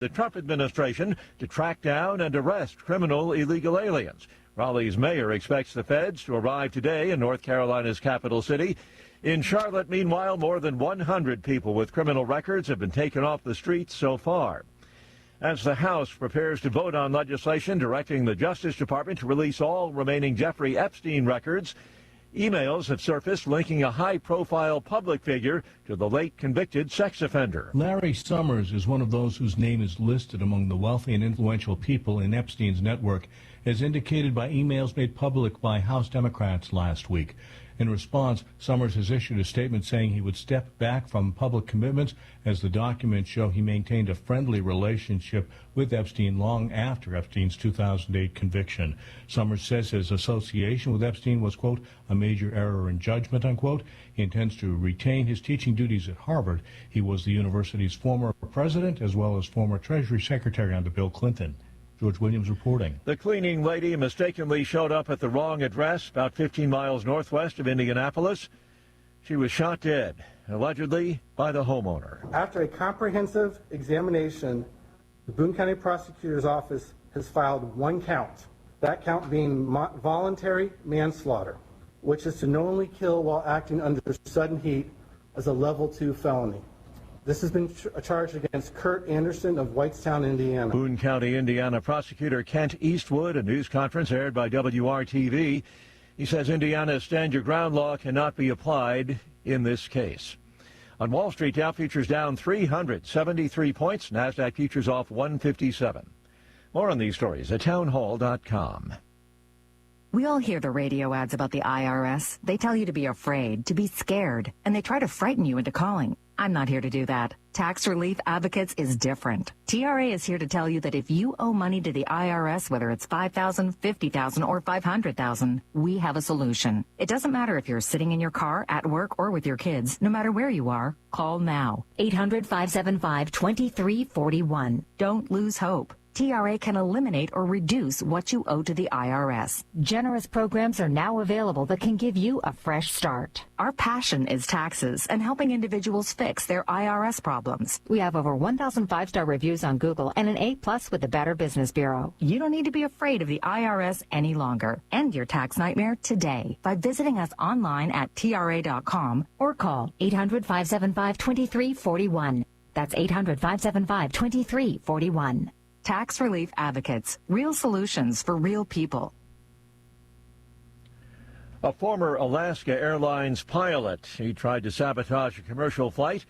the Trump administration to track down and arrest criminal illegal aliens. Raleigh's mayor expects the feds to arrive today in North Carolina's capital city. In Charlotte, meanwhile, more than 100 people with criminal records have been taken off the streets so far. As the House prepares to vote on legislation directing the Justice Department to release all remaining Jeffrey Epstein records, emails have surfaced linking a high-profile public figure to the late convicted sex offender. Larry Summers is one of those whose name is listed among the wealthy and influential people in Epstein's network, as indicated by emails made public by House Democrats last week. In response, Summers has issued a statement saying he would step back from public commitments, as the documents show he maintained a friendly relationship with Epstein long after Epstein's 2008 conviction. Summers says his association with Epstein was, quote, a major error in judgment, unquote. He intends to retain his teaching duties at Harvard. He was the university's former president as well as former Treasury Secretary under Bill Clinton. George Williams reporting. The cleaning lady mistakenly showed up at the wrong address about 15 miles northwest of Indianapolis. She was shot dead, allegedly by the homeowner. After a comprehensive examination, the Boone County Prosecutor's Office has filed one count, that count being voluntary manslaughter, which is to knowingly kill while acting under sudden heat as a level 2 felony. This has been charged against Kurt Anderson of Whitestown, Indiana. Boone County, Indiana prosecutor Kent Eastwood, a news conference aired by WRTV. He says Indiana's stand your ground law cannot be applied in this case. On Wall Street, Dow futures down 373 points. NASDAQ futures off 157. More on these stories at townhall.com. We all hear the radio ads about the IRS. They tell you to be afraid, to be scared, and they try to frighten you into calling. I'm not here to do that. Tax Relief Advocates is different. TRA is here to tell you that if you owe money to the IRS, whether it's $5,000, $50,000, or $500,000, we have a solution. It doesn't matter if you're sitting in your car, at work, or with your kids. No matter where you are, call now. 800-575-2341. Don't lose hope. TRA can eliminate or reduce what you owe to the IRS. Generous programs are now available that can give you a fresh start. Our passion is taxes and helping individuals fix their IRS problems. We have over 1,000 5-star reviews on Google and an A+ with the Better Business Bureau. You don't need to be afraid of the IRS any longer. End your tax nightmare today by visiting us online at TRA.com or call 800-575-2341. That's 800-575-2341. Tax Relief Advocates, real solutions for real people. A former Alaska Airlines pilot, he tried to sabotage a commercial flight,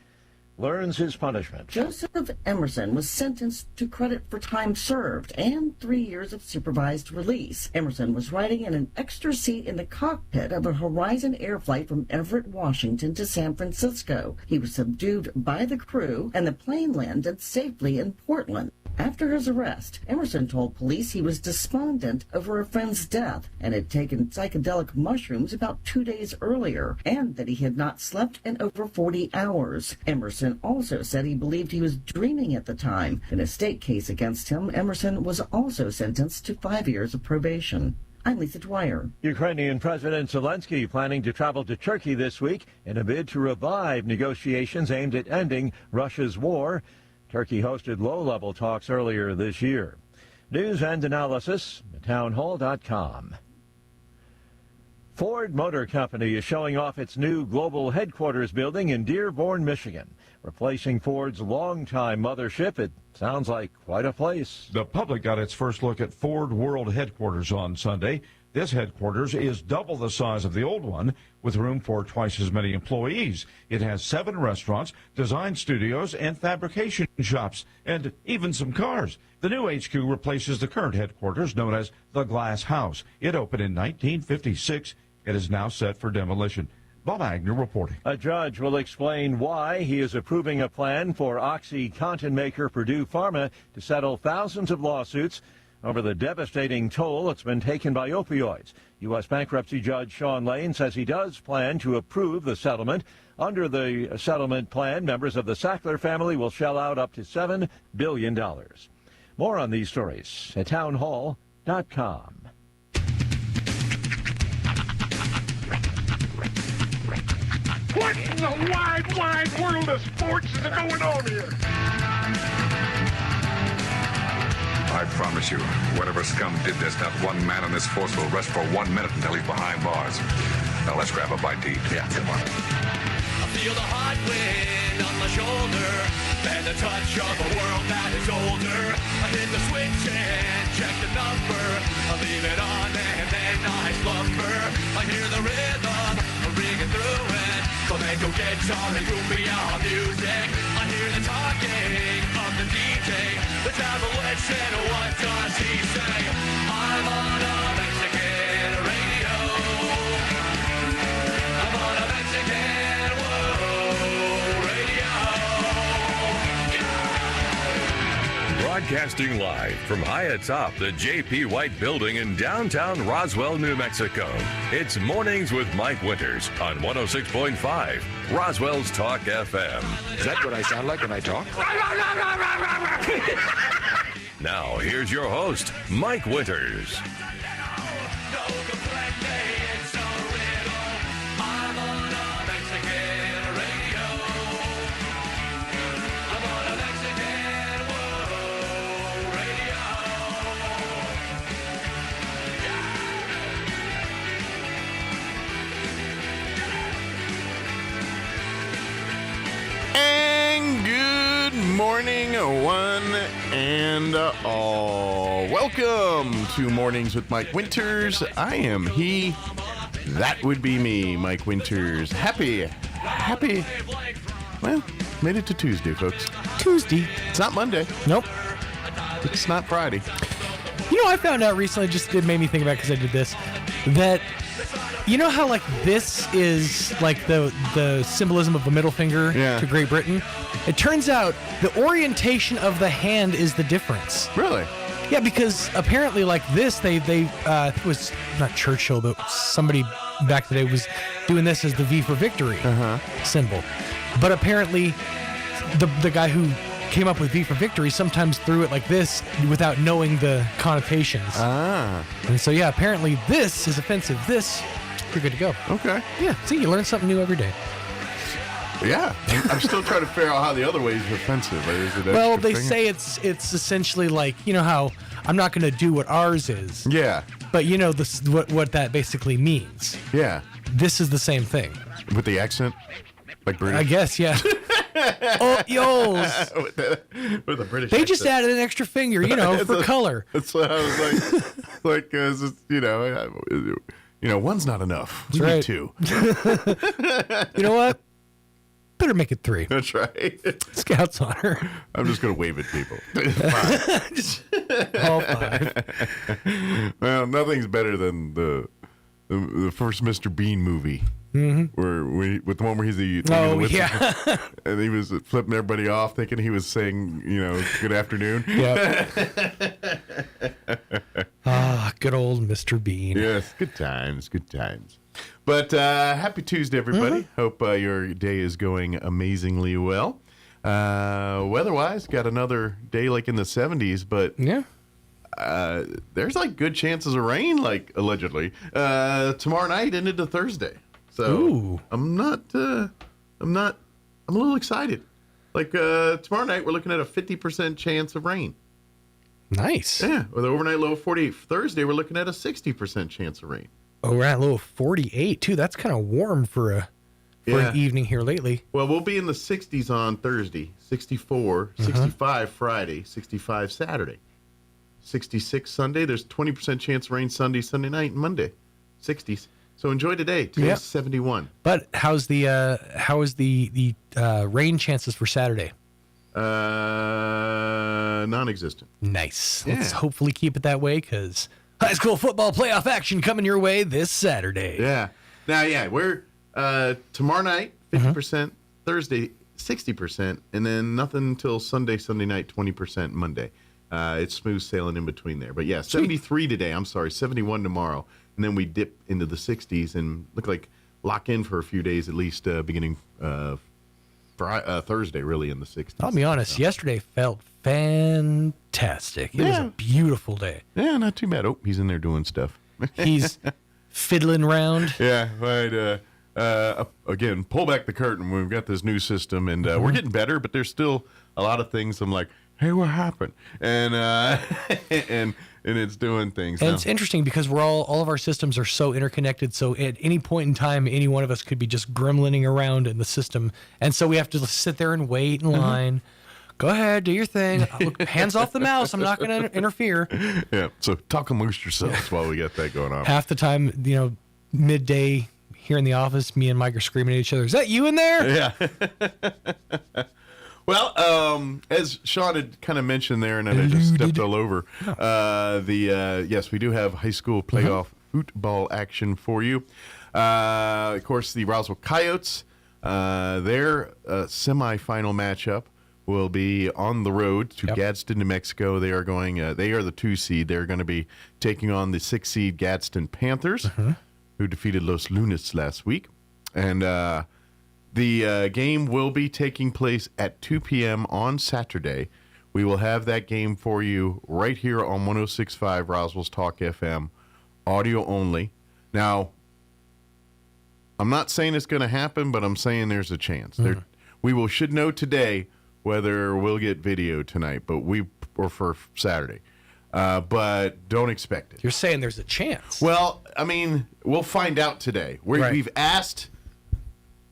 learns his punishment. Joseph Emerson was sentenced to credit for time served and 3 years of supervised release. Emerson was riding in an extra seat in the cockpit of a Horizon Air flight from Everett, Washington to San Francisco. He was subdued by the crew, and the plane landed safely in Portland. After his arrest, Emerson told police he was despondent over a friend's death and had taken psychedelic mushrooms about 2 days earlier, and that he had not slept in over 40 hours. Emerson also said he believed he was dreaming at the time. In a state case against him, Emerson was also sentenced to 5 years of probation. I'm Lisa Dwyer. Ukrainian President Zelensky planning to travel to Turkey this week in a bid to revive negotiations aimed at ending Russia's war. Turkey hosted low-level talks earlier this year. News and analysis at townhall.com. Ford Motor Company is showing off its new global headquarters building in Dearborn, Michigan. Replacing Ford's longtime mothership, it sounds like quite a place. The public got its first look at Ford World Headquarters on Sunday. This headquarters is double the size of the old one, with room for twice as many employees. It has 7 restaurants, design studios, and fabrication shops, and even some cars. The new HQ replaces the current headquarters, known as the Glass House. It opened in 1956. It is now set for demolition. Bob Agnew reporting. A judge will explain why he is approving a plan for OxyContin maker Purdue Pharma to settle thousands of lawsuits over the devastating toll it's been taken by opioids. U.S. bankruptcy judge Sean Lane says he does plan to approve the settlement. Under the settlement plan, members of the Sackler family will shell out up to $7 billion. More on these stories at townhall.com. What in the wide, wide world of sports is going on here? promise you, whatever scum did this, not one man on this force will rest for 1 minute until he's behind bars. Now let's grab a bite to eat. Yeah, come on. I feel the hot wind on my shoulder and the touch of a world that is older. I hit the switch and check the number. I leave it on and then I slumber. I hear the rhythm ringing through it. Flamenco guitar and cumbia music. I hear the talking of the DJ. The tabloid said, what does he say? I'm on a Mexican radio. I'm on a Mexican radio. Broadcasting live from high atop the J.P. White Building in downtown Roswell, New Mexico. It's Mornings with Mike Winters on 106.5 Roswell's Talk FM. Is that what I sound like when I talk? Now, here's your host, Mike Winters. And good morning, one and all. Welcome to Mornings with Mike Winters. I am he. That would be me, Mike Winters. Happy. Well, made it to Tuesday, folks. Tuesday. It's not Monday. Nope. It's not Friday. You know, I found out recently, it made me think about because I did this, that you know how like this is like the symbolism of the middle finger to Great Britain? It turns out the orientation of the hand is the difference. Really? Yeah, because apparently like this, they it was not Churchill, but somebody back today was doing this as the V for victory symbol. But apparently the guy who came up with V for victory sometimes threw it like this without knowing the connotations. Ah. And so, yeah, apparently this is offensive. This, you're good to go. Okay. Yeah, see, you learn something new every day. Yeah. I'm still trying to figure out how the other way is offensive. Is it Well, extra they finger? say it's essentially like, you know how I'm not going to do what ours is. Yeah. But you know this what that basically means. Yeah. This is the same thing. With the accent? Like British? I guess, yeah. Oh, yo's. with the British They accent. just added an extra finger, you know, for color. That's what I was like, one's not enough. We That's need two. You know what? Better make it 3. That's right. Scouts honor. I'm just going to wave at people. All 5. Well, nothing's better than the first Mr. Bean movie. Mm-hmm. With the one where he's the and he was flipping everybody off, thinking he was saying, good afternoon. Yeah. Good old Mr. Bean. Yes, good times. But happy Tuesday, everybody. Hope your day is going amazingly well. Weather-wise, got another day like in the 70s, but yeah. There's like good chances of rain, like allegedly, tomorrow night and into Thursday. So ooh. I'm a little excited. Like tomorrow night, we're looking at a 50% chance of rain. Nice. Yeah, with an overnight low of 48. Thursday, we're looking at a 60% chance of rain. Oh, we're at a low of 48 too. That's kind of warm for an evening here lately. Well, we'll be in the 60s on Thursday, 64, 65 Friday, 65 Saturday, 66 Sunday. There's 20% chance of rain Sunday night, and Monday, 60s. So enjoy today. Today's 71. But how is the rain chances for Saturday? Non-existent. Nice. Yeah. Let's hopefully keep it that way because high school football playoff action coming your way this Saturday. Yeah. Now, we're tomorrow night 50%, Thursday 60%, and then nothing until Sunday night 20% Monday. It's smooth sailing in between there. But 73 today. 71 tomorrow. And then we dip into the 60s and lock in for a few days at least, beginning Thursday, really, in the 60s. I'll be honest, yesterday felt fantastic. It was a beautiful day. Yeah, not too bad. Oh, he's in there doing stuff. He's fiddling around. Yeah, right. Again, pull back the curtain. We've got this new system, and we're getting better, but there's still a lot of things I'm like, Hey, what happened? And and it's doing things. And it's interesting because we're all of our systems are so interconnected. So at any point in time, any one of us could be just gremlining around in the system, and so we have to sit there and wait in line. Go ahead, do your thing. Look, hands off the mouse. I'm not going to interfere. Yeah. So talk amongst yourselves while we get that going on. Half the time, midday here in the office, me and Mike are screaming at each other. Is that you in there? Yeah. Well, as Sean had kind of mentioned there, and then I just stepped all over, yes, we do have high school playoff football action for you. Of course, the Roswell Coyotes, their semifinal matchup will be on the road to Gadsden, New Mexico. They are going. They are the 2 seed. They're going to be taking on the 6 seed Gadsden Panthers, who defeated Los Lunas last week, and the game will be taking place at 2 p.m. on Saturday. We will have that game for you right here on 106.5 Roswell's Talk FM, audio only. Now, I'm not saying it's going to happen, but I'm saying there's a chance. We should know today whether we'll get video tonight, or for Saturday. But don't expect it. You're saying there's a chance. Well, I mean, we'll find out today. We've asked.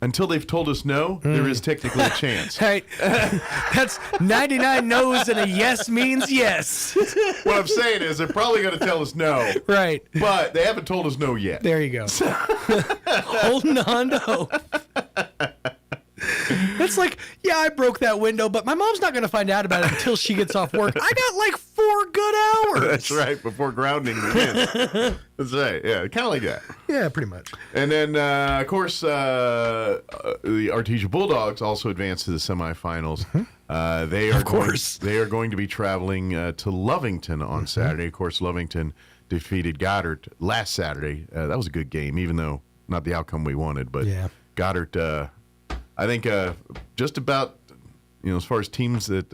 Until they've told us no, there is technically a chance. Hey, that's 99 no's and a yes means yes. What I'm saying is they're probably going to tell us no. Right. But they haven't told us no yet. There you go. Holding on to hope. It's like, yeah, I broke that window, but my mom's not going to find out about it until she gets off work. I got like 4 good hours. That's right, before grounding begins. That's right, yeah, kind of like that. Yeah, pretty much. And then, of course, the Artesia Bulldogs also advanced to the semifinals. They are going to be traveling to Lovington on Saturday. Of course, Lovington defeated Goddard last Saturday. That was a good game, even though not the outcome we wanted. But Goddard, I think just about, as far as teams that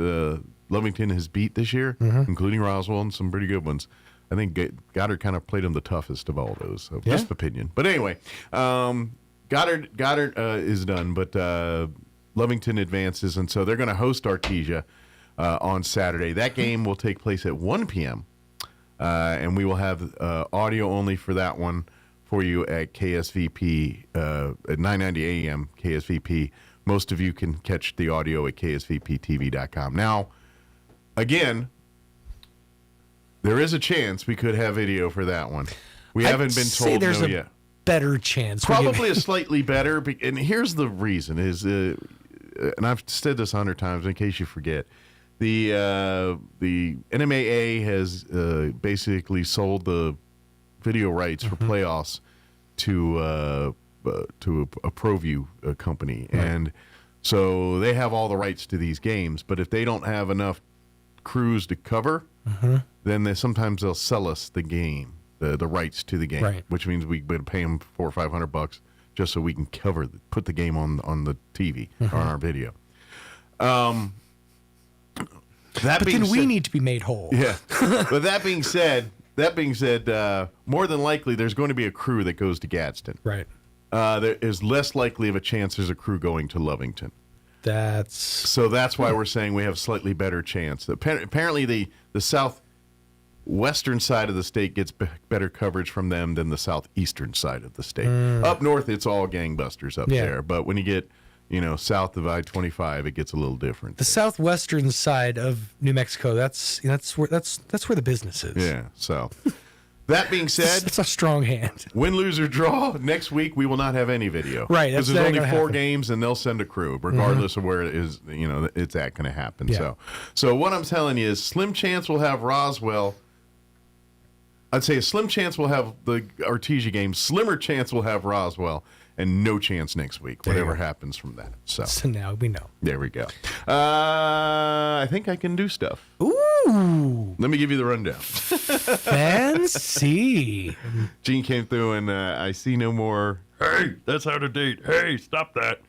Lovington has beat this year, including Roswell and some pretty good ones, I think Goddard kind of played them the toughest of all those. So just opinion. But anyway, Goddard is done, but Lovington advances, and so they're going to host Artesia on Saturday. That game will take place at 1 p.m., and we will have audio only for that one for you at KSVP at 9:90 a.m. KSVP. Most of you can catch the audio at ksvptv.com. Now, again, there is a chance we could have video for that one. We haven't been told there's no a yet. Better chance. Probably a slightly better. And here's the reason: is and I've said this 100 times in case you forget. The NMAA has basically sold the video rights for playoffs to a ProView company, and so they have all the rights to these games. But if they don't have enough crews to cover, then sometimes they'll sell us the game, the rights to the game, which means we would pay them $400 or $500 just so we can put the game on the TV or on our video. We need to be made whole. Yeah, but that being said, more than likely there's going to be a crew that goes to Gadsden. Right. There is less likely of a chance there's a crew going to Lovington. That's why we're saying we have a slightly better chance. Apparently the southwestern side of the state gets better coverage from them than the southeastern side of the state. Up north, it's all gangbusters up there. But when you get south of I-25, it gets a little different. The southwestern side of New Mexico, that's where the business is. Yeah. So that being said, it's a strong hand. Win, lose, or draw. Next week we will not have any video. Right. Because there's only 4 games, and they'll send a crew, regardless of where it is. It's that going to happen. Yeah. So what I'm telling you is, slim chance we'll have Roswell. I'd say a slim chance we'll have the Artesia game. Slimmer chance we'll have Roswell. And no chance next week, whatever happens from that. So now we know. There we go. I think I can do stuff. Ooh. Let me give you the rundown. Fancy. Gene came through and I see no more. Hey, that's out of date. Hey, stop that.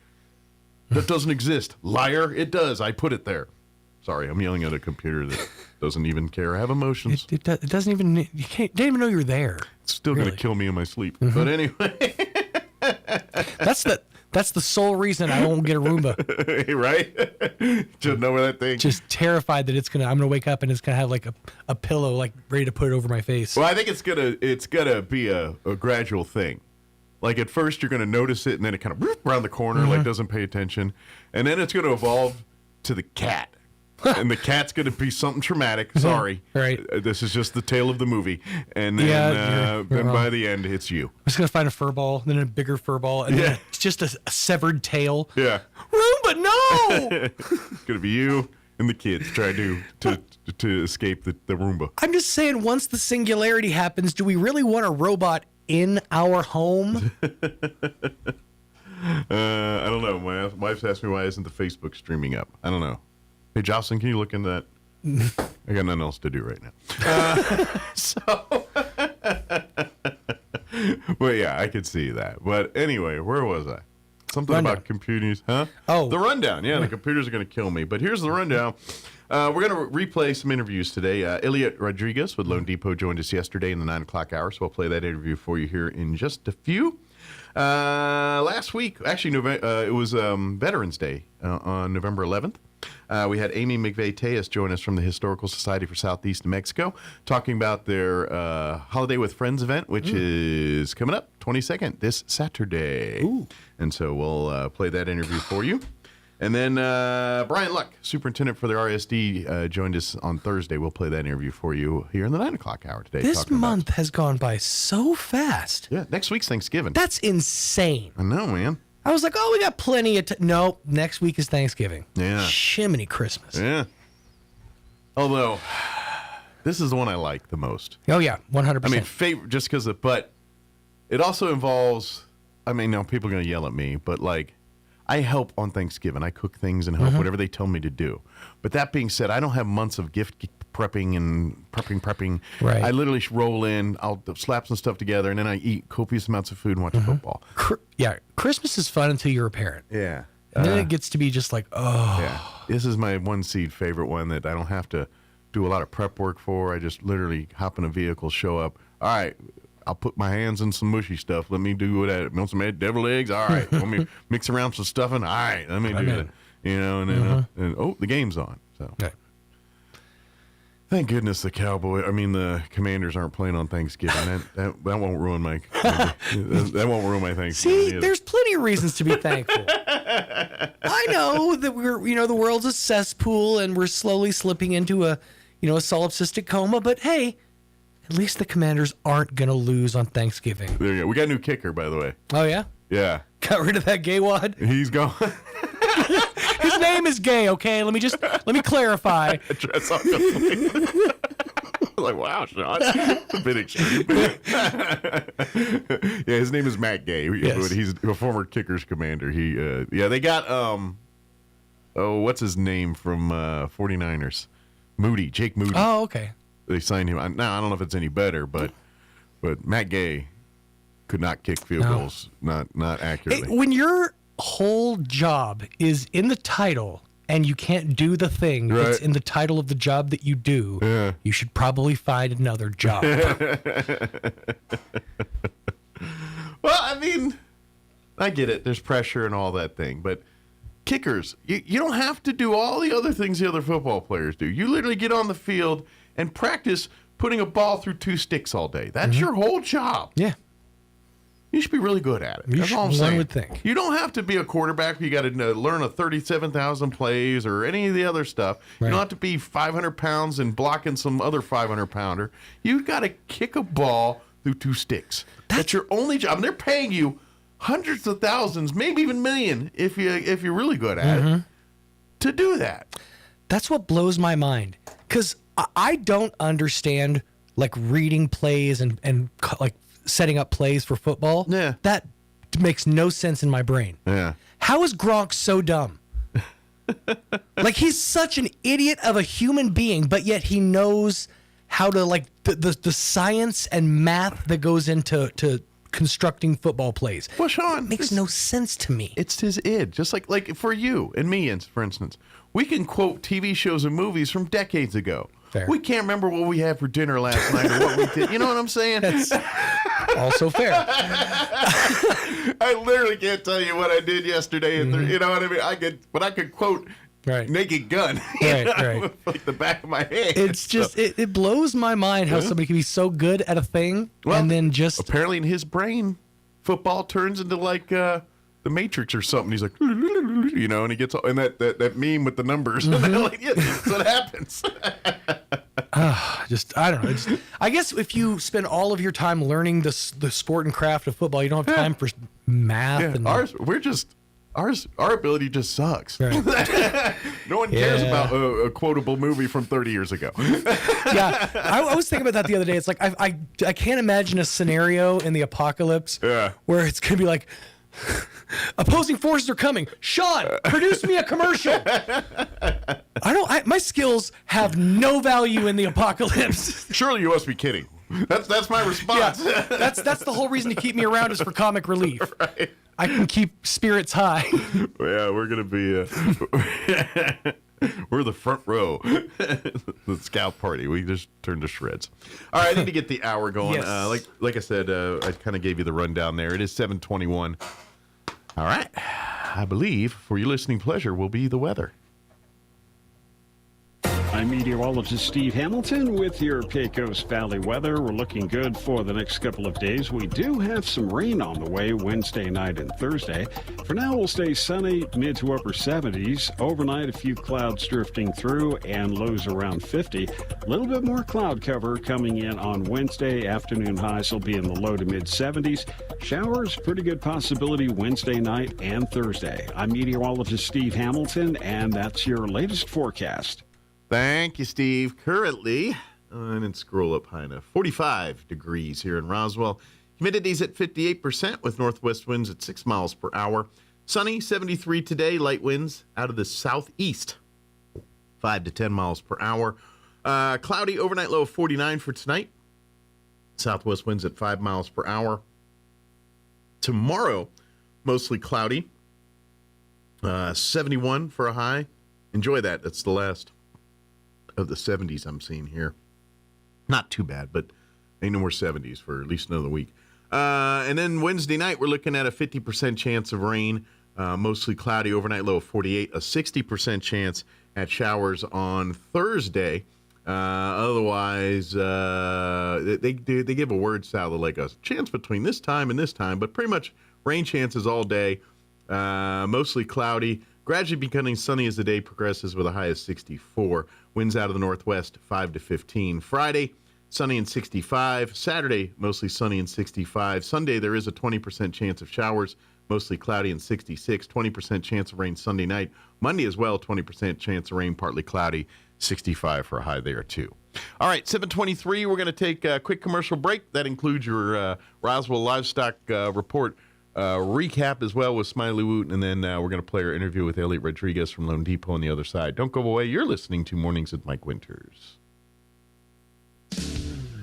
That doesn't exist. Liar. It does. I put it there. Sorry, I'm yelling at a computer that doesn't even care I have emotions. It doesn't even, didn't even know you're there. It's still going to kill me in my sleep. But anyway. That's That's the sole reason I won't get a Roomba. Right? Just know where that thing. Just terrified that I'm gonna wake up and it's gonna have like a pillow like ready to put it over my face. Well, I think it's gonna be a gradual thing. Like at first you're gonna notice it, and then it kind of around the corner, like doesn't pay attention, and then it's gonna evolve to the cat. And the cat's going to be something traumatic. Sorry. Right. This is just the tale of the movie. And then, then by the end, it's you. I'm just going to find a fur ball, then a bigger fur ball, and then it's just a severed tail. Yeah. Roomba, no! It's going to be you and the kids trying to escape the Roomba. I'm just saying, once the singularity happens, do we really want a robot in our home? I don't know. My wife's asked me why isn't the Facebook streaming up. I don't know. Hey, Jocelyn, can you look into that? I got nothing else to do right now. Well, yeah, I could see that. But anyway, where was I? Something about computers, huh? Oh. The rundown. Yeah, the computers are going to kill me. But here's the rundown. We're going to replay some interviews today. Elliot Rodriguez with Lone Depot joined us yesterday in the 9 o'clock hour, so we'll play that interview for you here in just a few. Last week, actually, it was Veterans Day on November 11th. We had Amy McVeigh-Tejas join us from the Historical Society for Southeast New Mexico, talking about their Holiday with Friends event, which is coming up 22nd, this Saturday. Ooh. And so we'll play that interview for you. And then Brian Luck, superintendent for the RSD, joined us on Thursday. We'll play that interview for you here in the 9 o'clock hour today. This month has gone by so fast. Yeah, next week's Thanksgiving. That's insane. I know, man. I was like, oh, we got plenty of no, next week is Thanksgiving. Yeah. Shiminy Christmas. Yeah. Although, this is the one I like the most. Oh, yeah, 100%. I mean, favorite just because but it also involves, I mean, no, people are going to yell at me, but like, I help on Thanksgiving. I cook things and help whatever they tell me to do. But that being said, I don't have months of gift prepping and prepping. Right. I literally roll in, I'll slap some stuff together, and then I eat copious amounts of food and watch football. Yeah, Christmas is fun until you're a parent. Yeah. And then it gets to be just like, oh. Yeah. This is my one seed favorite one that I don't have to do a lot of prep work for. I just literally hop in a vehicle, show up. All right. I'll put my hands in some mushy stuff. Let me do what want some deviled eggs. All right. Let me mix around some stuffing. All right. Let me do that. You know, and then, and the game's on. So. Okay. Thank goodness the Commanders aren't playing on Thanksgiving. That won't ruin my that won't ruin my Thanksgiving. See, either. there's plenty of reasons to be thankful. I know that the world's a cesspool and we're slowly slipping into a solipsistic coma, but hey, at least the Commanders aren't going to lose on Thanksgiving. There you go. We got a new kicker, by the way. Oh, yeah? Yeah. Got rid of that gay wad? He's gone. His name is Gay, okay? Let me clarify. Dress up. Like, wow, Sean. It's a bit extreme. Yeah, his name is Matt Gay. Yes. He's a former Kickers commander. They got, what's his name from 49ers? Jake Moody. Oh, okay. They signed him. Now, I don't know if it's any better, but Matt Gay could not kick field goals, not accurately. When your whole job is in the title and you can't do the thing that's in the title of the job that you do, you should probably find another job. Well, I mean, I get it. There's pressure and all that thing, but kickers, you don't have to do all the other things the other football players do. You literally get on the field and practice putting a ball through two sticks all day. That's your whole job. Yeah. You should be really good at it. That's all I'm saying. One would think. You don't have to be a quarterback. You got to learn a 37,000 plays or any of the other stuff. Right. You don't have to be 500 pounds and blocking some other 500-pounder. You've got to kick a ball through two sticks. That's your only job. And they're paying you hundreds of thousands, maybe even million, if you're really good at it, to do that. That's what blows my mind. Because I don't understand like reading plays and like setting up plays for football. Yeah. That makes no sense in my brain. Yeah. How is Gronk so dumb? Like he's such an idiot of a human being, but yet he knows how to like the science and math that goes into constructing football plays. Well, Sean, makes no sense to me. It's his id. Just like for you and me, for instance, we can quote TV shows and movies from decades ago. Fair. We can't remember what we had for dinner last night or what we did. You know what I'm saying? That's also fair. I literally can't tell you what I did yesterday. You know what I mean? I could quote Naked Gun. Right. Like the back of my head. It's just, it blows my mind how somebody can be so good at a thing and then just... Apparently in his brain, football turns into like the Matrix or something. He's like, you know, and he gets all, and that meme with the numbers. Like, yeah, that's what happens. I don't know. I guess if you spend all of your time learning the sport and craft of football, you don't have time for math. Yeah, and our ability just sucks. Right. No one cares about a quotable movie from 30 years ago. Yeah, I was thinking about that the other day. It's like I can't imagine a scenario in the apocalypse where it's gonna be like, opposing forces are coming. Sean, produce me a commercial. My skills have no value in the apocalypse. Surely you must be kidding. That's my response. Yeah, that's the whole reason to keep me around is for comic relief. Right. I can keep spirits high. Yeah, we're gonna be we're the front row. The scout party. We just turned to shreds. All right, I need to get the hour going. Yes. Like I said, I kind of gave you the rundown there. It is 7:21. All right. I believe for your listening pleasure will be the weather. I'm meteorologist Steve Hamilton with your Pecos Valley weather. We're looking good for the next couple of days. We do have some rain on the way Wednesday night and Thursday. For now, we'll stay sunny, mid to upper 70s. Overnight, a few clouds drifting through and lows around 50. A little bit more cloud cover coming in on Wednesday. Afternoon highs will be in the low to mid 70s. Showers, pretty good possibility Wednesday night and Thursday. I'm meteorologist Steve Hamilton, and that's your latest forecast. Thank you, Steve. Currently, and then scroll up high enough, 45 degrees here in Roswell. Humidity's at 58% with northwest winds at 6 miles per hour. Sunny, 73 today. Light winds out of the southeast, 5 to 10 miles per hour. Cloudy, overnight low of 49 for tonight. Southwest winds at 5 miles per hour. Tomorrow, mostly cloudy. 71 for a high. Enjoy that. That's the last of the 70s I'm seeing here. Not too bad, but ain't no more 70s for at least another week. And then Wednesday night, we're looking at a 50% chance of rain, mostly cloudy, overnight low of 48, a 60% chance at showers on Thursday. Otherwise, they give a word salad like a chance between this time and this time, but pretty much rain chances all day, mostly cloudy. Gradually becoming sunny as the day progresses with a high of 64. Winds out of the northwest, 5 to 15. Friday, sunny and 65. Saturday, mostly sunny and 65. Sunday, there is a 20% chance of showers, mostly cloudy and 66. 20% chance of rain Sunday night. Monday as well, 20% chance of rain, partly cloudy, 65 for a high there too. All right, 7:23. We're going to take a quick commercial break. That includes your Roswell Livestock Report recap as well with Smiley Woot, and then we're going to play our interview with Elliot Rodriguez from Lone Depot on the other side. Don't go away. You're listening to Mornings with Mike Winters.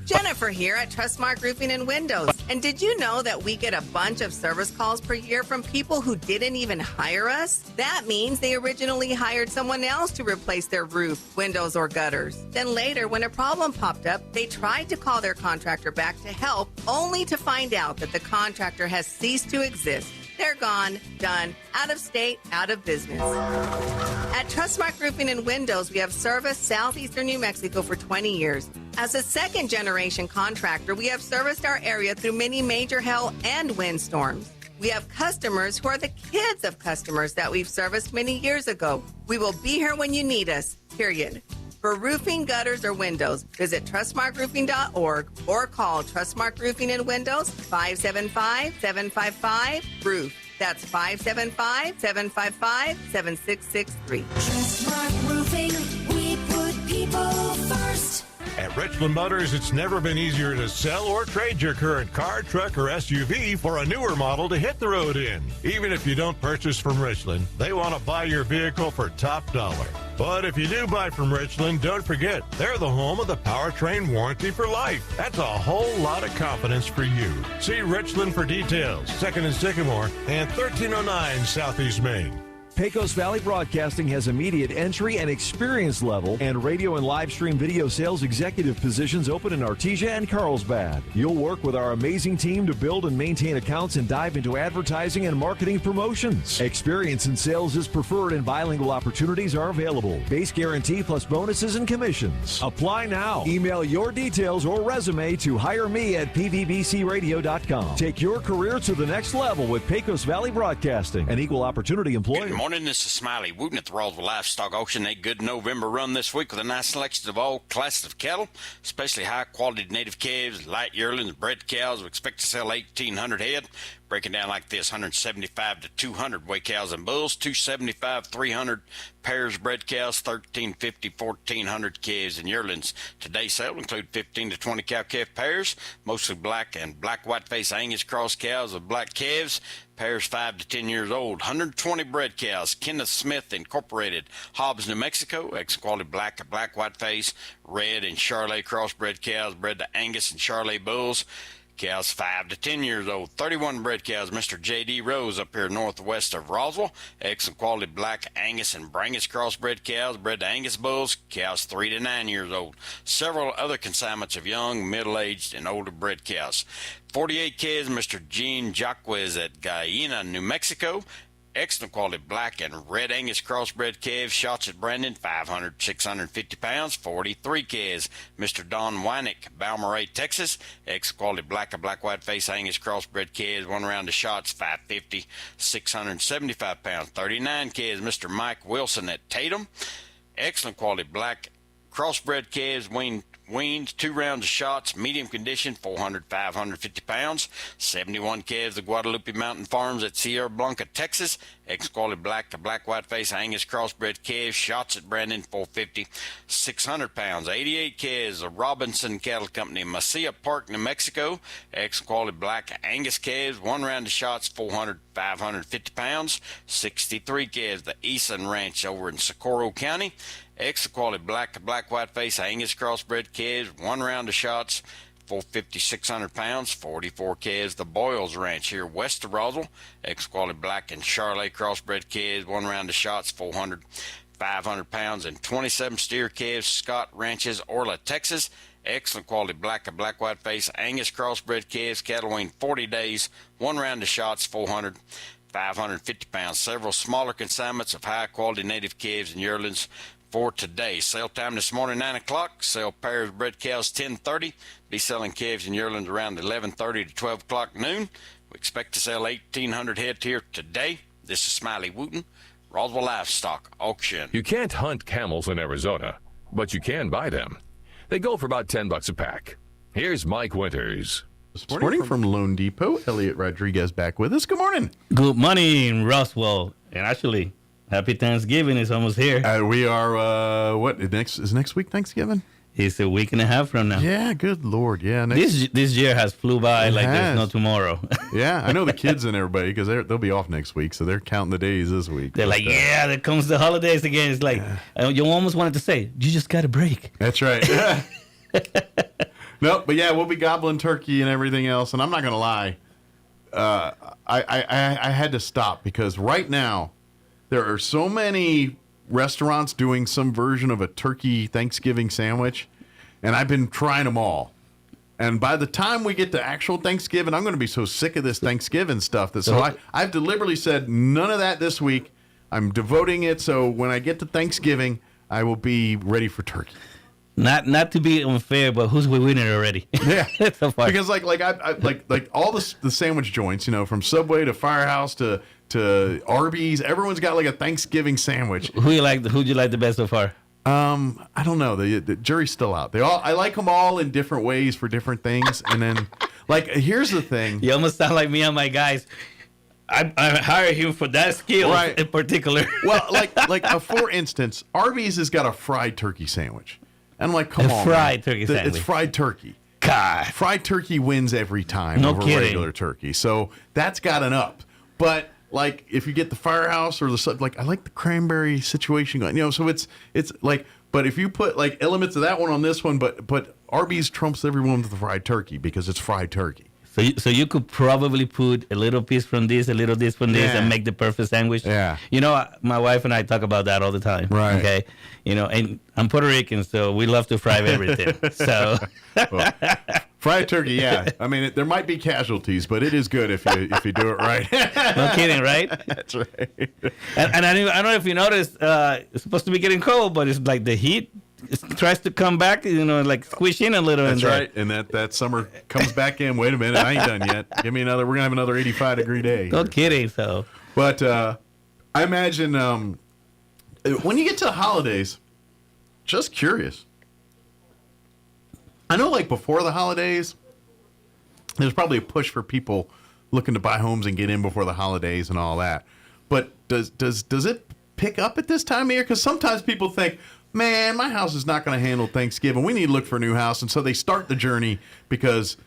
Jennifer here at Trustmark Roofing and Windows. And did you know that we get a bunch of service calls per year from people who didn't even hire us? That means they originally hired someone else to replace their roof, windows, or gutters. Then later, when a problem popped up, they tried to call their contractor back to help, only to find out that the contractor has ceased to exist. They're gone, done, out of state, out of business. At Trustmark Roofing and Windows, we have serviced southeastern New Mexico for 20 years. As a second-generation contractor, we have serviced our area through many major hail and windstorms. We have customers who are the kids of customers that we've serviced many years ago. We will be here when you need us, period. For roofing, gutters, or windows, visit trustmarkroofing.org or call Trustmark Roofing and Windows 575-755-ROOF. That's 575-755-7663. Trustmark Roofing, we put people first. At Richland Motors, it's never been easier to sell or trade your current car, truck, or SUV for a newer model to hit the road in. Even if you don't purchase from Richland, they want to buy your vehicle for top dollar. But if you do buy from Richland, don't forget, they're the home of the powertrain warranty for life. That's a whole lot of confidence for you. See Richland for details. 2nd and Sycamore and 1309 Southeast Main. Pecos Valley Broadcasting has immediate entry and experience level and radio and live stream video sales executive positions open in Artesia and Carlsbad. You'll work with our amazing team to build and maintain accounts and dive into advertising and marketing promotions. Experience in sales is preferred and bilingual opportunities are available. Base guarantee plus bonuses and commissions. Apply now. Email your details or resume to hireme@pvbcradio.com. Take your career to the next level with Pecos Valley Broadcasting, an equal opportunity employer. Good morning, this is Smiley Wooten at the Roswell Livestock Auction. A good November run this week with a nice selection of all classes of cattle, especially high-quality native calves, light yearlings, bred cows. We expect to sell 1,800 head. Breaking down like this: 175 to 200 weight cows and bulls, 275, 300 pairs bred cows, 1,350, 1,400 calves and yearlings. Today's sale will include 15 to 20 cow-calf pairs, mostly black and black-white-face Angus cross cows with black calves. Pairs 5 to 10 years old. 120 bred cows. Kenneth Smith Incorporated, Hobbs, New Mexico. Excellent quality black, white face, red, and Charolais crossbred cows bred to Angus and Charolais bulls. Cows 5 to 10 years old. 31 bred cows. Mr. J.D. Rose up here northwest of Roswell. Excellent quality black Angus and Brangus crossbred cows bred to Angus bulls. Cows 3 to 9 years old. Several other consignments of young, middle-aged, and older bred cows. 48 calves. Mr. Gene Jaquez at Guyena, New Mexico. Excellent quality black and red Angus crossbred calves, shots at Brandon, 500, 650 pounds, 43 calves. Mr. Don Wynick, Balmorhea, Texas. Excellent quality black and black-white face Angus crossbred calves, one round of shots, 550, 675 pounds, 39 calves. Mr. Mike Wilson at Tatum. Excellent quality black crossbred calves, weaned, 2 rounds of shots, medium condition, 400, 550 pounds. 71 calves, the Guadalupe Mountain Farms at Sierra Blanca, Texas. Ex-quality black to black-white face Angus crossbred calves, shots at Brandon, 450, 600 pounds. 88 calves, the Robinson Cattle Company, Mesilla Park, New Mexico. Ex-quality black Angus calves, 1 round of shots, 400, 550 pounds. 63 calves, the Eason Ranch over in Socorro County. Excellent quality black to black-white face Angus crossbred calves, 1 round of shots, 450, 600 pounds. 44 calves, the Boyles Ranch here west of Roswell. Excellent quality black and Charolais crossbred calves, 1 round of shots, 400, 500 pounds. And 27 steer calves, Scott Ranches, Orla, Texas. Excellent quality black and black-white face Angus crossbred calves, cattle weaned 40 days, 1 round of shots, 400, 550 pounds. Several smaller consignments of high-quality native calves and yearlings for today. Sale time this morning, 9 o'clock. Sell pairs of bred cows 10:30. Be selling calves and yearlings around 11:30 to 12 o'clock noon. We expect to sell 1,800 head here today. This is Smiley Wooten, Roswell Livestock Auction. You can't hunt camels in Arizona, but you can buy them. They go for about $10 a pack. Here's Mike Winters. This morning from Lone Depot, Elliot Rodriguez back with us. Good morning. Good morning, Roswell. And actually, happy Thanksgiving is almost here. We are, is next week Thanksgiving? It's a week and a half from now. Yeah, good Lord. Yeah. This year has flew by like there's no tomorrow. Yeah, I know the kids and everybody, because they'll be off next week, so they're counting the days this week. They're like, yeah, there comes the holidays again. It's like, you almost wanted to say, you just got a break. That's right. No, but yeah, we'll be gobbling turkey and everything else, and I'm not going to lie. I had to stop, because right now, there are so many restaurants doing some version of a turkey Thanksgiving sandwich, and I've been trying them all. And by the time we get to actual Thanksgiving, I'm going to be so sick of this Thanksgiving stuff that I've deliberately said none of that this week. I'm devoting it so when I get to Thanksgiving, I will be ready for turkey. Not to be unfair, but who's winning already? Yeah, because like all the sandwich joints, from Subway to Firehouse to Arby's, everyone's got like a Thanksgiving sandwich. Who'd you like the best so far? I don't know. The jury's still out. I like them all in different ways for different things. And then, here's the thing. You almost sound like me and my guys. I hire him for that skill in particular. Well, for instance, Arby's has got a fried turkey sandwich. And I'm like, come on, fried turkey sandwich. It's fried turkey. God. Fried turkey wins every time over regular turkey. So that's got an up. But if you get the Firehouse or I like the cranberry situation going. So it's but if you put elements of that one on this one, but Arby's trumps everyone with the fried turkey because it's fried turkey. So you could probably put a little piece from this, a little this from this, Yeah. and make the perfect sandwich. Yeah. You know, my wife and I talk about that all the time. Right. Okay. You know, and I'm Puerto Rican, so we love to fry everything. So Well, fried turkey, yeah. I mean, there might be casualties, but it is good if you do it right. no kidding, right? That's right. And I don't know if you noticed, it's supposed to be getting cold, but it's like the heat tries to come back, you know, like squish in a little. That's right. And that summer comes back in. Wait a minute, I ain't done yet. Give me another. We're gonna have another 85-degree day. No kidding. So, but I imagine when you get to the holidays, just curious. I know, like before the holidays, there's probably a push for people looking to buy homes and get in before the holidays and all that. But does it pick up at this time of year? Because sometimes people think, man, my house is not going to handle Thanksgiving. We need to look for a new house. And so they start the journey because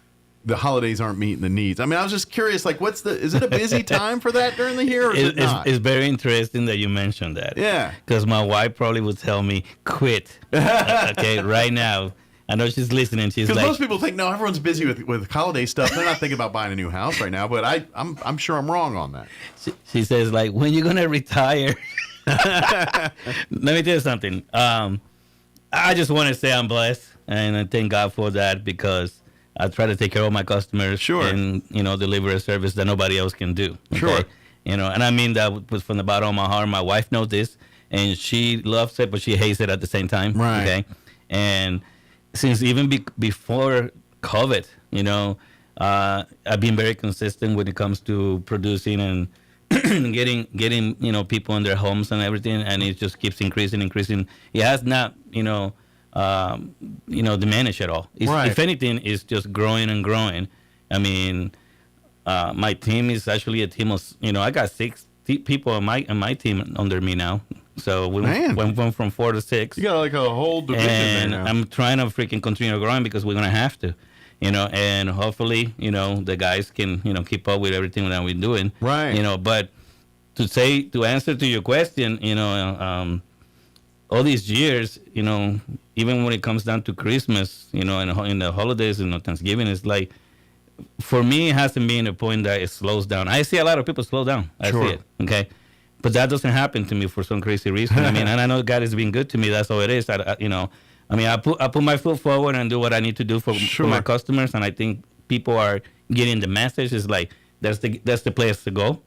the holidays aren't meeting the needs. I mean, I was just curious, like, is it a busy time for that during the year, or is it not? It's very interesting that you mentioned that. Yeah. Because my wife probably would tell me, quit. Okay, right now. I know she's listening. She's because like, most people think, no, everyone's busy with holiday stuff. They're not thinking about buying a new house right now. But I'm sure I'm wrong on that. She says, like, when you gonna retire? Let me tell you something. I just want to say I'm blessed, and I thank God for that, because I try to take care of my customers, and deliver a service that nobody else can do. Okay? Sure. And I mean that was from the bottom of my heart. My wife knows this, and she loves it, but she hates it at the same time. Right. Okay. And since even before COVID, I've been very consistent when it comes to producing and getting people in their homes and everything, and it just keeps increasing. It has not diminished at all. Right. If anything, it's just growing and growing. I mean, my team is actually a team of I got 6 people on my team under me now. So we went from 4 to 6. You got like a whole division and there now. I'm trying to freaking continue growing because we're gonna have to, and hopefully, the guys can, keep up with everything that we're doing. Right. But to answer to your question, all these years, even when it comes down to Christmas, in the holidays, Thanksgiving, it's like, for me, it hasn't been a point that it slows down. I see a lot of people slow down. I see it. Okay. But that doesn't happen to me for some crazy reason. I mean, and I know God has been good to me. That's all it is. I put my foot forward and do what I need to do for my customers. And I think people are getting the message. It's like, that's the place to go.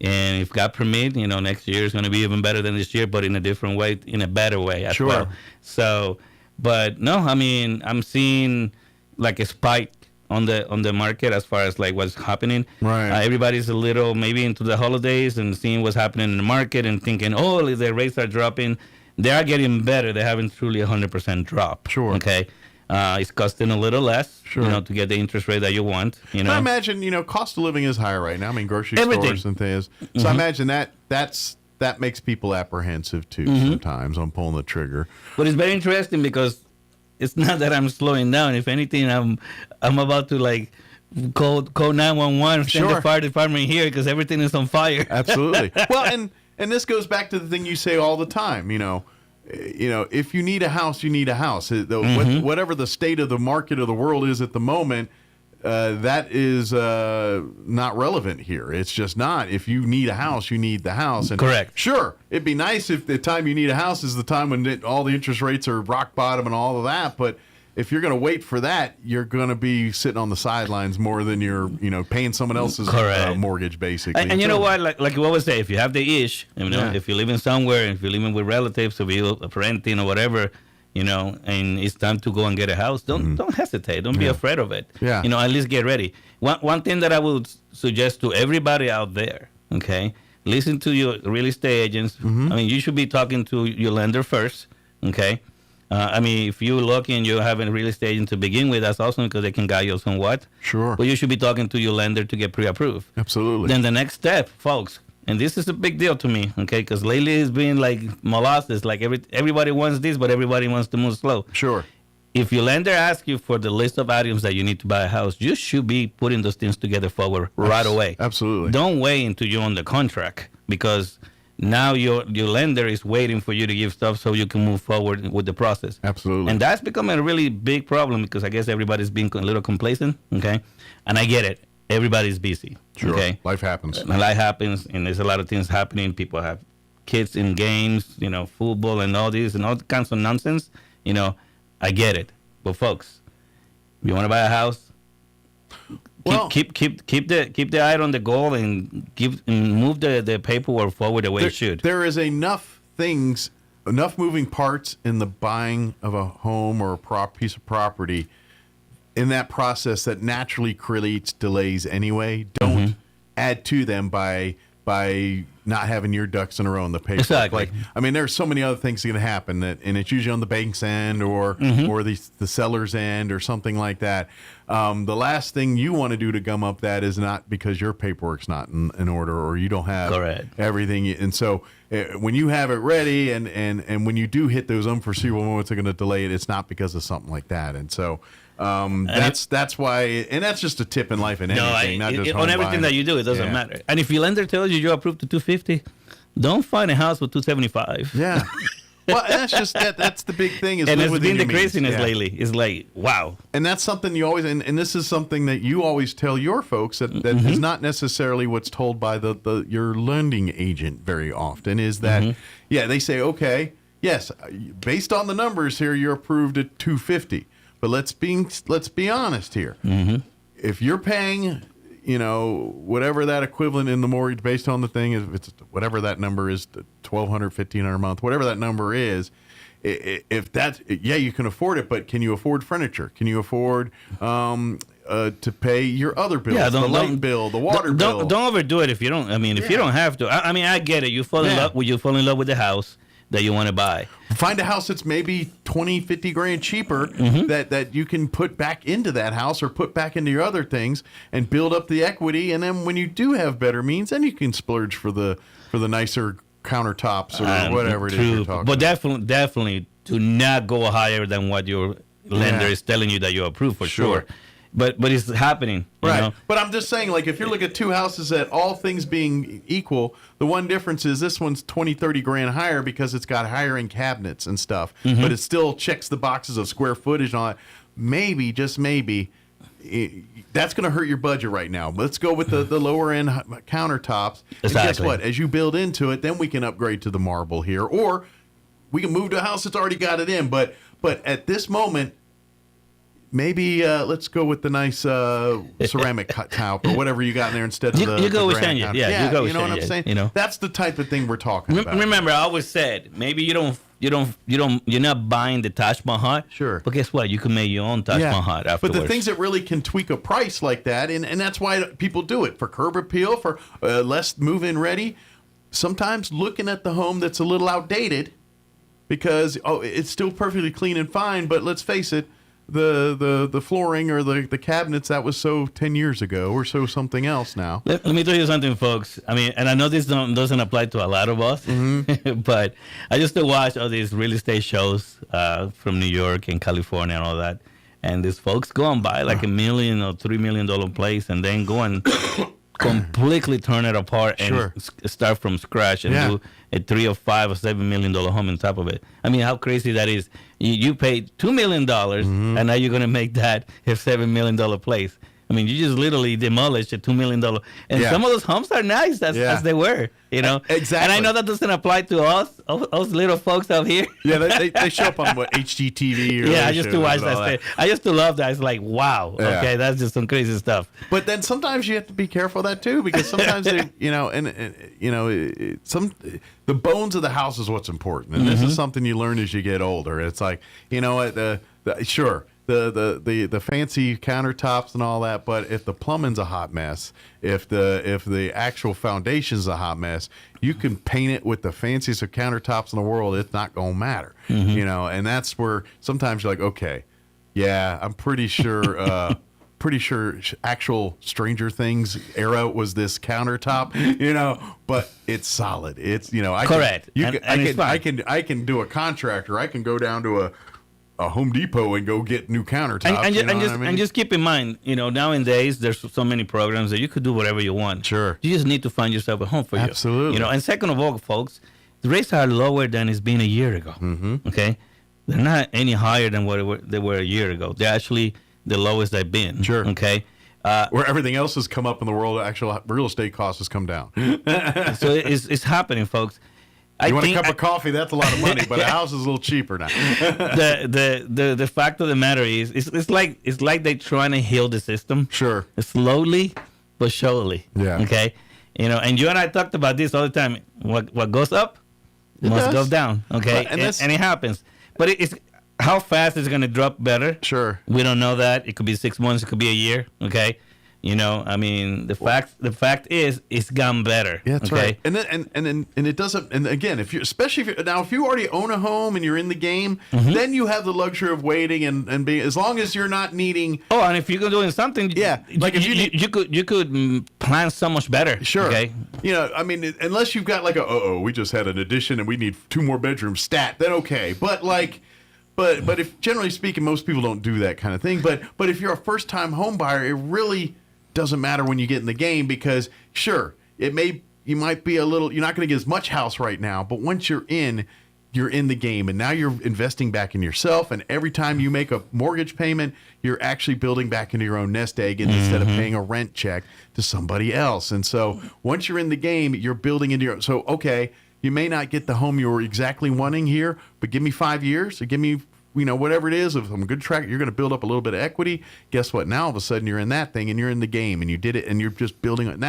And if God permit, next year is going to be even better than this year, but in a different way, in a better way as well. So, but no, I mean, I'm seeing like a spike on the market as far as like what's happening. Right. Everybody's a little maybe into the holidays and seeing what's happening in the market and thinking, oh, if the rates are dropping. They are getting better. They haven't truly 100% dropped. Sure. Okay. It's costing a little less, to get the interest rate that you want. I imagine, cost of living is higher right now. I mean, grocery Everything. stores and things. So I imagine that makes people apprehensive too sometimes on pulling the trigger. But it's very interesting because it's not that I'm slowing down. If anything, I'm about to like call 911, send the fire department here because everything is on fire. Absolutely. Well, and this goes back to the thing you say all the time. If you need a house, you need a house. Whatever the state of the market of the world is at the moment, that is not relevant here. It's just not. If you need a house, you need the house. And correct. Sure, it'd be nice if the time you need a house is the time when all the interest rates are rock bottom and all of that. But if you're going to wait for that, you're going to be sitting on the sidelines more than you're, paying someone else's mortgage, basically. And you know what? Like you always say, if you have the ish, if you're living somewhere, if you're living with relatives, if you're renting or whatever, and it's time to go and get a house, don't hesitate. Don't be afraid of it. Yeah. At least get ready. One thing that I would suggest to everybody out there, okay, listen to your real estate agents. I mean, you should be talking to your lender first, okay? If you're lucky and you have a real estate agent to begin with, that's awesome because they can guide you somewhat. Sure. But you should be talking to your lender to get pre-approved. Absolutely. Then the next step, folks, and this is a big deal to me, okay, because lately it's been like molasses. Like everybody wants this, but everybody wants to move slow. Sure. If your lender asks you for the list of items that you need to buy a house, you should be putting those things together forward right away. Absolutely. Don't wait until you're on the contract because now your lender is waiting for you to give stuff so you can move forward with the process. Absolutely. And that's becoming a really big problem because I guess everybody's being a little complacent, okay? And I get it. everybody's busy. Sure. Okay, Life happens. And life happens, and there's a lot of things happening. People have kids in games, football and all this and all kinds of nonsense. I get it, but folks, if you want to buy a house, keep the eye on the goal and move the paperwork forward the way it should. There is enough moving parts in the buying of a home or a piece of property in that process that naturally creates delays anyway. Don't add to them by not having your ducks in a row in the paper. Exactly. There's so many other things that can happen, and it's usually on the bank's end or the seller's end or something like that. The last thing you want to do to gum up that is not because your paperwork's not in order or you don't have everything. And so when you have it ready and when you do hit those unforeseeable moments that are going to delay it, it's not because of something like that. And so that's why, and that's just a tip in life and anything, not just on everything that you do. It doesn't matter. And if your lender tells you you're approved to 250, don't find a house with 275. Yeah. Well, that's just that's the big thing. And it's been the craziness lately. It's like, wow. And that's something you always, and this is something that you always tell your folks that is not necessarily what's told by your lending agent very often. Is that they say, okay, yes, based on the numbers here, you're approved at 250. But let's be honest here. If you're paying, whatever that equivalent in the mortgage based on the thing is, it's whatever that number is, $1,200, $1,500 a month, whatever that number is. If that, you can afford it, but can you afford furniture? Can you afford to pay your other bills, the light bill, the water bill? Don't overdo it if you don't. If you don't have to. I get it. You fall in love with the house that you want to buy. Find a house that's maybe 20, 50 grand cheaper that you can put back into that house or put back into your other things and build up the equity. And then when you do have better means, then you can splurge for the nicer countertops or whatever it is you're talking about. But definitely do not go higher than what your lender is telling you that you're approved for sure. But it's happening, right? But I'm just saying, like, if you look at two houses that all things being equal, the one difference is this one's 20, 30 grand higher because it's got higher end cabinets and stuff, but it still checks the boxes of square footage on it. Maybe, just maybe, that's going to hurt your budget right now. Let's go with the lower end countertops. Exactly. And guess what? As you build into it, then we can upgrade to the marble here, or we can move to a house that's already got it in. But at this moment, maybe let's go with the nice ceramic tile or whatever you got in there instead of the. You go with granite Shania. counter. You go with you know what I'm saying? That's the type of thing we're talking about. Remember, I always said maybe you're not buying the Taj Mahal. Sure. But guess what? You can make your own Taj Mahal afterwards. But the things that really can tweak a price like that, and that's why people do it for curb appeal, for less move-in ready. Sometimes looking at the home that's a little outdated because it's still perfectly clean and fine, but let's face it. The flooring or the cabinets that was so 10 years ago or so something else now. Let me tell you something, folks. And I know this doesn't apply to a lot of us, but I used to watch all these real estate shows from New York and California and all that. And these folks go and buy like $1 million or $3 million place and then go and completely turn it apart and start from scratch and do a $3 or $5 or $7 million home on top of it. How crazy that is. You paid $2 million and now you're going to make that a $7 million place. You just literally demolished a $2 million. And some of those homes are nice as they were, Exactly. And I know that doesn't apply to us little folks out here. Yeah, they show up on HGTV. Or I used to watch that. I used to love that. It's like, wow, okay, that's just some crazy stuff. But then sometimes you have to be careful of that too, because sometimes the bones of the house is what's important, and this is something you learn as you get older. It's like, the fancy countertops and all that, but if the plumbing's a hot mess, if the actual foundation's a hot mess, you can paint it with the fanciest of countertops in the world. It's not gonna matter, and that's where sometimes you're like, okay, yeah, I'm pretty sure. Pretty sure actual Stranger Things era was this countertop, but it's solid. It's correct. I can do a contractor. I can go down to a Home Depot and go get new countertops. And just keep in mind, nowadays there's so many programs that you could do whatever you want. Sure. You just need to find yourself a home for Absolutely. you. And second of all, folks, the rates are lower than it's been a year ago. Okay, they're not any higher than what they were a year ago. They're actually the lowest they've been. Sure. Okay. where everything else has come up in the world, actual real estate costs has come down. So it's happening, folks. You want a cup of coffee? That's a lot of money, but a house is a little cheaper now. The fact of the matter is, it's like they're trying to heal the system. Sure. Slowly but surely. Yeah. Okay. And you and I talked about this all the time. What goes up must go down. Okay. And it happens. But it's how fast it's going to drop better. Sure. We don't know that. It could be 6 months. It could be a year. Okay. The fact is, it's gone better. Yeah, that's right. And it doesn't. And again, if you already own a home and you're in the game, then you have the luxury of waiting and being, as long as you're not needing. Oh, and if you're doing something, like if you could plan so much better. Sure. Okay. Unless you've got like we just had an addition and we need 2 more bedrooms stat, then okay. But But if generally speaking, most people don't do that kind of thing. But if you're a first time home buyer, it really doesn't matter when you get in the game, because sure, you might be you're not going to get as much house right now, but once you're in the game, and now you're investing back in yourself, and every time you make a mortgage payment, you're actually building back into your own nest egg, and instead of paying a rent check to somebody else. And so once you're in the game, you're building into your, so okay, you may not get the home you were exactly wanting here, but give me 5 years, or give me whatever it is, of some good track, you're going to build up a little bit of equity. Guess what? Now all of a sudden you're in that thing and you're in the game and you did it and you're just building it. And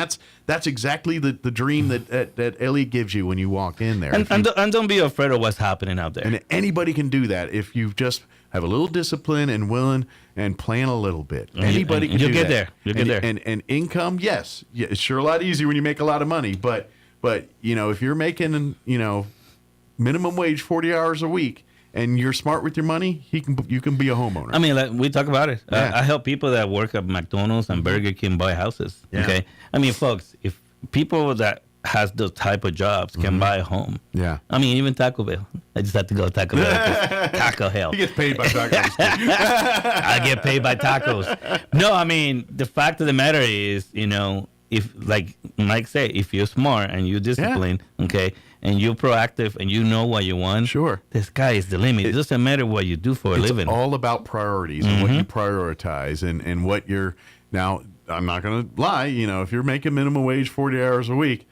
that's exactly the dream that Ellie gives you when you walk in there. And don't be afraid of what's happening out there. And anybody can do that if you just have a little discipline and willing and plan a little bit. Anybody can do that. You'll get there. You'll get there. And income, yes. Yeah, it's sure a lot easier when you make a lot of money. But if you're making minimum wage 40 hours a week, and you're smart with your money, you can be a homeowner. I mean, like, we talk about it. Yeah. I help people that work at McDonald's and Burger King buy houses. Yeah. Okay, I mean, folks, if people that has those type of jobs can buy a home. Yeah. I mean, even Taco Bell. I just have to go to Taco Bell. Taco Hell. He gets paid by tacos. I get paid by tacos. No, I mean, the fact of the matter is, if, like Mike said, if you're smart and you're disciplined, okay, and you're proactive and you know what you want, sure, the sky is the limit. It doesn't matter what you do for a living. It's all about priorities and what you prioritize and what you're. Now, I'm not going to lie. If you're making minimum wage 40 hours a week,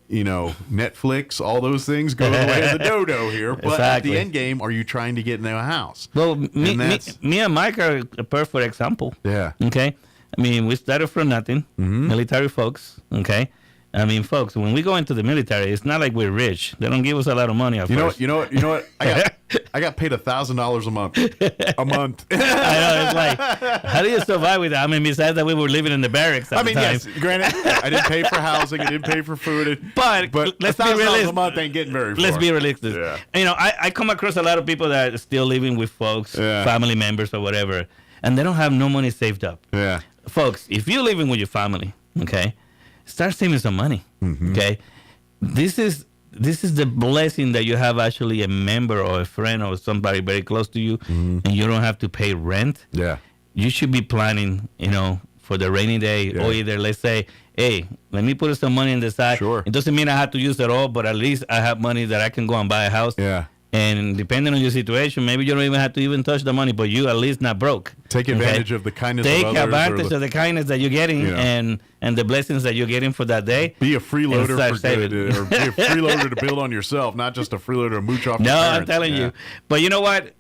Netflix, all those things go the way of the dodo here. But at the end game, are you trying to get into a house? Well, me and Mike are a perfect example. Yeah. Okay. I mean, we started from nothing, military folks. Okay. I mean, folks, when we go into the military, it's not like we're rich. They don't give us a lot of money at first. You know what? I got paid $1,000 a month. A month. I know. It's like, how do you survive with that? I mean, besides that, we were living in the barracks at the time. Yes. Granted, I didn't pay for housing. I didn't pay for food. But let's be realistic. $1,000 a month ain't getting very far. Let's be realistic. Yeah. I come across a lot of people that are still living with folks, family members or whatever, and they don't have no money saved up. Yeah. Folks, if you're living with your family, okay, start saving some money. Okay, this is the blessing that you have actually a member or a friend or somebody very close to you, and you don't have to pay rent. Yeah, you should be planning, for the rainy day, or either let's say, hey, let me put some money on the side. Sure, it doesn't mean I have to use it all, but at least I have money that I can go and buy a house. Yeah. And depending on your situation, maybe you don't even have to even touch the money, but you at least not broke. Take advantage of the kindness of others. Take advantage of the kindness that you're getting and the blessings that you're getting for that day. Be a freeloader for good, or be a freeloader to build on yourself, not just a freeloader to mooch off your parents. I'm telling you. But you know what?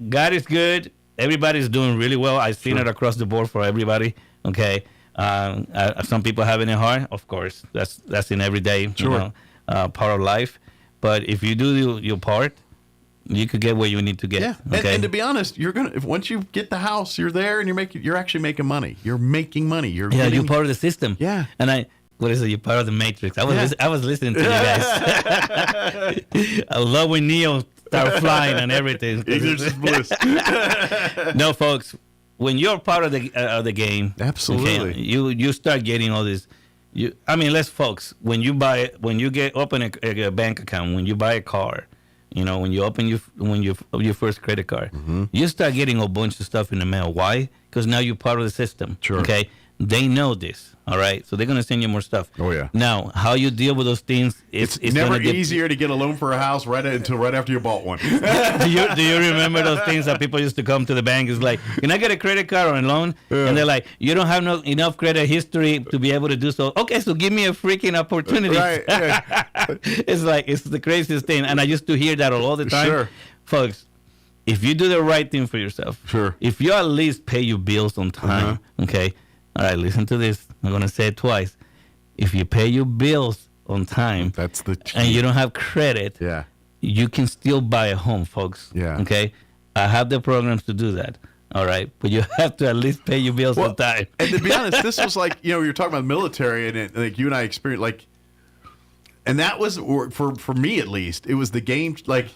God is good. Everybody's doing really well. I've seen it across the board for everybody. Okay. Some people having it hard, of course. That's in every day, part of life. But if you do your part, you could get where you need to get. Yeah, okay? and to be honest, once you get the house, you're there, and you're actually making money. You're making money. You're part of the system. Yeah, and what is it? You're part of the Matrix. I was listening to you guys. I love when Neo start flying and everything. Ignorance is bliss. No, folks, when you're part of the game, absolutely, okay, you start getting all this. Folks, when you open a bank account, when you buy a car. When you open your first credit card, you start getting a bunch of stuff in the mail. Why? Because now you're part of the system. Sure. Okay. They know this. All right, so they're gonna send you more stuff. Oh yeah. Now, how you deal with those things? It's never easier to get a loan for a house right after you bought one. do you remember those things that people used to come to the bank? It's like, can I get a credit card or a loan? And they're like, you don't have enough credit history to be able to do so. Okay, so give me a freaking opportunity. Right. Yeah. It's the craziest thing, and I used to hear that all the time. Sure. Folks, if you do the right thing for yourself, sure. If you at least pay your bills on time, okay. All right, listen to this. I'm going to say it twice. If you pay your bills on time, that's the key. And you don't have credit, yeah, you can still buy a home, folks. Yeah. Okay? I have the programs to do that. All right? But you have to at least pay your bills on time. And to be honest, this was like, you're talking about military, and like you and I experienced, like, and that was, for me at least, it was the game, like,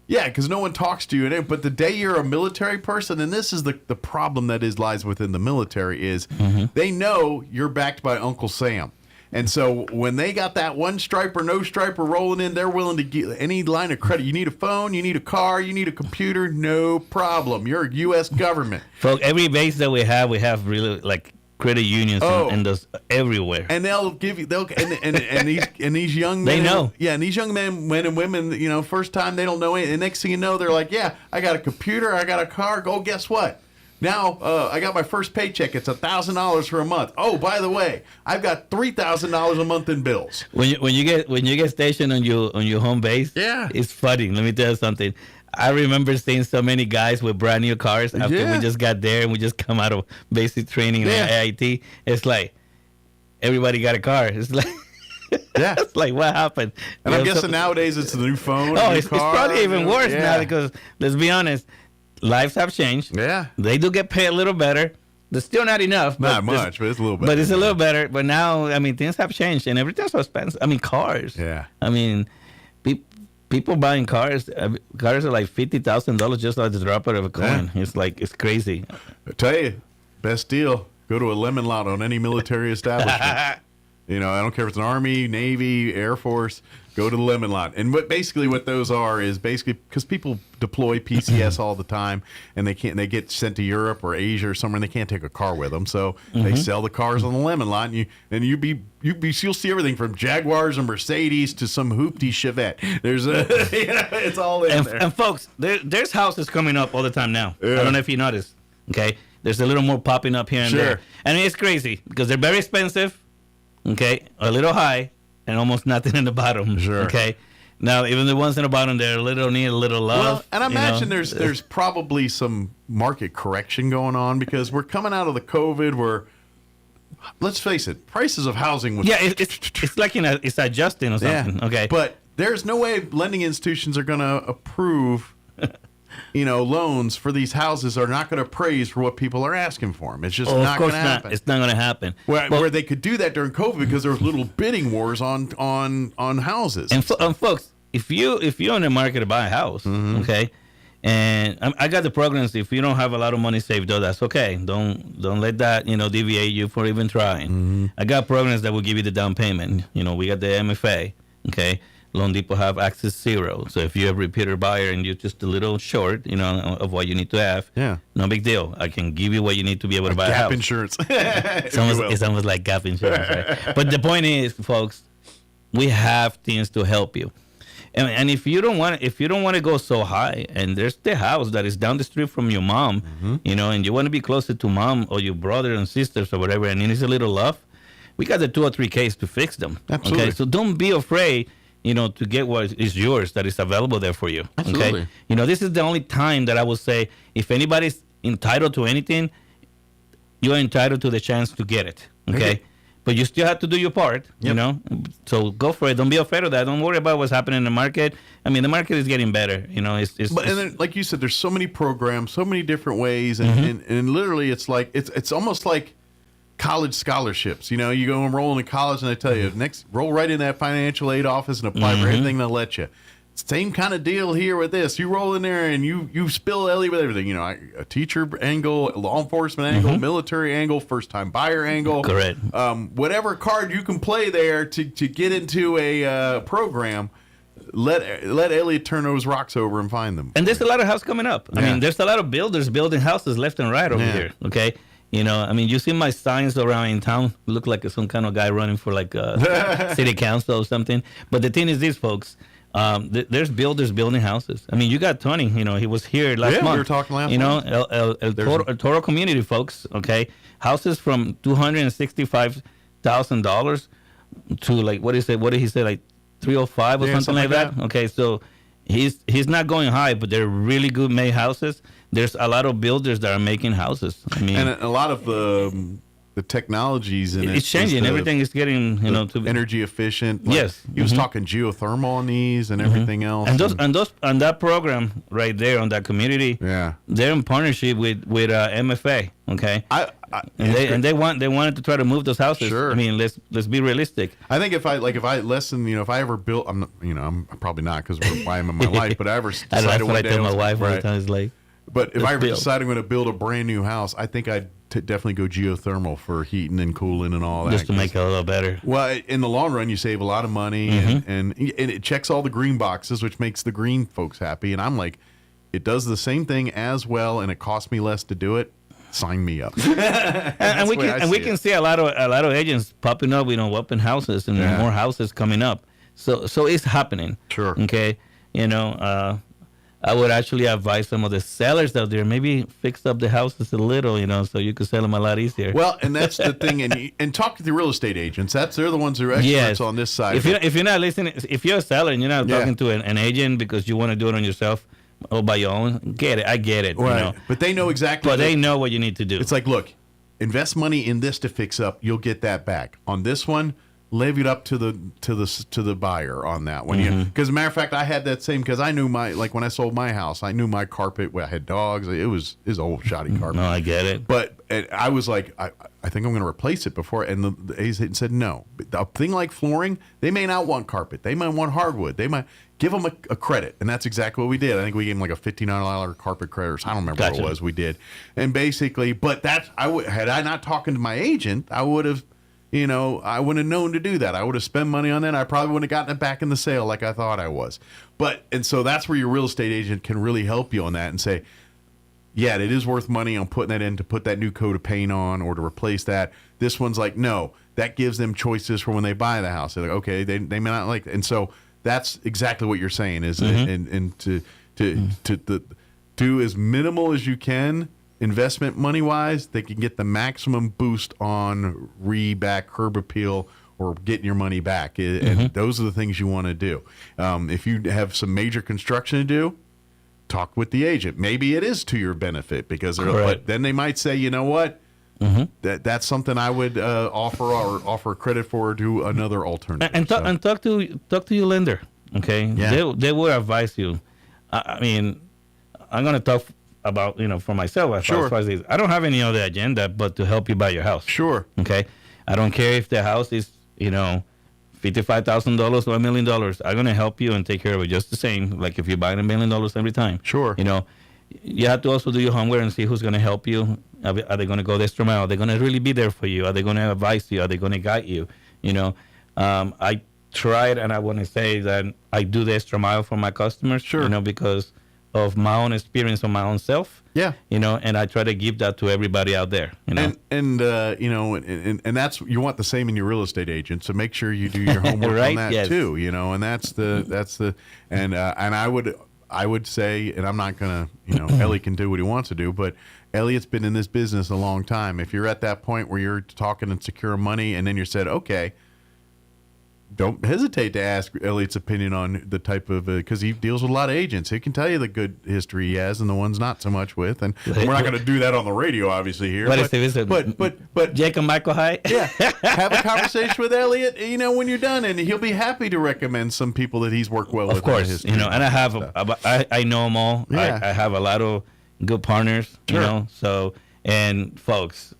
yeah, because no one talks to you. But the day you're a military person, and this is the problem that lies within the military, is they know you're backed by Uncle Sam. And so when they got that one stripe or no striper rolling in, they're willing to get any line of credit. You need a phone, you need a car, you need a computer, no problem. You're a U.S. government. Folks, every base that we have really, like, credit unions and those everywhere. And they'll give you and these young men, they know. And these young men and women, first time they don't know anything. And next thing you know, they're like, yeah, I got a computer, I got a car. Go, guess what? Now I got my first paycheck. It's $1,000 for a month. Oh, by the way, I've got $3,000 a month in bills. When you get stationed on your home base, yeah, it's funny. Let me tell you something. I remember seeing so many guys with brand new cars after we just got there and we just come out of basic training in AIT. It's like everybody got a car. It's like it's like what happened? And I'm guessing nowadays it's a new phone. It's probably even worse now because let's be honest, lives have changed. Yeah, they do get paid a little better. They're still not enough. Not much, but it's a little better. But it's a little better. But now, I mean, things have changed and everything's so expensive. I mean, cars. Yeah. I mean, people buying cars are like $50,000 just like the drop out of a coin. Yeah. It's crazy. I tell you, best deal. Go to a lemon lot on any military establishment. I don't care if it's an Army, Navy, Air Force. Go to the lemon lot. And what those are is basically because people deploy PCS all the time, and they get sent to Europe or Asia or somewhere, and they can't take a car with them. So they sell the cars on the lemon lot, and you'll see everything from Jaguars and Mercedes to some hoopty Chevette. There's it's all in there. And folks, there's houses coming up all the time now. Yeah. I don't know if you noticed. Okay, there's a little more popping up here and there. And it's crazy because they're very expensive. Okay, a little high. And almost nothing in the bottom. Sure. Okay. Now, even the ones in the bottom, need a little love. Well, and I imagine there's probably some market correction going on because we're coming out of the COVID where, let's face it, prices of housing was it's like it's adjusting or something. Yeah. Okay. But there's no way lending institutions are going to approve. Loans for these houses are not going to appraise for what people are asking for them. It's just not going to happen. It's not going to happen. Where they could do that during COVID because there was little bidding wars on houses. And folks, if you're in the market to buy a house, okay, and I got the programs. If you don't have a lot of money saved, though, that's okay. Don't let that deviate you for even trying. I got programs that will give you the down payment. We got the MFA, okay. Loan Depot have access zero. So if you're a repeater buyer and you're just a little short, of what you need to have, no big deal. I can give you what you need to be able to buy a house. Gap insurance. It's almost like gap insurance, right? But the point is, folks, we have things to help you. And if you don't want to go so high, and there's the house that is down the street from your mom, and you want to be closer to mom or your brother and sisters or whatever, and it needs a little love, we got the 2 or 3Ks to fix them. Absolutely. Okay, so don't be afraid. To get what is yours that is available there for you. Absolutely. Okay. This is the only time that I will say if anybody's entitled to anything, you're entitled to the chance to get it. Okay. But you still have to do your part, So go for it. Don't be afraid of that. Don't worry about what's happening in the market. I mean, the market is getting better. And then, like you said, there's so many programs, so many different ways, and literally, it's like it's almost like college scholarships. You go enroll in college and they tell you next roll right in that financial aid office and apply for anything they'll let you. Same kind of deal here with this. You roll in there and you spill Ellie with everything. A teacher angle, law enforcement angle, military angle, first time buyer angle. Correct. Whatever card you can play there to get into a program. Let Elliot turn those rocks over and find them. And there's a lot of houses coming up. I mean, there's a lot of builders building houses left and right over here. Okay. You know, I mean, you see my signs around in town. Look like some kind of guy running for like city council or something. But the thing is this, folks. There's builders building houses. I mean, you got Tony. You know, he was here last month. Yeah, we were talking last month. You know, El Toro community, folks. Okay, houses from $265,000 to like what did he say, like 305 or something like that? Okay, so he's not going high, but they're really good made houses. There's a lot of builders that are making houses. I mean, and a lot of the technologies in it's changing. Everything is getting to energy efficient. Like, yes, he was talking geothermal on these and everything else. And that program right there on that community. Yeah, they're in partnership with MFA. Okay, they wanted to try to move those houses. Sure. I mean, let's be realistic. I think if I ever built, I'm probably not because why I'm in my life, but I ever decided that's what I day tell my wife all the right. time. Is like, but if I ever decide I'm going to build a brand new house, I think I'd definitely go geothermal for heating and cooling and all that. Just to make it a little better. Well, in the long run, you save a lot of money, and it checks all the green boxes, which makes the green folks happy. And I'm like, it does the same thing as well, and it costs me less to do it. Sign me up. and we can see a lot of agents popping up, open houses and more houses coming up. So it's happening. Sure. Okay. I would actually advise some of the sellers out there maybe fix up the houses a little, so you could sell them a lot easier. Well, and that's the thing, and talk to the real estate agents. They're the ones who are experts on this side. If you're not listening, if you're a seller and you're not talking to an agent because you want to do it on yourself or by your own, I get it. Right. But they know exactly. But they know what you need to do. It's like, look, invest money in this to fix up. You'll get that back. On this one, leave it up to the buyer on that one. Because as a matter of fact, I had that same, because I knew when I sold my house, I knew my carpet. I had dogs. It was old shoddy carpet. No, I get it. But I was like, I think I'm going to replace it before. And the agent said no. A thing like flooring, they may not want carpet. They might want hardwood. They might give them a credit, and that's exactly what we did. I think we gave them like a $59 carpet credit, or I don't remember what it was. We did, and basically, but had I not talking to my agent, I would have. I wouldn't have known to do that. I would have spent money on that. I probably wouldn't have gotten it back in the sale like I thought I was. And so that's where your real estate agent can really help you on that and say, yeah, it is worth money on putting that in to put that new coat of paint on or to replace that. This one's like, no, that gives them choices for when they buy the house. They're like, okay, they may not like it. And so that's exactly what you're saying is, and to do as minimal as you can. Investment money-wise, they can get the maximum boost on curb appeal, or getting your money back. And those are the things you want to do. If you have some major construction to do, talk with the agent. Maybe it is to your benefit but then they might say, you know what, that's something I would offer credit for to another alternative. And talk to your lender. Okay, they will advise you. I mean, I'm going to talk about for myself as far as this. I don't have any other agenda but to help you buy your house. Sure. Okay. I don't care if the house is $55,000 or $1 million. I'm gonna help you and take care of it just the same. Like if you're buying $1 million every time. Sure. You have to also do your homework and see who's gonna help you. Are they gonna go the extra mile? Are they gonna really be there for you? Are they gonna advise you? Are they gonna guide you? I tried, and I want to say that I do the extra mile for my customers. Sure. Because of my own experience on my own self. Yeah. And I try to give that to everybody out there. And that's, you want the same in your real estate agent. So make sure you do your homework on that too. And and I would say, and I'm not gonna, Elliot can do what he wants to do, but Elliot's been in this business a long time. If you're at that point where you're talking and securing money, and then you said, okay, don't hesitate to ask Elliot's opinion on the type of, because he deals with a lot of agents. He can tell you the good history he has and the ones not so much with. And we're not going to do that on the radio, obviously, here. But Jake and Michael High? Yeah. Have a conversation with Elliot, when you're done, and he'll be happy to recommend some people that he's worked well with. Of course, and I have, I know them all. Yeah. I have a lot of good partners, so, and folks,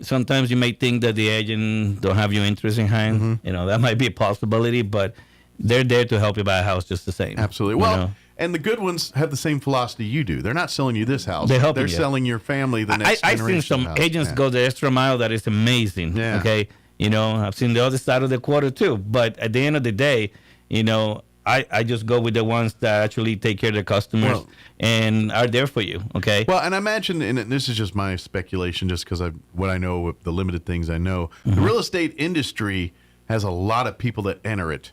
sometimes you may think that the agent don't have your interest in hand. That might be a possibility, but they're there to help you buy a house just the same. Absolutely. Well, and the good ones have the same philosophy you do. They're not selling you this house. They're selling your family the next generation. I've seen some agents go the extra mile that is amazing. Yeah. Okay. I've seen the other side of the quarter too. But at the end of the day, I just go with the ones that actually take care of the customers and are there for you. Okay. Well, and I imagine, and this is just my speculation, just because what I know, the limited things I know, the real estate industry has a lot of people that enter it.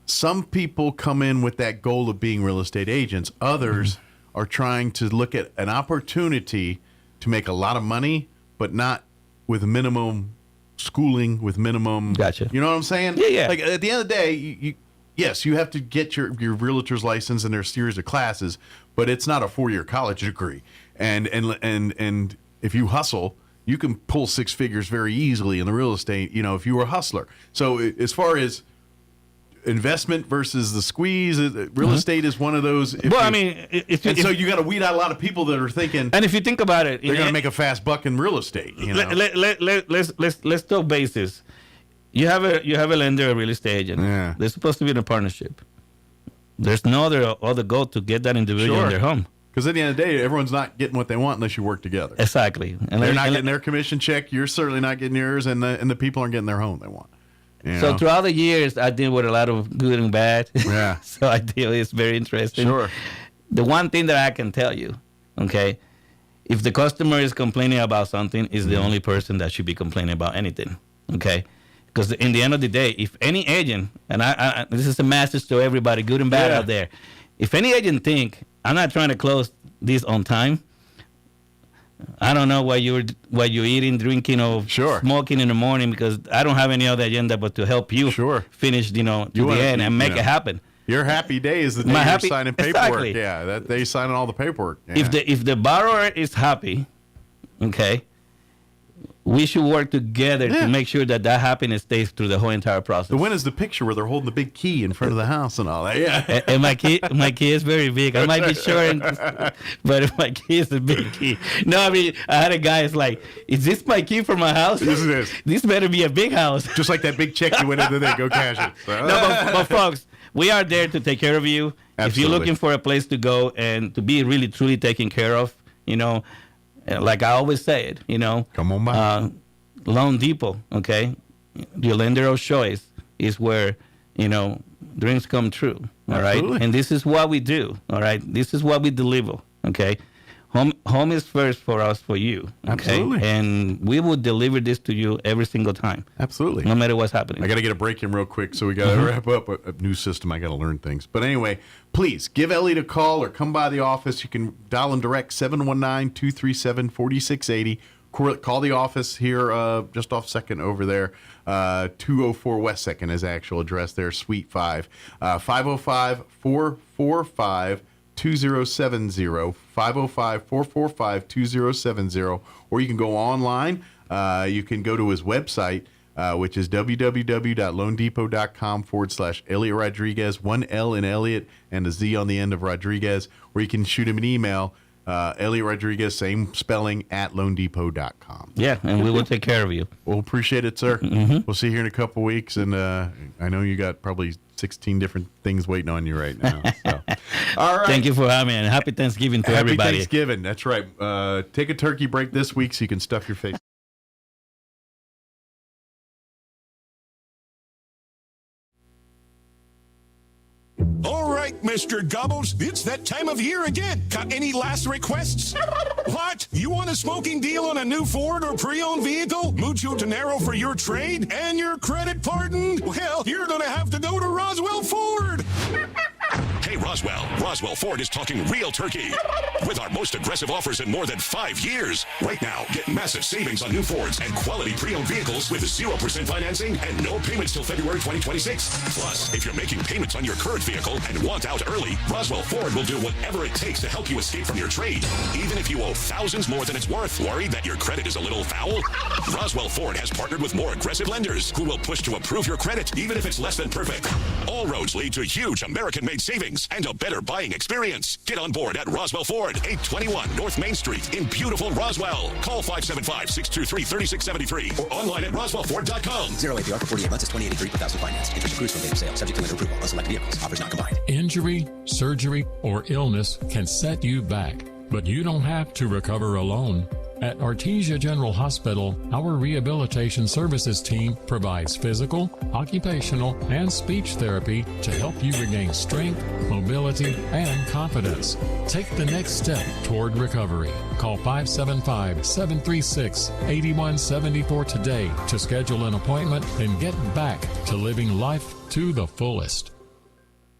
Some people come in with that goal of being real estate agents. Others are trying to look at an opportunity to make a lot of money, but not with minimum schooling, with minimum. Gotcha. You know what I'm saying? Yeah. Like at the end of the day, yes, you have to get your realtor's license and there's a series of classes, but it's not a 4-year college degree. And if you hustle, you can pull 6 figures very easily in the real estate, if you were a hustler. So as far as investment versus the squeeze, real estate is one of those. So you got to weed out a lot of people that are thinking. And if you think about it, they're going to make a fast buck in real estate. Let's talk basis. You have a lender, a real estate agent. Yeah. They're supposed to be in a partnership. There's no other goal to get that individual in their home. Because at the end of the day, everyone's not getting what they want unless you work together. Exactly. And they're not getting their commission check. You're certainly not getting yours, and the people aren't getting their home they want. So throughout the years, I deal with a lot of good and bad. Yeah. So I deal. It's very interesting. Sure. The one thing that I can tell you, okay, if the customer is complaining about something, is the only person that should be complaining about anything. Okay. Because in the end of the day, if any agent, and I this is a message to everybody, good and bad out there, if any agent think I'm not trying to close this on time, I don't know what you're eating, drinking, or smoking in the morning, because I don't have any other agenda but to help you finish, to the end and make it happen. Your happy day is the day you're signing paperwork. Exactly. Yeah, that day signing all the paperwork. Yeah. If the borrower is happy, okay, we should work together to make sure that happiness stays through the whole entire process. The one is the picture where they're holding the big key in front of the house and all that. Yeah. And my key is very big. I might be short, but my key is a big key. No, I mean, I had a guy is like, is this my key for my house? Yes, it is. This better be a big house. Just like that big check you went into there, go cash it. So. No, but folks, we are there to take care of you. Absolutely. If you're looking for a place to go and to be really, truly taken care of, like I always say it, come on by. Loan Depot, okay? Your lender of choice is where, dreams come true, all right? Absolutely. And this is what we do, all right? This is what we deliver, okay? Home is first for us, for you, okay? Absolutely. And we will deliver this to you every single time. Absolutely. No matter what's happening. I got to get a break in real quick, so we got to wrap up. A new system, I got to learn things. But anyway, please give Elliot a call or come by the office. You can dial him direct, 719-237-4680. Call the office here just off 2nd over there. 204 West 2nd is the actual address there, Suite 5. 505-445-2070. 505-445-2070. Or you can go online. You can go to his website, which is www.loandepot.com/Elliot Rodriguez, 1 L in Elliot and a Z on the end of Rodriguez. Or you can shoot him an email. Elliot Rodriguez, same spelling, at loandepot.com. Yeah, and we will take care of you. We'll appreciate it, sir. We'll see you here in a couple weeks, and I know you got probably 16 different things waiting on you right now. So. All right. Thank you for having me, and happy Thanksgiving to everybody. Happy Thanksgiving. That's right. Take a turkey break this week so you can stuff your face. All right, Mr. Gobbles, it's that time of year again. Got any last requests? What? You want a smoking deal on a new Ford or pre-owned vehicle? Mucho dinero for your trade and your credit pardon? Well, you're going to have to go to Roswell Ford. Hey, Roswell Ford is talking real turkey with our most aggressive offers in more than 5 years. Right now, get massive savings on new Fords and quality pre-owned vehicles with 0% financing and no payments till February 2026. Plus, if you're making payments on your current vehicle and want out early, Roswell Ford will do whatever it takes to help you escape from your trade. Even if you owe thousands more than it's worth, worried that your credit is a little foul? Roswell Ford has partnered with more aggressive lenders who will push to approve your credit even if it's less than perfect. All roads lead to huge American-made savings and a better buying experience. Get on board at Roswell Ford, 821 North Main Street in beautiful Roswell. Call 575-623-3673 or online at roswellford.com. 0 APR for 48 months is $20.83 per thousand finance. Interest accrues from date of sale. Subject to lender approval on select vehicles. Offers not combined. Injury, surgery, or illness can set you back, but you don't have to recover alone. At Artesia General Hospital, our rehabilitation services team provides physical, occupational, and speech therapy to help you regain strength, mobility, and confidence. Take the next step toward recovery. Call 575-736-8174 today to schedule an appointment and get back to living life to the fullest.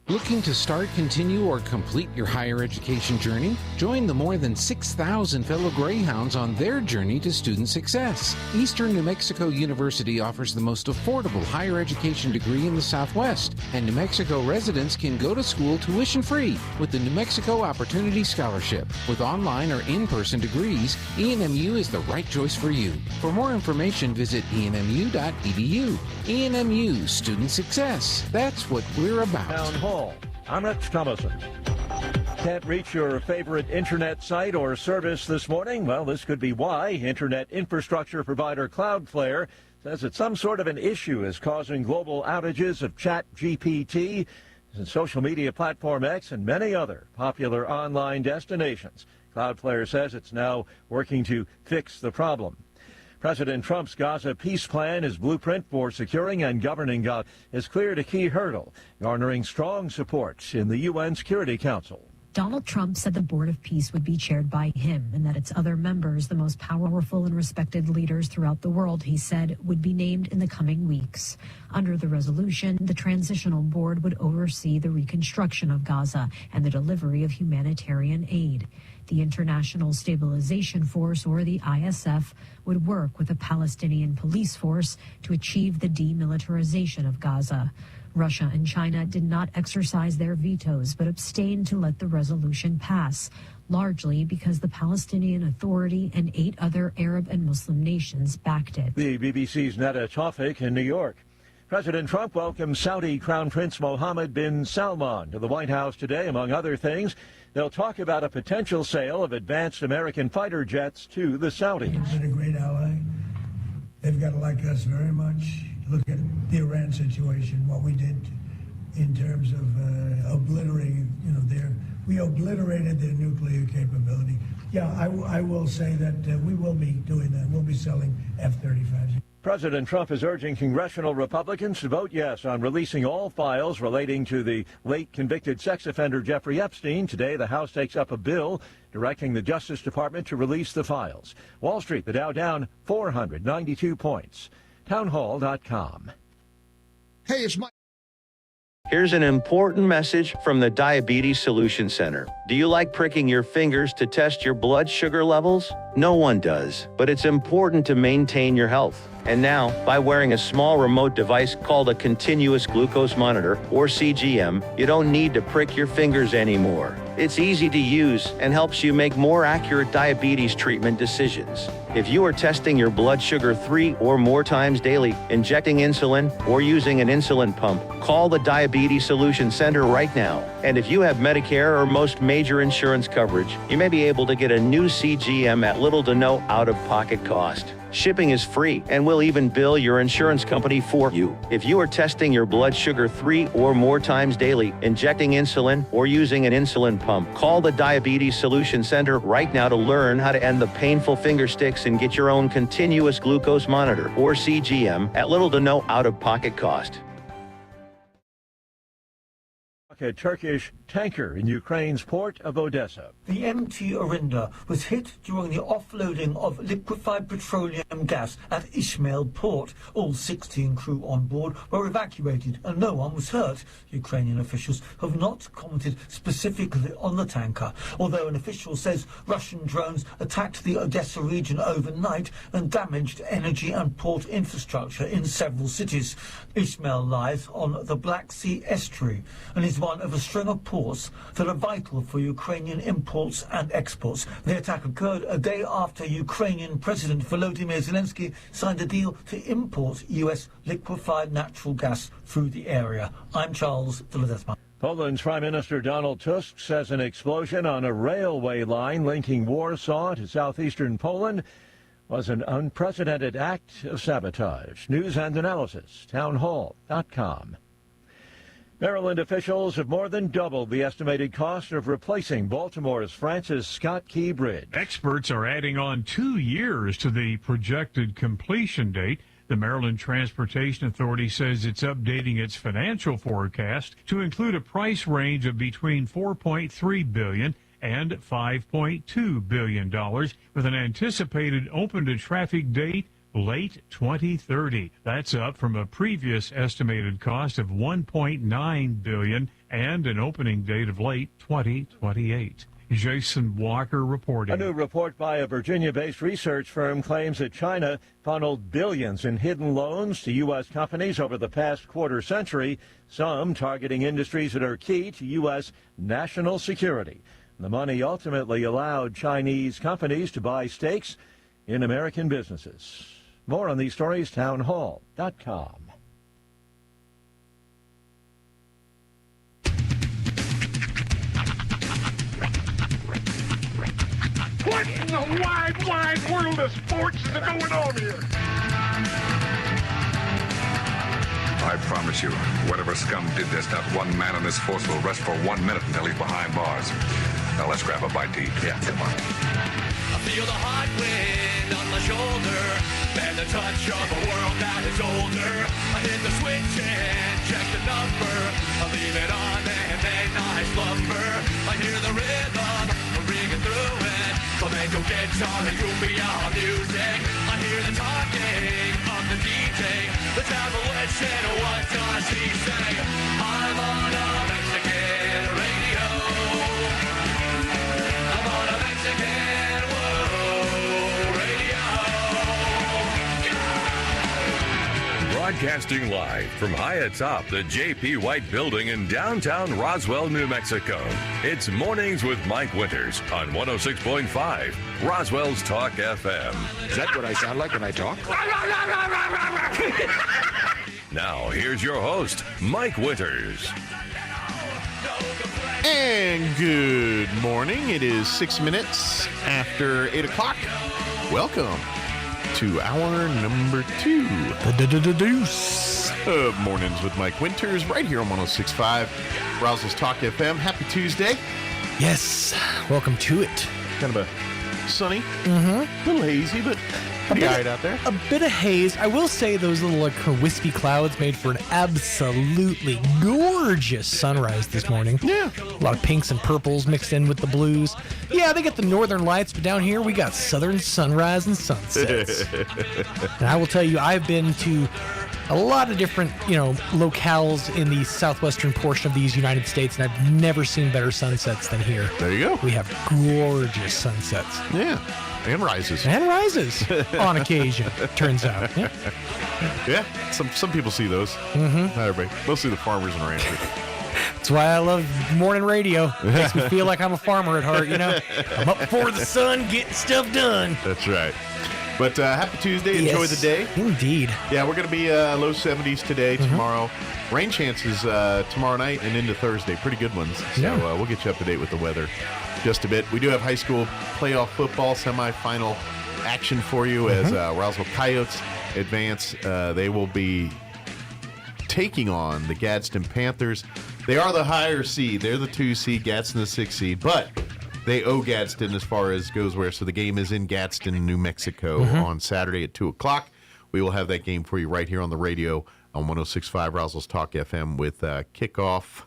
Looking to start, continue, or complete your higher education journey? Join the more than 6,000 fellow Greyhounds on their journey to student success. Eastern New Mexico University offers the most affordable higher education degree in the Southwest, and New Mexico residents can go to school tuition-free with the New Mexico Opportunity Scholarship. With online or in-person degrees, ENMU is the right choice for you. For more information, visit enmu.edu. ENMU, student success. That's what we're about. Town Hall. I'm Rich Thomason. Can't reach your favorite internet site or service this morning? Well, this could be why. Internet infrastructure provider Cloudflare says that some sort of an issue is causing global outages of ChatGPT and social media platform X and many other popular online destinations. Cloudflare says it's now working to fix the problem. President Trump's Gaza peace plan, his blueprint for securing and governing Gaza, has cleared a key hurdle, garnering strong support in the UN Security Council. Donald Trump said the Board of Peace would be chaired by him and that its other members, the most powerful and respected leaders throughout the world, he said, would be named in the coming weeks. Under the resolution, the transitional board would oversee the reconstruction of Gaza and the delivery of humanitarian aid. The International Stabilization Force, or the ISF, would work with the Palestinian police force to achieve the demilitarization of Gaza. Russia and China did not exercise their vetoes but abstained to let the resolution pass, largely because the Palestinian Authority and 8 other Arab and Muslim nations backed it. The BBC's Netta Tawfik in New York. President Trump welcomes Saudi Crown Prince Mohammed bin Salman to the White House today, among other things. They'll talk about a potential sale of advanced American fighter jets to the Saudis. It's been a great ally. They've got to like us very much. Look at the Iran situation, what we did in terms of obliterating, we obliterated their nuclear capability. Yeah, I will say that we will be doing that. We'll be selling F-35s. President Trump is urging congressional Republicans to vote yes on releasing all files relating to the late convicted sex offender Jeffrey Epstein. Today, the House takes up a bill directing the Justice Department to release the files. Wall Street, the Dow down 492 points. Townhall.com. Hey, it's Mike. Here's an important message from the Diabetes Solution Center. Do you like pricking your fingers to test your blood sugar levels? No one does, but it's important to maintain your health. And now, by wearing a small remote device called a continuous glucose monitor, or CGM, you don't need to prick your fingers anymore. It's easy to use and helps you make more accurate diabetes treatment decisions. If you are testing your blood sugar 3 or more times daily, injecting insulin, or using an insulin pump, call the Diabetes Solution Center right now. And if you have Medicare or most major insurance coverage, you may be able to get a new CGM at little to no out-of-pocket cost. Shipping is free, and we'll even bill your insurance company for you. If you are testing your blood sugar 3 or more times daily, injecting insulin, or using an insulin pump, call the Diabetes Solution Center right now to learn how to end the painful finger sticks and get your own continuous glucose monitor, or CGM, at little to no out-of-pocket cost. A Turkish tanker in Ukraine's port of Odessa. The MT Orinda was hit during the offloading of liquefied petroleum gas at Ismail port. All 16 crew on board were evacuated and no one was hurt. Ukrainian officials have not commented specifically on the tanker, although an official says Russian drones attacked the Odessa region overnight and damaged energy and port infrastructure in several cities. Ismail lies on the Black Sea estuary and is one of a string of ports that are vital for Ukrainian imports and exports. The attack occurred a day after Ukrainian President Volodymyr Zelensky signed a deal to import U.S. liquefied natural gas through the area. I'm Charles de Ledesma. Poland's Prime Minister Donald Tusk says an explosion on a railway line linking Warsaw to southeastern Poland was an unprecedented act of sabotage. News and analysis, townhall.com. Maryland officials have more than doubled the estimated cost of replacing Baltimore's Francis Scott Key Bridge. Experts are adding on 2 years to the projected completion date. The Maryland Transportation Authority says it's updating its financial forecast to include a price range of between $4.3 billion and $5.2 billion, with an anticipated open-to-traffic date late 2030. That's up from a previous estimated cost of $1.9 billion and an opening date of late 2028. Jason Walker reporting. A new report by a Virginia-based research firm claims that China funneled billions in hidden loans to U.S. companies over the past quarter century, some targeting industries that are key to U.S. national security. The money ultimately allowed Chinese companies to buy stakes in American businesses. More on these stories, townhall.com. What in the wide, wide world of sports is going on here? I promise you, whatever scum did this, not one man in this force will rest for 1 minute until he's behind bars. Now let's grab a bite to eat. Yeah, come on. I feel the hot wind on my shoulder and the touch of a world that is older. I hit the switch and check the number. I leave it on and then I slumber. I hear the rhythm ringing through it. Flamenco guitar and cumbia music. I hear the talking of the DJ. The abolition, what does he say? I'm on a Mexican radio. I'm on a Mexican radio. Broadcasting live from high atop the J.P. White Building in downtown Roswell, New Mexico. It's Mornings with Mike Winters on 106.5 Roswell's Talk FM. Is that what I sound like when I talk? Now, here's your host, Mike Winters. And good morning. It is 6 minutes after 8 o'clock. Welcome to hour number 2 of Mornings with Mike Winters, right here on 106.5 Roswell's Talk FM. Happy Tuesday. Yes, welcome to it. Kind of a sunny, a little hazy, but pretty all right out there. A bit of haze. I will say those little like wispy clouds made for an absolutely gorgeous sunrise this morning. Yeah. A lot of pinks and purples mixed in with the blues. Yeah, they get the northern lights, but down here we got southern sunrise and sunsets. And I will tell you, I've been to a lot of different, locales in the southwestern portion of these United States, and I've never seen better sunsets than here. There you go. We have gorgeous sunsets. Yeah. And rises. And rises on occasion, turns out. Yeah. Yeah. Some people see those. Not everybody. Mostly the farmers and ranchers. That's why I love morning radio. It makes me feel like I'm a farmer at heart, I'm up before the sun, getting stuff done. That's right. But happy Tuesday. Enjoy the day. Indeed. Yeah, we're going to be low 70s today, tomorrow. Rain chances tomorrow night and into Thursday. Pretty good ones. So we'll get you up to date with the weather just a bit. We do have high school playoff football semifinal action for you as Roswell Coyotes advance. They will be taking on the Gadsden Panthers. They are the higher seed. They're the 2 seed, Gadsden the 6 seed. But they owe Gadsden as far as goes where. So the game is in Gadsden, New Mexico on Saturday at 2 o'clock. We will have that game for you right here on the radio on 106.5 Roswell's Talk FM with kickoff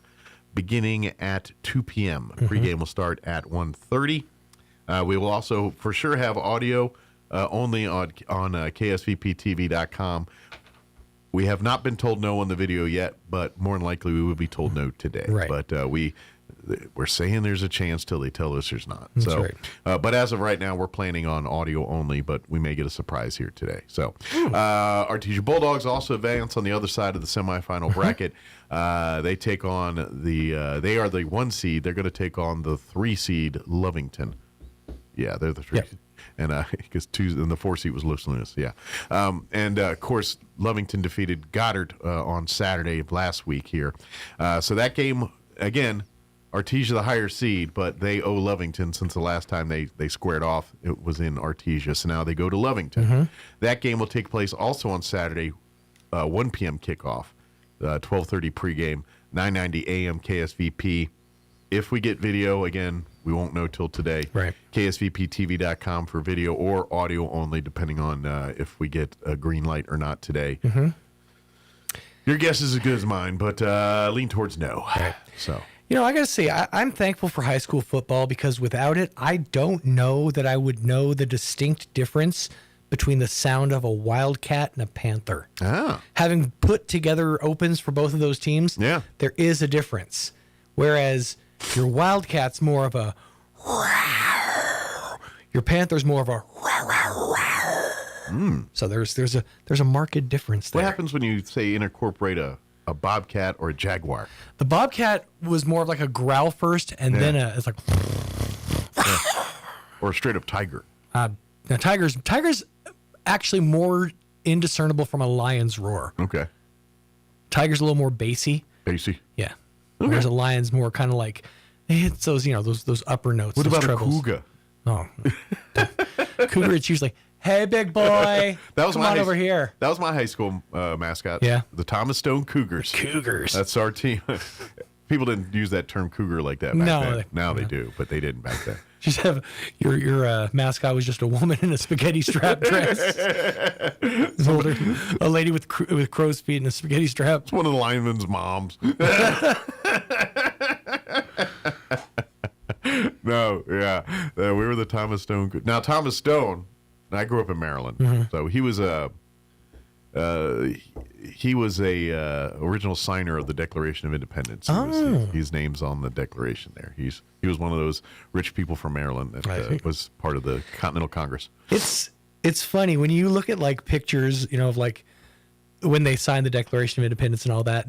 beginning at 2 p.m. Pregame will start at 1:30. We will also for sure have audio only on KSVPTV.com. We have not been told no on the video yet, but more than likely we will be told no today. Right. But we're saying there's a chance till they tell us there's not. That's so, right. But as of right now, we're planning on audio only, but we may get a surprise here today. So, Artesia Bulldogs also advance on the other side of the semifinal bracket. They take on they are the 1 seed. They're going to take on the 3 seed Lovington. Yeah, they're the 3 seed. And because 2 and the 4 seed was Los Lunas, and of course Lovington defeated Goddard on Saturday of last week here. So that game again, Artesia the higher seed, but they owe Lovington since the last time they squared off. It was in Artesia, so now they go to Lovington. That game will take place also on Saturday, 1 p.m. kickoff, 12:30 pregame. 990 AM KSVP. If we get video, again, we won't know till today. Right. KSVPTV.com for video or audio only, depending on if we get a green light or not today. Mm-hmm. Your guess is as good as mine, but lean towards no. Right. So, you know, I got to say, I'm thankful for high school football because without it, I don't know that I would know the distinct difference between the sound of a Wildcat and a Panther. Ah. Having put together opens for both of those teams, yeah, there is a difference. Whereas your Wildcat's more of a your Panther's more of a So there's a marked difference there. What happens when you say incorporate a bobcat or a jaguar? The bobcat was more of like a growl first, and then it's like, or a straight up tiger. Now tiger's actually more indiscernible from a lion's roar. Okay. Tiger's a little more bassy. Bassy. Yeah. Okay. Whereas a lion's more kind of like it hits those those upper notes. What those about trebles. a cougar? Oh, cougar. It's usually, hey, big boy, come on over here. That was my high school mascot. Yeah. The Thomas Stone Cougars. Cougars. That's our team. People didn't use that term cougar like that back then. Now they do, but they didn't back then. Just have your mascot was just a woman in a spaghetti strap dress. A lady with crow's feet and a spaghetti strap. It's one of the linemen's moms. No, yeah, we were the Thomas Stone. Now Thomas Stone, I grew up in Maryland, so he was a original signer of the Declaration of Independence. His name's on the Declaration there. He was one of those rich people from Maryland that was part of the Continental Congress. It's funny when you look at like pictures, of like when they signed the Declaration of Independence and all that,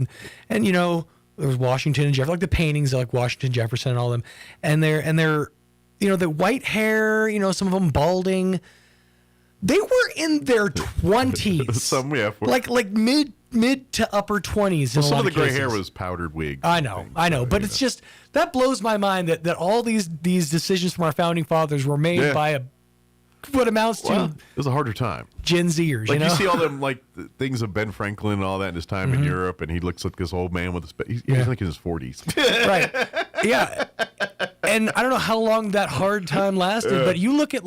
and there was Washington and Jefferson, like the paintings of like Washington, Jefferson, and all them, and they're the white hair, some of them balding. They were in their 20s. Some, yeah. Like mid to upper 20s. Well, some of the gray hair was powdered wigs. I know. But it's just, that blows my mind that all these decisions from our founding fathers were made by what amounts to... It was a harder time. Gen Zers, you see all them, things of Ben Franklin and all that in his time in Europe, and he looks like this old man with he's like in his 40s. Right. Yeah. And I don't know how long that hard time lasted, but you look at,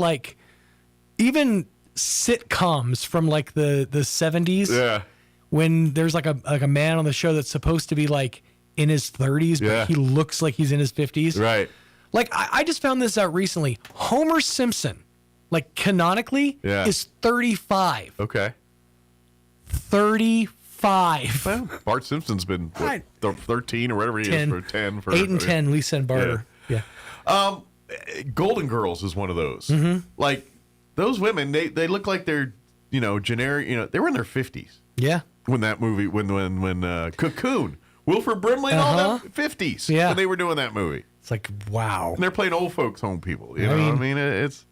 even sitcoms from the 70s when there's a man on the show that's supposed to be in his 30s but he looks like he's in his 50s, right? I just found this out recently. Homer Simpson canonically is 35. Okay. 35. Well, Bart Simpson's been 13 or whatever he is for 10 for 8 and 10 Lisa and Barter. Golden Girls is one of those. Those women, they look like they're, generic, they were in their 50s. Yeah. When that movie, when Cocoon, Wilford Brimley and all them, 50s. Yeah. When they were doing that movie. It's wow. And they're playing old folks home people. You know what I mean? It's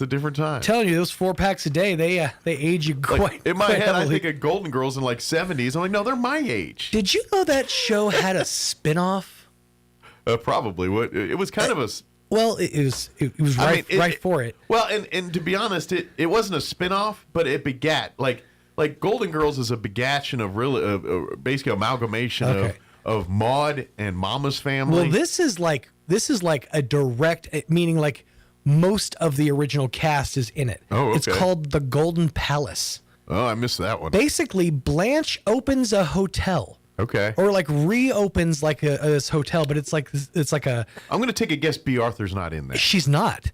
a different time. I'm telling you, those 4 packs a day, they age you quite in my head, heavily. I think of Golden Girls in 70s. I'm like, no, they're my age. Did you know that show had a spin-off? Probably. It was kind of a... Well, it was right for it. Well, and to be honest, it wasn't a spin-off, but it begat like Golden Girls is a begattion of basically amalgamation of Maude and Mama's Family. Well, this is like a direct, meaning most of the original cast is in it. Oh, okay. It's called The Golden Palace. Oh, I missed that one. Basically, Blanche opens a hotel. Okay. Or reopens this hotel, but it's like a... I'm going to take a guess B. Arthur's not in there. She's not.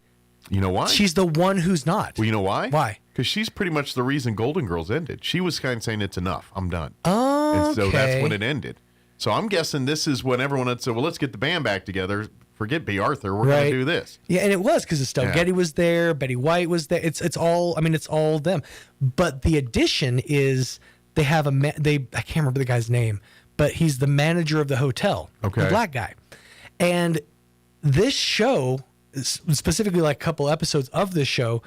You know why? She's the one who's not. Well, you know why? Why? Because she's pretty much the reason Golden Girls ended. She was kind of saying, it's enough. I'm done. Oh, and so that's when it ended. So I'm guessing this is when everyone had said, well, let's get the band back together. Forget B. Arthur. We're going to do this. Yeah, and it was because Estelle Getty was there. Betty White was there. It's all them. But the addition is they have I can't remember the guy's name, but he's the manager of the hotel. Okay. The black guy. And this show, specifically a couple episodes of this show,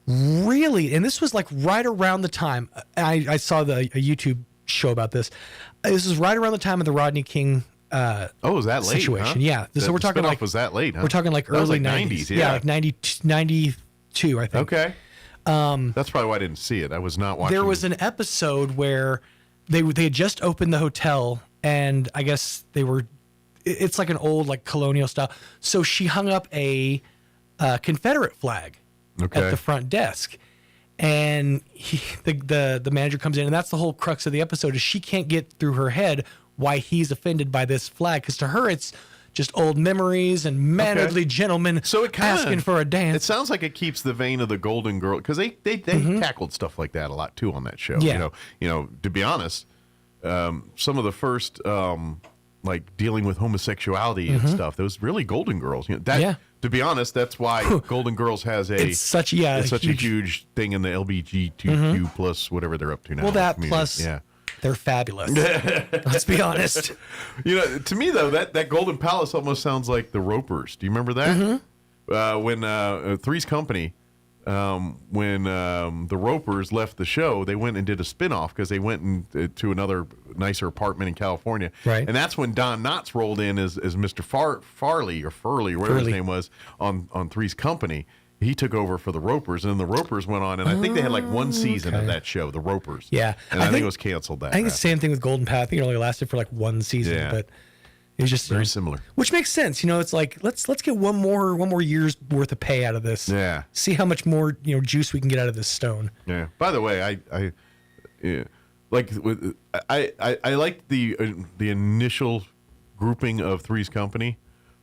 really, and this was right around the time, I saw a YouTube show about this. This is right around the time of the Rodney King was that late? Situation. Huh? Yeah. So we're talking was that late? Huh? We're talking early 90s. Yeah, 92, I think. Okay. That's probably why I didn't see it. I was not watching. There was an episode where they had just opened the hotel and I guess it's like an old like colonial style. So she hung up a Confederate flag at the front desk, and the manager comes in, and that's the whole crux of the episode is she can't get through her head why he's offended by this flag, because to her it's just old memories and mannerly gentlemen asking for a dance. It sounds like it keeps the vein of the Golden Girl, because they tackled stuff like that a lot too on that show. Yeah. You know, to be honest, some of the first like dealing with homosexuality and stuff, those really Golden Girls. You know, to be honest, that's why Golden Girls has it's such a huge thing in the LGBTQ plus whatever they're up to now. Well, that plus they're fabulous. Let's be honest. You know, to me though, that Golden Palace almost sounds like the Ropers. Do you remember that? When Three's Company, when the Ropers left the show, they went and did a spinoff because they went to another nicer apartment in California. Right. And that's when Don Knotts rolled in as Mr. Farley or Furley or whatever his name was on Three's Company. He took over for the Ropers, and then the Ropers went on, and I think they had like one season of that show, the Ropers. Yeah. And I think it was canceled that. I think it's the same thing with Golden Path. I think it only lasted for like one season, but it was just very similar. Which makes sense. You know, it's like let's get one more year's worth of pay out of this. Yeah. See how much more juice we can get out of this stone. Yeah. By the way, I like the initial grouping of Three's Company,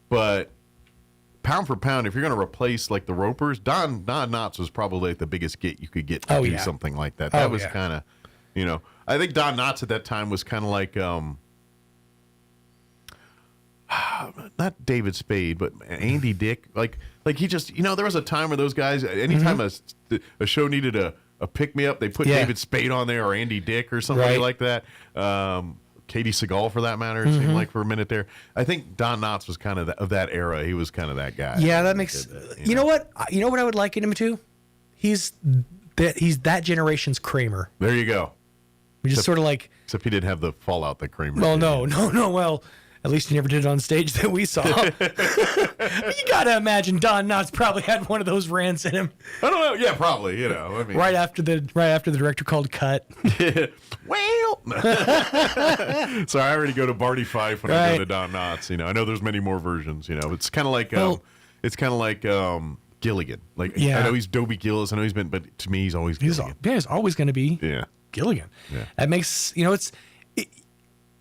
but pound for pound, if you're going to replace like the Ropers, Don Knotts was probably like the biggest get you could get to do something like that. That was kind of, I think Don Knotts at that time was kind of like, not David Spade, but Andy Dick. Like he just, there was a time where those guys, anytime a show needed a pick me up, they put David Spade on there or Andy Dick or somebody like that. Katie Seagal, for that matter, it seemed like for a minute there. I think Don Knotts was kind of that era. He was kind of that guy. Yeah, that makes. You know what? You know what I would liken him to? He's that generation's Kramer. There you go. We just sort of like. Except he didn't have the fallout that Kramer. Well, did. no. Well, at least he never did it on stage that we saw. You gotta imagine Don Knotts probably had one of those rants in him. I don't know. Yeah, probably. I mean, right after the director called cut. Well, so I already go to Barty Fife when I go to Don Knotts. I know there's many more versions. It's kind of like Gilligan. Like I know he's Dobie Gillis. I know he's been, but to me he's always Gilligan. He's always going to be Gilligan. Yeah. That makes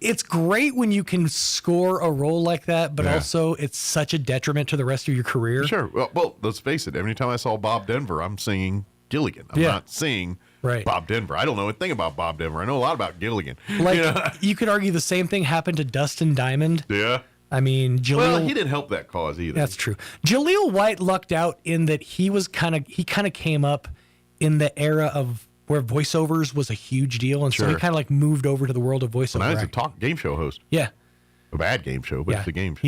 it's great when you can score a role like that, but also it's such a detriment to the rest of your career. Sure. Well, let's face it. Every time I saw Bob Denver, I'm singing Gilligan. I'm not singing Bob Denver. I don't know a thing about Bob Denver. I know a lot about Gilligan. Like you could argue the same thing happened to Dustin Diamond. Yeah. I mean, Jaleel. Well, he didn't help that cause either. That's true. Jaleel White lucked out in that he kind of came up in the era of where voiceovers was a huge deal, and so he kind of like moved over to the world of voiceover. When I was a game show host. Yeah. A bad game show, but it's a game show.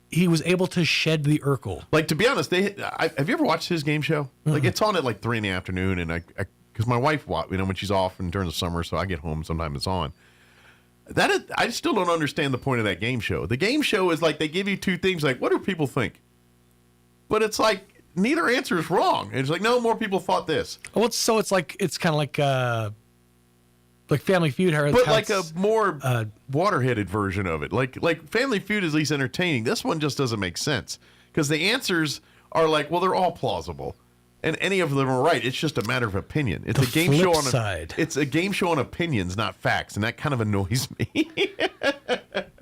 He was able to shed the Urkel. Like, to be honest, have you ever watched his game show? Mm-hmm. Like, it's on at like 3 PM, and I because my wife, when she's off and during the summer, so I get home, sometimes it's on. I still don't understand the point of that game show. The game show is like they give you two things, like, what do people think? But it's like neither answer is wrong. It's like, no, more people thought this. Well, it's kind of like Family Feud, but like a more water-headed version of it. Like Family Feud is at least entertaining. This one just doesn't make sense because the answers are like, well, they're all plausible, and any of them are right. It's just a matter of opinion. It's a game show on it's a game show on opinions, not facts, and that kind of annoys me.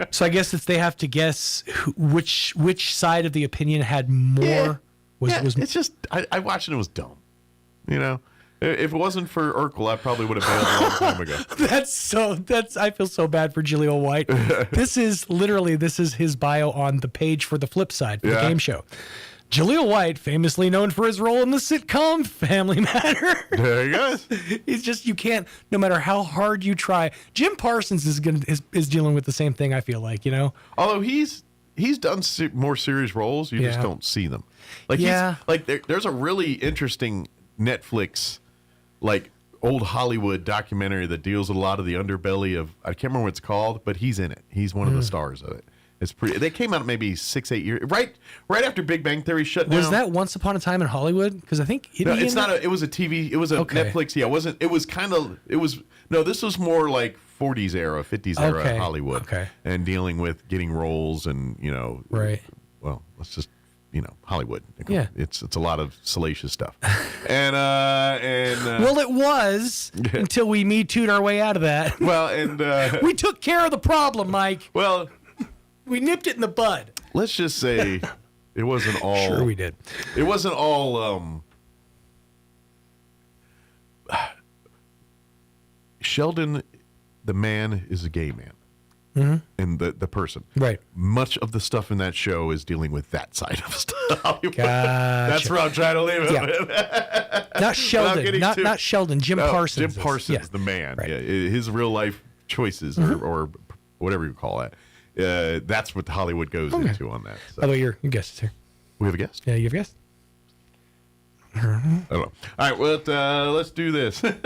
So I guess they have to guess which side of the opinion had more. It's just I watched it and it was dumb. If it wasn't for Urkel, I probably would have bailed a long time ago. I feel so bad for Jaleel White. This is his bio on the page for the flip side for the game show. Jaleel White, famously known for his role in the sitcom Family Matters. There he goes. He's just, you can't, no matter how hard you try. Jim Parsons is dealing with the same thing, I feel like, Although he's done more serious roles, you just don't see them. There's a really interesting Netflix, like, old Hollywood documentary that deals with a lot of the underbelly of, I can't remember what it's called, but he's in it. He's one of the stars of it. It's pretty. They came out maybe 6-8 years right after Big Bang Theory shut down. Was that Once Upon a Time in Hollywood? Because I think no, it's not. It was a TV. It was a Netflix. Yeah, it wasn't. It was kind of. It was no. This was more like 40s era, 50s era Hollywood, and dealing with getting roles and right. Well, let's just Hollywood. Yeah, it's a lot of salacious stuff, and well, it was until we Me Too'd our way out of that. Well, and we took care of the problem, Mike. Well. We nipped it in the bud. Let's just say it wasn't all. Sure, we did. It wasn't all. Sheldon, the man, is a gay man, and the person. Right. Much of the stuff in that show is dealing with that side of stuff. Gotcha. That's where I'm trying to leave it. Yeah. Not Sheldon. Not Sheldon. Jim Parsons. Jim Parsons, the man. Right. Yeah, his real life choices, or whatever you call it. That's what Hollywood goes into on that. So. By the way, your guest is here. We have a guest? Yeah, you have a guest? I don't know. All right, well, let's do this. Katie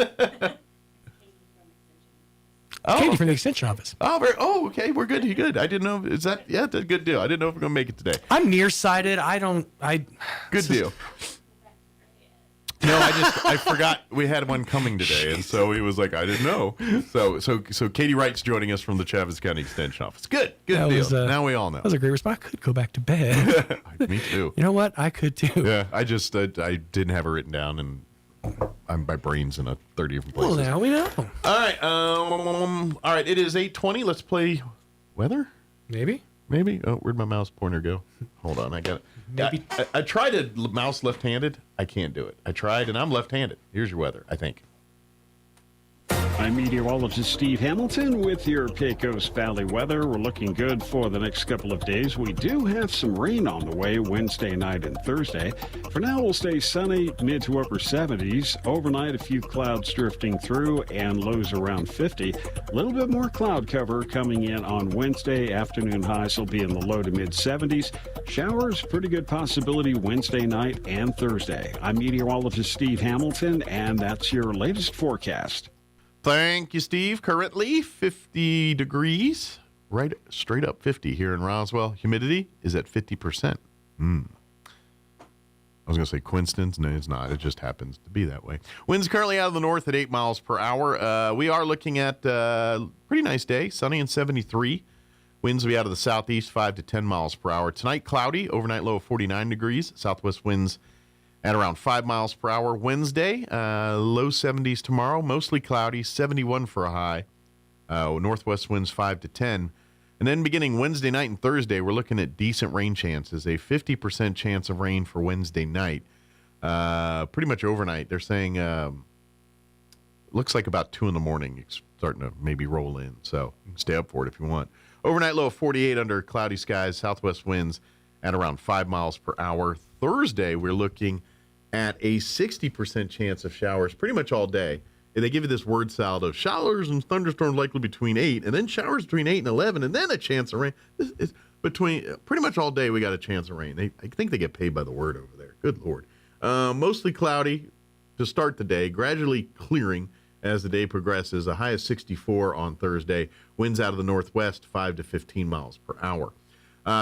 from the Extension Office. Okay, we're good. You good? I didn't know. Is that? Yeah, that's a good deal. I didn't know if we're going to make it today. I'm nearsighted. Good deal. No, I forgot we had one coming today, and so he was like, I didn't know. So Katie Wright's joining us from the Travis County Extension Office. Good deal. Now we all know. That was a great response. I could go back to bed. Me too. You know what? I could too. Yeah, I just I didn't have it written down, and my brain's in 30 different places. Well, now we know. All right. All right. It is 8:20. Let's play weather. Maybe. Oh, where'd my mouse pointer go? Hold on, I got it. Maybe. I tried to mouse left-handed. I can't do it. I tried, and I'm left-handed. Here's your weather, I think. I'm meteorologist Steve Hamilton with your Pecos Valley weather. We're looking good for the next couple of days. We do have some rain on the way Wednesday night and Thursday. For now, we'll stay sunny, mid to upper 70s. Overnight, a few clouds drifting through and lows around 50. A little bit more cloud cover coming in on Wednesday. Afternoon highs will be in the low to mid 70s. Showers, pretty good possibility Wednesday night and Thursday. I'm meteorologist Steve Hamilton, and that's your latest forecast. Thank you, Steve. Currently 50 degrees, right straight up 50 here in Roswell. Humidity is at 50%. I was going to say coincidence. No, it's not. It just happens to be that way. Winds currently out of the north at 8 miles per hour. We are looking at a pretty nice day, sunny and 73. Winds will be out of the southeast, 5 to 10 miles per hour. Tonight, cloudy, overnight low of 49 degrees. Southwest winds at around 5 miles per hour. Wednesday, low 70s tomorrow, mostly cloudy, 71 for a high. Northwest winds 5 to 10. And then beginning Wednesday night and Thursday, we're looking at decent rain chances. A 50% chance of rain for Wednesday night. Pretty much overnight. They're saying looks like about 2 in the morning. It's starting to maybe roll in. So you can stay up for it if you want. Overnight low of 48 under cloudy skies. Southwest winds at around 5 miles per hour. Thursday, we're looking at a 60% chance of showers pretty much all day. And they give you this word salad of showers and thunderstorms likely between 8, and then showers between 8 and 11, and then a chance of rain. This is between pretty much all day we got a chance of rain. I think they get paid by the word over there. Good Lord. Mostly cloudy to start the day, gradually clearing as the day progresses. A high of 64 on Thursday. Winds out of the northwest, 5 to 15 miles per hour.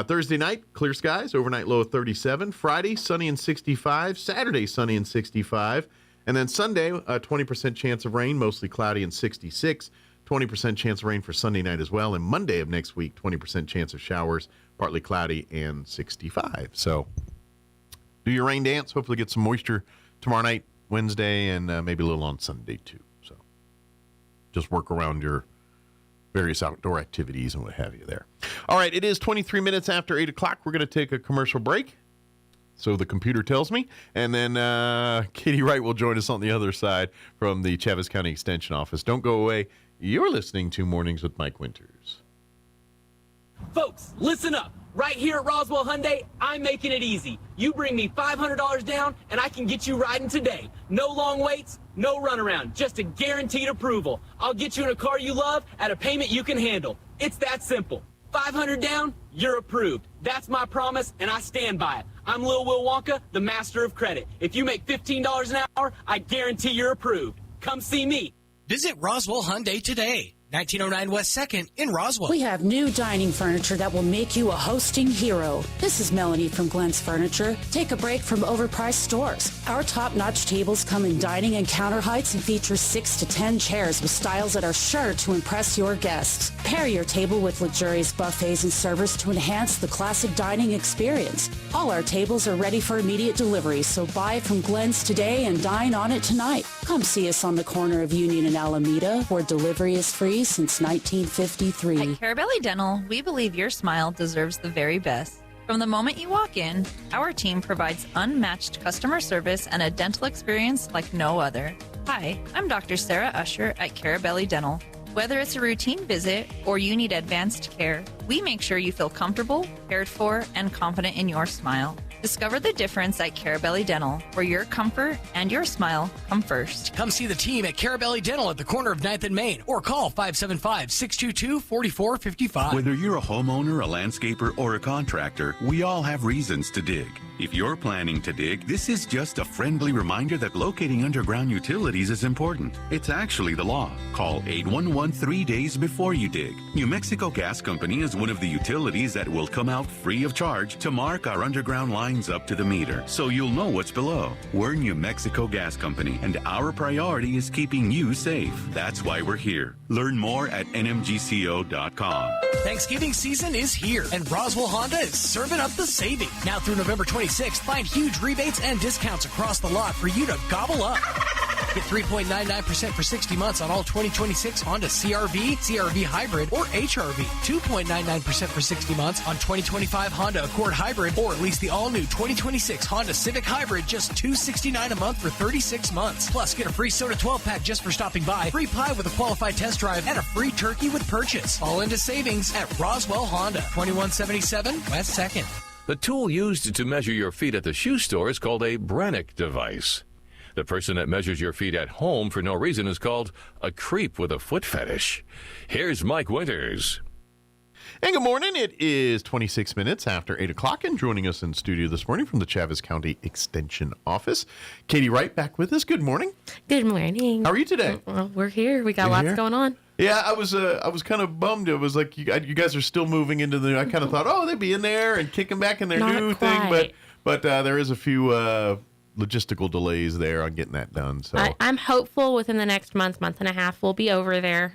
Thursday night, clear skies, overnight low of 37. Friday, sunny and 65. Saturday, sunny and 65. And then Sunday, a 20% chance of rain, mostly cloudy and 66. 20% chance of rain for Sunday night as well. And Monday of next week, 20% chance of showers, partly cloudy and 65. So do your rain dance. Hopefully get some moisture tomorrow night, Wednesday, and maybe a little on Sunday too. So just work around your various outdoor activities and what have you there. All right, it is 23 minutes after 8 o'clock. We're going to take a commercial break, so the computer tells me, and then Katie Wright will join us on the other side from the Travis County Extension Office. Don't go away. You're listening to Mornings with Mike Winters. Folks, listen up. Right here at Roswell Hyundai, I'm making it easy. You bring me $500 down, and I can get you riding today. No long waits, no runaround, just a guaranteed approval. I'll get you in a car you love at a payment you can handle. It's that simple. $500 down, you're approved. That's my promise, and I stand by it. I'm Lil Will Wonka, the master of credit. If you make $15 an hour, I guarantee you're approved. Come see me. Visit Roswell Hyundai today. 1909 West 2nd in Roswell. We have new dining furniture that will make you a hosting hero. This is Melanie from Glenn's Furniture. Take a break from overpriced stores. Our top-notch tables come in dining and counter heights and feature 6 to 10 chairs with styles that are sure to impress your guests. Pair your table with luxurious buffets and servers to enhance the classic dining experience. All our tables are ready for immediate delivery, so buy from Glenn's today and dine on it tonight. Come see us on the corner of Union and Alameda, where delivery is free since 1953. At Carabelli Dental, we believe your smile deserves the very best. From the moment you walk in, our team provides unmatched customer service and a dental experience like no other. Hi, I'm Dr. Sarah Usher at Carabelli Dental. Whether it's a routine visit or you need advanced care, we make sure you feel comfortable, cared for, and confident in your smile. Discover the difference at Carabelli Dental, where your comfort and your smile come first. Come see the team at Carabelli Dental at the corner of 9th and Main, or call 575-622-4455. Whether you're a homeowner, a landscaper, or a contractor, we all have reasons to dig. If you're planning to dig, this is just a friendly reminder that locating underground utilities is important. It's actually the law. Call 811 3 days before you dig. New Mexico Gas Company is one of the utilities that will come out free of charge to mark our underground lines up to the meter, so you'll know what's below. We're New Mexico Gas Company, and our priority is keeping you safe. That's why we're here. Learn more at nmgco.com. Thanksgiving season is here, and Roswell Honda is serving up the saving. Now through November 26th, find huge rebates and discounts across the lot for you to gobble up. Get 3.99% for 60 months on all 2026 Honda CR-V, CR-V Hybrid, or HR-V. 2.99% for 60 months on 2025 Honda Accord Hybrid, or at least the all-new 2026 Honda Civic Hybrid, just $269 a month for 36 months. Plus, get a free soda 12-pack just for stopping by, free pie with a qualified test drive, and a free turkey with purchase. All into savings at Roswell Honda, 2177 West 2nd. The tool used to measure your feet at the shoe store is called a Brannock device. The person that measures your feet at home for no reason is called a creep with a foot fetish. Here's Mike Winters. And good morning. It is 26 minutes after 8 o'clock, and joining us in studio this morning from the Chaves County Extension Office, Katie Wright back with us. Good morning. Good morning. How are you today? Well, we're here. We got lots going on. Yeah, I was kind of bummed. It was like you guys are still moving into the. I kind of thought, oh, they'd be in there and kicking back in their new thing, but there is a few logistical delays there on getting that done. So I'm hopeful within the next month and a half we'll be over there.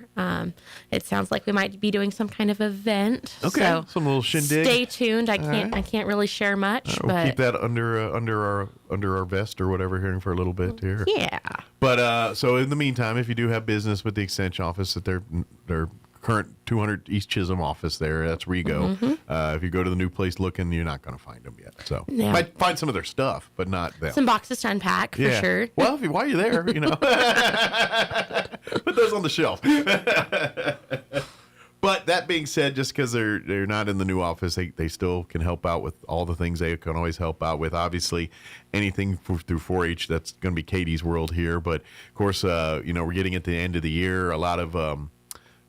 It sounds like we might be doing some kind of event. Okay, so some little shindig. Stay tuned. I can't really share much. We'll but keep that under our vest or whatever here for a little bit here. Yeah. But so in the meantime, if you do have business with the Extension Office at their current 200 East Chisholm office there, that's where you go. Mm-hmm. If you go to the new place looking, you're not going to find them yet. So you might find some of their stuff, but not them. Some boxes to unpack for sure. Well, while you're there, put those on the shelf. But that being said, just because they're not in the new office, they still can help out with all the things they can always help out with. Obviously, anything through 4-H, that's going to be Katie's world here. But, of course, we're getting at the end of the year. A lot of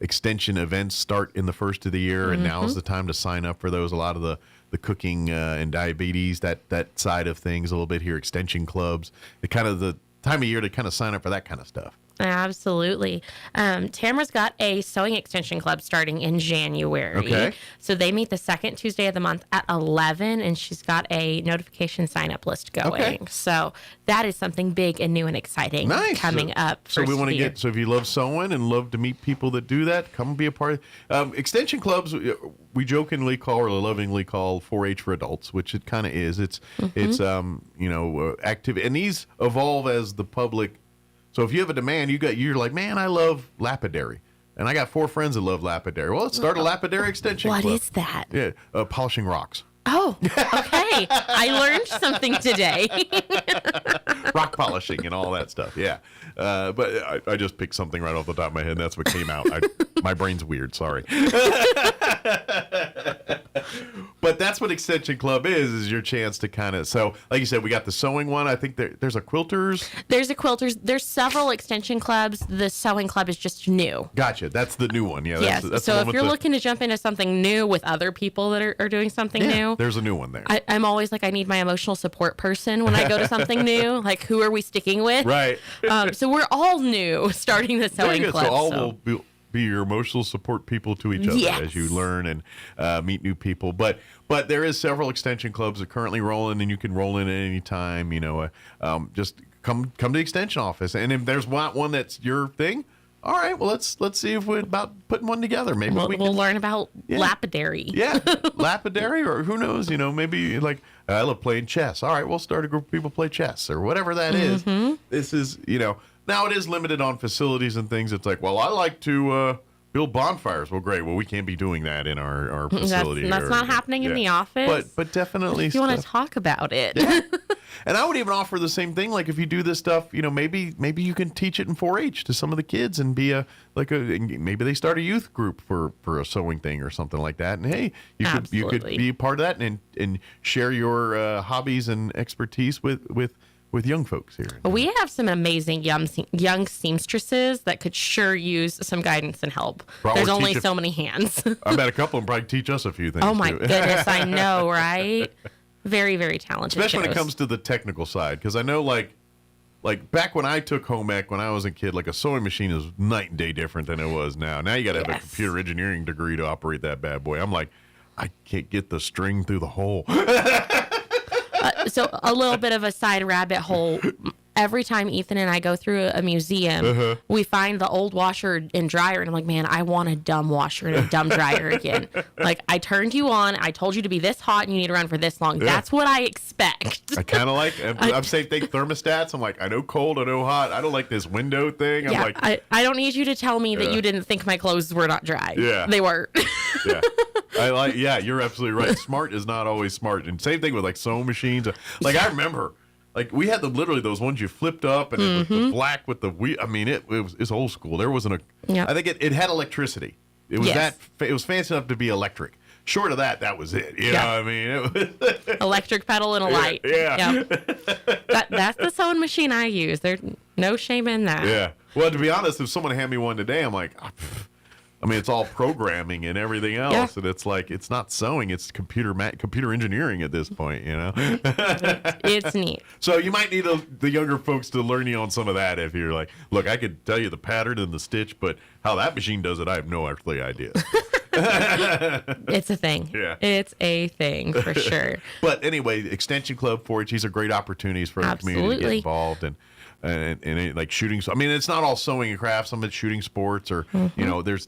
extension events start in the first of the year, and now's the time to sign up for those. A lot of the cooking and diabetes, that side of things, a little bit here, extension clubs, the time of year to kind of sign up for that kind of stuff. Absolutely. Tamara's got a sewing extension club starting in January. Okay. So they meet the second Tuesday of the month at 11, and she's got a notification sign-up list going. Okay. So that is something big and new and exciting coming up. So we want to get, so if you love sewing and love to meet people that do that, come be a part of extension clubs. We jokingly call or lovingly call 4-H for adults, which it kind of is. It's active, and these evolve as the public. So if you have a demand, you're like, man, I love lapidary, and I got 4 friends that love lapidary. Well, let's start a lapidary extension club. What is that? Yeah, polishing rocks. Oh, okay. I learned something today. Rock polishing and all that stuff. Yeah, but I just picked something right off the top of my head. And that's what came out. My brain's weird. Sorry. But that's what Extension Club is your chance to kind of, so like you said, we got the sewing one. I think there's a quilters. There's several extension clubs. The sewing club is just new. Gotcha. That's the new one. Yeah. Yes. That's so if you're looking to jump into something new with other people that are doing something new. There's a new one there. I'm always like, I need my emotional support person when I go to something new. Like, who are we sticking with? Right. So we're all new starting the sewing club. So all will be your emotional support people to each other as you learn and meet new people. But there is several extension clubs that are currently rolling, and you can roll in at any time. Just come to the extension office, and if there's one that's your thing, all right. Well, let's see if we're about putting one together. Maybe we'll learn about lapidary. Yeah, lapidary, or who knows? Maybe like I love playing chess. All right, we'll start a group of people play chess or whatever that is. This is now it is limited on facilities and things. It's like, well, I like to build bonfires. Well, great. Well, we can't be doing that in our facility. That's not happening in the office. But definitely, if you want to talk about it. Yeah. And I would even offer the same thing. Like if you do this stuff, maybe you can teach it in 4-H to some of the kids and be maybe they start a youth group for a sewing thing or something like that. And hey, you could be a part of that and share your hobbies and expertise with young folks here. We have some amazing young seamstresses that could sure use some guidance and help. There's only so many hands. I bet a couple of them probably teach us a few things. Oh my too. goodness, I know, right? Very, very talented. Especially when it comes to the technical side, because I know like back when I took home ec when I was a kid, like a sewing machine is night and day different than it was now. Now you got to have a computer engineering degree to operate that bad boy. I'm like, I can't get the string through the hole. So a little bit of a side rabbit hole. Every time Ethan and I go through a museum, we find the old washer and dryer, and I'm like, man, I want a dumb washer and a dumb dryer again. Like, I turned you on, I told you to be this hot, and you need to run for this long. Yeah. That's what I expect. I kind of like, I'm saying think thermostats. I'm like, I know cold, I know hot. I don't like this window thing. I'm like, I don't need you to tell me that you didn't think my clothes were not dry. Yeah. They were. Yeah. You're absolutely right. Smart is not always smart. And same thing with like sewing machines. Like I remember, like we had literally those ones you flipped up and it was the black with the wheel. I mean, it's old school. There wasn't I think it had electricity. It was it was fancy enough to be electric. Short of that was it. You know what I mean? It was electric pedal and a light. Yeah. That's the sewing machine I use. There's no shame in that. Yeah. Well, to be honest, if someone handed me one today, I'm like, I mean, it's all programming and everything else, and it's like it's not sewing; it's computer engineering at this point. It's neat. So you might need the younger folks to learn you on some of that. If you're like, look, I could tell you the pattern and the stitch, but how that machine does it, I have no earthly idea. It's a thing. Yeah, it's a thing for sure. But anyway, Extension Club 4-H, these are great opportunities for the community to get involved and like shooting. I mean, it's not all sewing and crafts. Some of it's shooting sports, or there's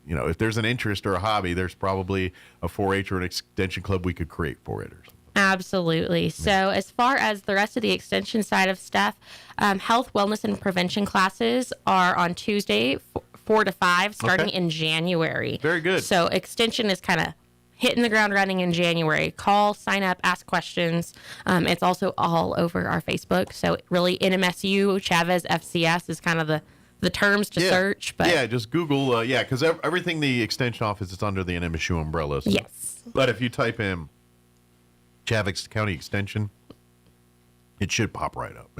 if there's an interest or a hobby, there's probably a 4-H or an extension club we could create for it. Or something. Absolutely. So as far as the rest of the extension side of stuff, health, wellness, and prevention classes are on Tuesday, 4 to 5, starting in January. Very good. So extension is kind of hitting the ground running in January. Call, sign up, ask questions. It's also all over our Facebook. So really NMSU, Chavez, FCS is kind of the terms to search. But just Google, because everything the extension office is under the NMSU umbrella. So. Yes. But if you type in Chavez County Extension, it should pop right up.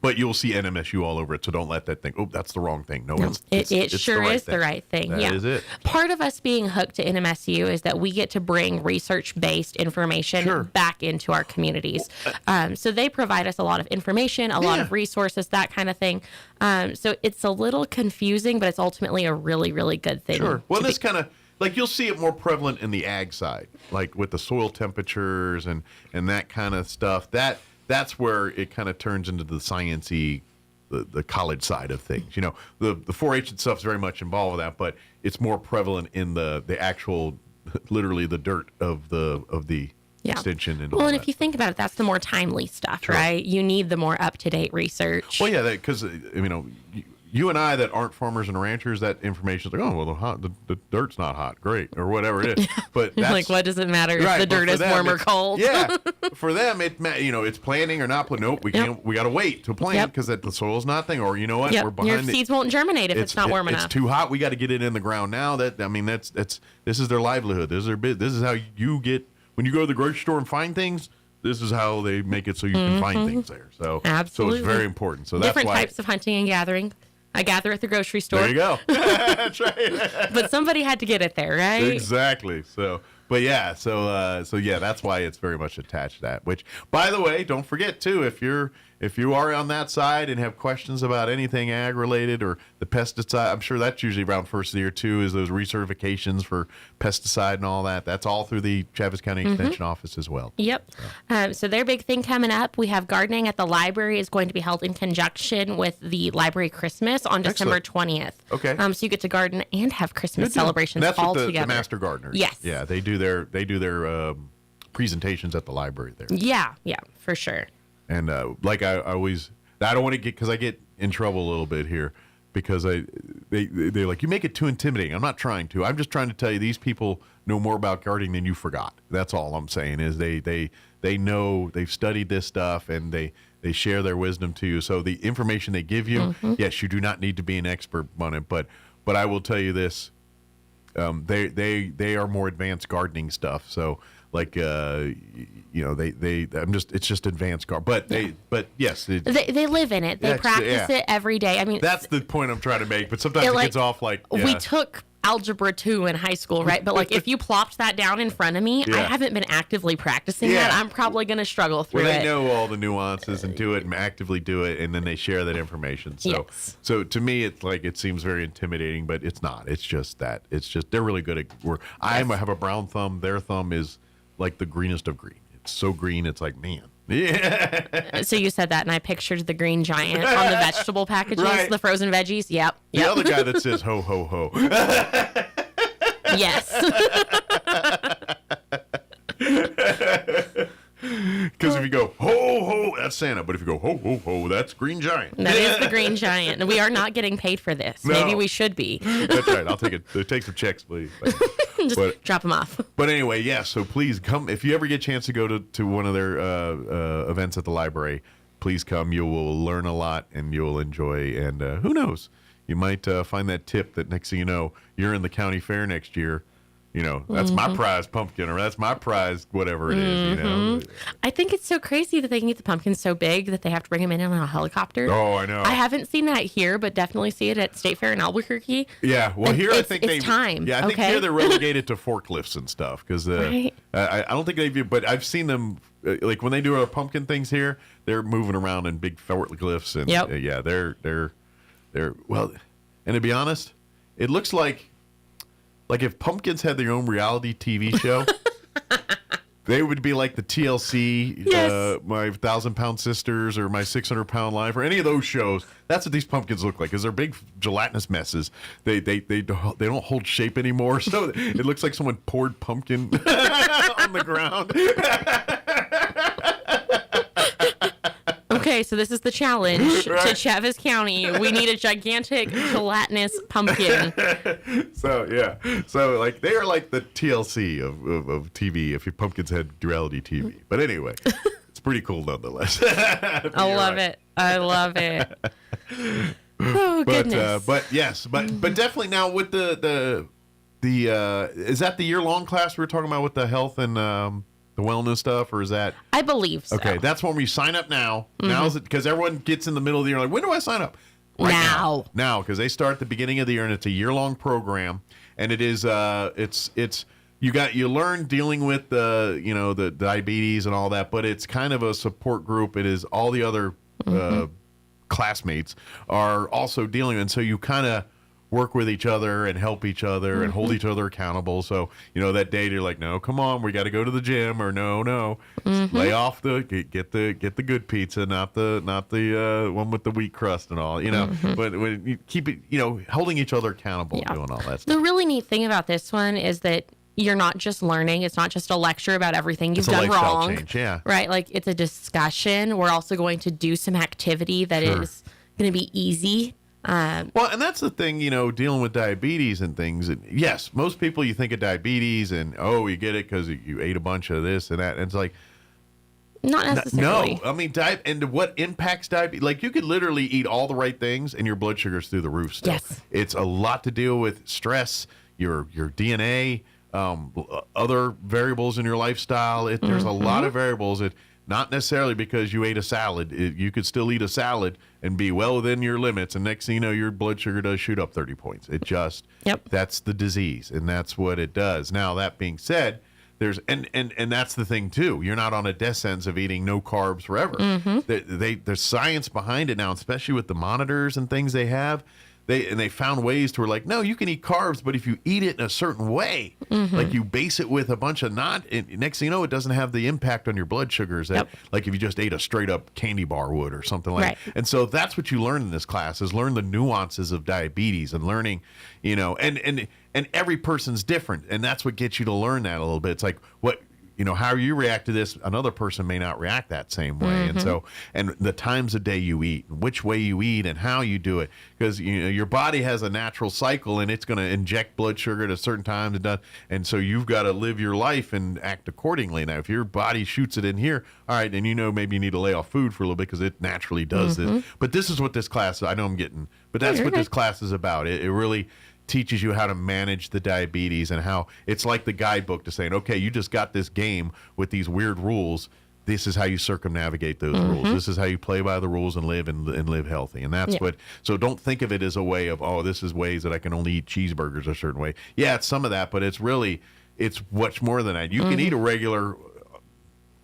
But you'll see NMSU all over it, so don't let that think, that's the wrong thing. No, it sure is the right thing. That is it. Part of us being hooked to NMSU is that we get to bring research-based information back into our communities. So they provide us a lot of information, a lot of resources, that kind of thing. So it's a little confusing, but it's ultimately a really, really good thing. Sure. Well, this kind of, like you'll see it more prevalent in the ag side, like with the soil temperatures and that kind of stuff. That's where it kind of turns into the science-y, the college side of things. The 4-H itself is very much involved with that, but it's more prevalent in the actual, literally the dirt of the extension. And if you think about it, that's the more timely stuff, right? You need the more up-to-date research. Well, yeah, because you and I that aren't farmers and ranchers, that information is like, the dirt's not hot, great, or whatever it is. But that's, like, what does it matter if the dirt is warm or cold? Yeah, for them, it's planting or not planting. Nope, we can't. We got to wait to plant because the soil's not thing. Or we're behind. Your seeds won't germinate if it's not warm enough. It's too hot. We got to get it in the ground now. This is their livelihood. This is how you get when you go to the grocery store and find things. This is how they make it so you can find things there. So absolutely, so it's very important. So that's different types of hunting and gathering. I gather at the grocery store. There you go. That's right. But somebody had to get it there, right? Exactly. So that's why it's very much attached to that. Which, by the way, don't forget too, if you're if you are on that side and have questions about anything ag related or the pesticide, I'm sure that's usually around first of the year too, is those recertifications for pesticide and all that. That's all through the Chaves County Extension Office as well. Yep. So their big thing coming up, we have gardening at the library is going to be held in conjunction with the library Christmas on December 20th. Okay. So you get to garden and have Christmas celebrations that's all what together. the Master Gardeners. Yes. Yeah, they do their presentations at the library there. Yeah, for sure. And like I don't want to get, because I get in trouble a little bit here because they're like, you make it too intimidating. I'm not trying to. I'm just trying to tell you these people know more about gardening than you forgot. That's all I'm saying is they know, they've studied this stuff and they share their wisdom to you. So the information they give you, yes, you do not need to be an expert on it, but I will tell you this, they are more advanced gardening stuff. So like it's just advanced but yes, they live in it. They practice it every day. I mean, that's the point I'm trying to make, but sometimes it gets off like we took algebra 2 in high school, right? But like if you plopped that down in front of me, I haven't been actively practicing that. I'm probably going to struggle through they know all the nuances and do it and actively do it, and then they share that information. So to me it's like it seems very intimidating, but it's not. It's just they're really good at work. I have a brown thumb. Their thumb is like the greenest of green. It's so green, it's like, man. Yeah. So you said that, and I pictured the green giant on the vegetable packages, the frozen veggies. Yep. The other guy that says ho, ho, ho. Yes. Because if you go ho, ho, that's Santa. But if you go ho, ho, ho, that's Green Giant. That is the Green Giant. We are not getting paid for this. No. Maybe we should be. That's right. I'll take it. Take some checks, please. Just drop them off. But anyway, so please come. If you ever get a chance to go to one of their events at the library, please come. You will learn a lot and you'll enjoy. And who knows? You might find that tip that next thing you know, you're in the county fair next year. You know, that's my prize pumpkin, or that's my prize whatever it is, you know. I think it's so crazy that they can get the pumpkins so big that they have to bring them in on a helicopter. Oh, I know. I haven't seen that here, but definitely see it at State Fair in Albuquerque. Yeah, well, here I think it's time. Yeah, I think here they're relegated to forklifts and stuff because I don't think they've. But I've seen them like when they do our pumpkin things here, they're moving around in big forklifts and they're well. And to be honest, it looks like if pumpkins had their own reality TV show, they would be like the TLC, my 1,000-Pound Sisters or my 600-Pound Life or any of those shows. That's what these pumpkins look like, because they're big gelatinous messes. They don't hold shape anymore, so it looks like someone poured pumpkin on the ground. Okay, so this is the challenge to Chaves County. We need a gigantic gelatinous pumpkin. So like they are like the TLC of TV if your pumpkins had reality TV. But anyway, it's pretty cool nonetheless. I love it. I love it. Oh goodness. But definitely now with the is that the year-long class we were talking about with the health and the wellness stuff, or is that? I believe so. Okay, that's when we sign up now. Now is it because everyone gets in the middle of the year like, when do I sign up? Right now, because they start at the beginning of the year and it's a year-long program, and it is you learn dealing with the diabetes and all that, but it's kind of a support group. It is all the other classmates are also dealing, and so you kind of work with each other and help each other and hold each other accountable. So, that day you're like, no, come on, we got to go to the gym, or no, lay off get the good pizza, not the one with the wheat crust and all, but when you keep it, holding each other accountable, doing all that stuff. The really neat thing about this one is that you're not just learning. It's not just a lecture about everything you've done wrong. Change, yeah. Right. Like it's a discussion. We're also going to do some activity that is going to be easy. Well, and that's the thing, dealing with diabetes and things. And yes, most people, you think of diabetes and, you get it because you ate a bunch of this and that. And it's like, not necessarily. No, I mean, and what impacts diabetes? Like, you could literally eat all the right things and your blood sugar's through the roof still. Yes. It's a lot to deal with stress, your DNA, other variables in your lifestyle. There's a lot of variables. Not necessarily because you ate a salad. You could still eat a salad and be well within your limits, and next thing you know, your blood sugar does shoot up 30 points. It just, that's the disease, and that's what it does. Now, that being said, There's and that's the thing too. You're not on a death sentence of eating no carbs forever. There's science behind it now, especially with the monitors and things they have. They found ways to where, like, no, you can eat carbs, but if you eat it in a certain way, like you base it with a bunch of next thing you know, it doesn't have the impact on your blood sugars that, like if you just ate a straight up candy bar would or something like that. And so that's what you learn in this class, is learn the nuances of diabetes and learning, you know, and every person's different. And that's what gets you to learn that a little bit. It's like how you react to this, another person may not react that same way. And so, and the times of day you eat, and which way you eat, and how you do it, because your body has a natural cycle, and it's going to inject blood sugar at a certain time. And so you've got to live your life and act accordingly. Now, if your body shoots it in here, all right, then maybe you need to lay off food for a little bit because it naturally does this. But this is what this class, I know I'm getting, but that's what this class is about. It really teaches you how to manage the diabetes, and how it's like the guidebook to saying, okay, you just got this game with these weird rules. This is how you circumnavigate those rules. This is how you play by the rules and live healthy. And that's so don't think of it as a way of, oh, this is ways that I can only eat cheeseburgers a certain way. Yeah, it's some of that, but it's much more than that. You can eat a regular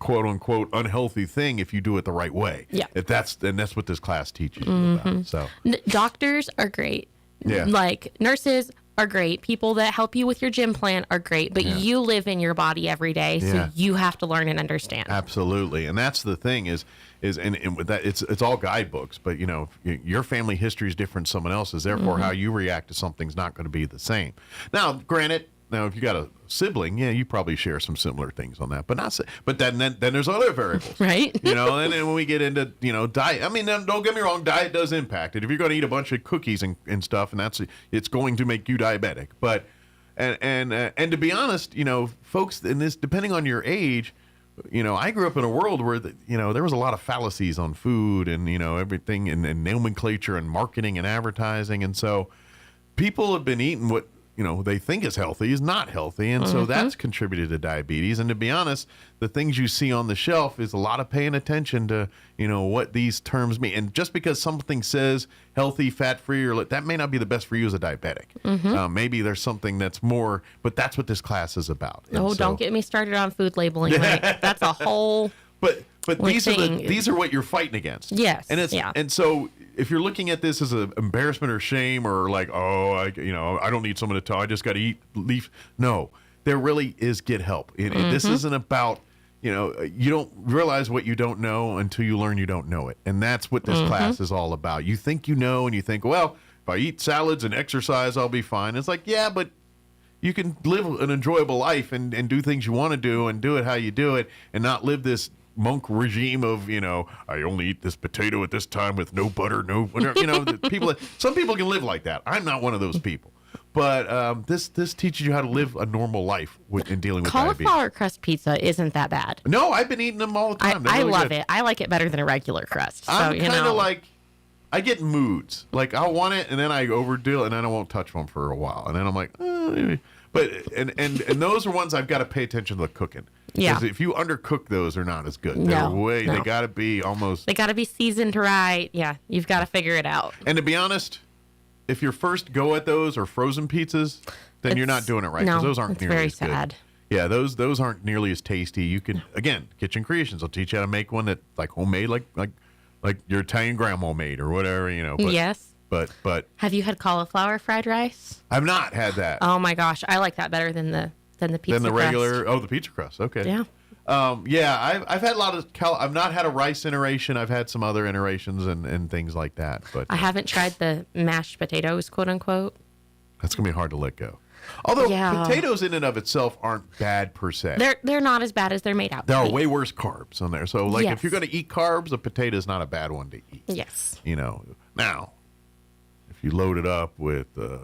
quote unquote unhealthy thing if you do it the right way. Yeah. That's what this class teaches you about. So doctors are great. Yeah. Like nurses are great. People that help you with your gym plan are great, but you live in your body every day, so you have to learn and understand. Absolutely. And that's the thing is and with that, it's all guidebooks, but your family history is different than someone else's. Therefore, how you react to something's not going to be the same. Now, granted, if you got a sibling, you probably share some similar things on that, but then there's other variables, right? And then when we get into diet, I mean, don't get me wrong, diet does impact it. If you're going to eat a bunch of cookies and stuff, and it's going to make you diabetic. But and to be honest, folks in this, depending on your age, I grew up in a world where there was a lot of fallacies on food and everything and nomenclature and marketing and advertising, and so people have been eating what they think is healthy is not healthy. And so that's contributed to diabetes. And to be honest, the things you see on the shelf is a lot of paying attention to, what these terms mean. And just because something says healthy, fat-free, or that may not be the best for you as a diabetic. Maybe there's something that's more, but that's what this class is about. And don't get me started on food labeling. Right? That's a whole But these are what you're fighting against. Yes. And and so if you're looking at this as an embarrassment or shame or like, I don't need someone to tell, I just got to eat leaf. No, there really is get help. This isn't about, you don't realize what you don't know until you learn you don't know it. And that's what this class is all about. You think and you think, well, if I eat salads and exercise, I'll be fine. It's like, yeah, but you can live an enjoyable life and do things you want to do and do it how you do it and not live this monk regime of I only eat this potato at this time with no butter, no whatever. Some people can live like that. I'm not one of those people, but this teaches you how to live a normal life in dealing with diabetes. Cauliflower crust pizza isn't that bad. No, I've been eating them all the time. I love it. I like it better than a regular crust. So, I'm kind of like, I get moods. Like I'll want it, and then I overdo it, and then I won't touch one for a while, and then I'm like, maybe. But and those are ones I've got to pay attention to the cooking. Yeah. Because if you undercook those, they're not as good. They got to be almost. They got to be seasoned right. Yeah, you've got to figure it out. And to be honest, if your first go at those are frozen pizzas, then you're not doing it right. No, those aren't nearly as good. Sad. Yeah, those aren't nearly as tasty. You can Kitchen Creations will teach you how to make one that like homemade, like your Italian grandma made or whatever. But, yes. But have you had cauliflower fried rice? I've not had that. Oh my gosh, I like that better than the pizza. Than the regular. Oh, the pizza crust. Okay. Yeah. I've had a lot of. I've not had a rice iteration. I've had some other iterations and things like that. But I haven't tried the mashed potatoes, quote unquote. That's gonna be hard to let go. Although potatoes in and of itself aren't bad per se. They're not as bad as they're made out. There are way worse carbs on there. So if you're gonna eat carbs, a potato is not a bad one to eat. Yes. Now. If you load it up with a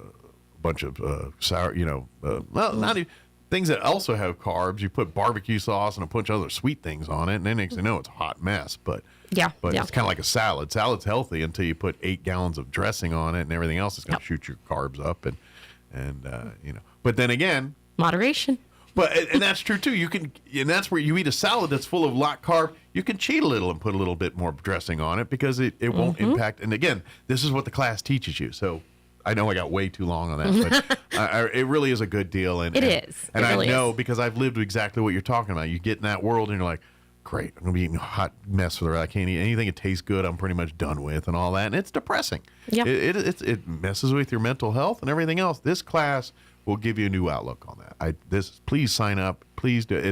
bunch of sour, not even things that also have carbs, you put barbecue sauce and a bunch of other sweet things on it, and then next thing you know, it's a hot mess. But it's kind of like a salad. Salad's healthy until you put 8 gallons of dressing on it, and everything else is going to shoot your carbs up, and But then again, moderation. But and that's true too. And that's where you eat a salad that's full of lot carb. You can cheat a little and put a little bit more dressing on it because it won't impact. And again, this is what the class teaches you. So I know I got way too long on that, but it really is a good deal. And It is. And It really I know is. because I've lived exactly what you're talking about. You get in that world and you're like, great, I'm going to be eating a hot mess for the rest. I can't eat anything that tastes good. I'm pretty much done with and all that. And it's depressing. Yeah. It messes with your mental health and everything else. This class will give you a new outlook on that. Please sign up. Please do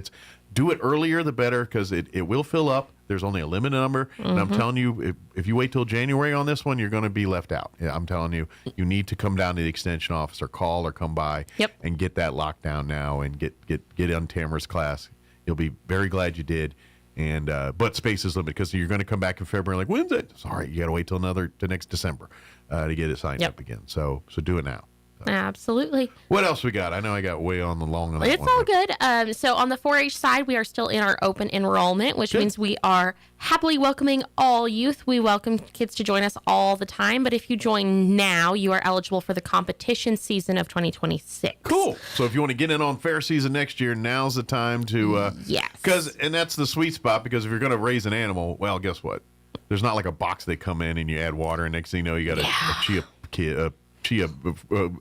it earlier the better, because it will fill up. There's only a limited number. And I'm telling you, if you wait till January on this one, you're going to be left out. Yeah, I'm telling you, you need to come down to the extension office or call or come by and get that locked down now and get on Tamara's class. You'll be very glad you did. And but space is limited, because you're going to come back in February like, when's it? Sorry, you got to wait till the next December to get it signed up again. So do it now. Absolutely. What else we got? I know I got way on the long on that It's one. all good. So on the 4-H side, we are still in our open enrollment, which means we are happily welcoming all youth. We welcome kids to join us all the time. But if you join now, you are eligible for the competition season of 2026. Cool. So if you want to get in on fair season next year, now's the time to. Yes. And that's the sweet spot, because if you're going to raise an animal, well, guess what? There's not like a box they come in and you add water, and next thing you know, you got a chia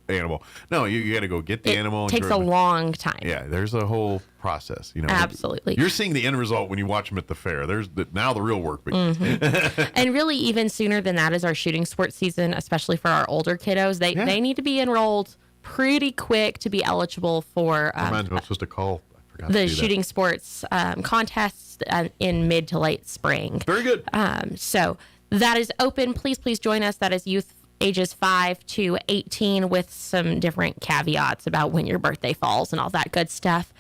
animal. No, you got to go get the animal. It takes a long time. Yeah, there's a whole process. Absolutely. You're seeing the end result when you watch them at the fair. Now the real work begins. And really, even sooner than that is our shooting sports season, especially for our older kiddos. They need to be enrolled pretty quick to be eligible for Reminds me, I'm supposed to call. I forgot to the do that. shooting sports contests in mid to late spring. Very good. So that is open. Please join us. That is youth ages 5 to 18, with some different caveats about when your birthday falls and all that good stuff.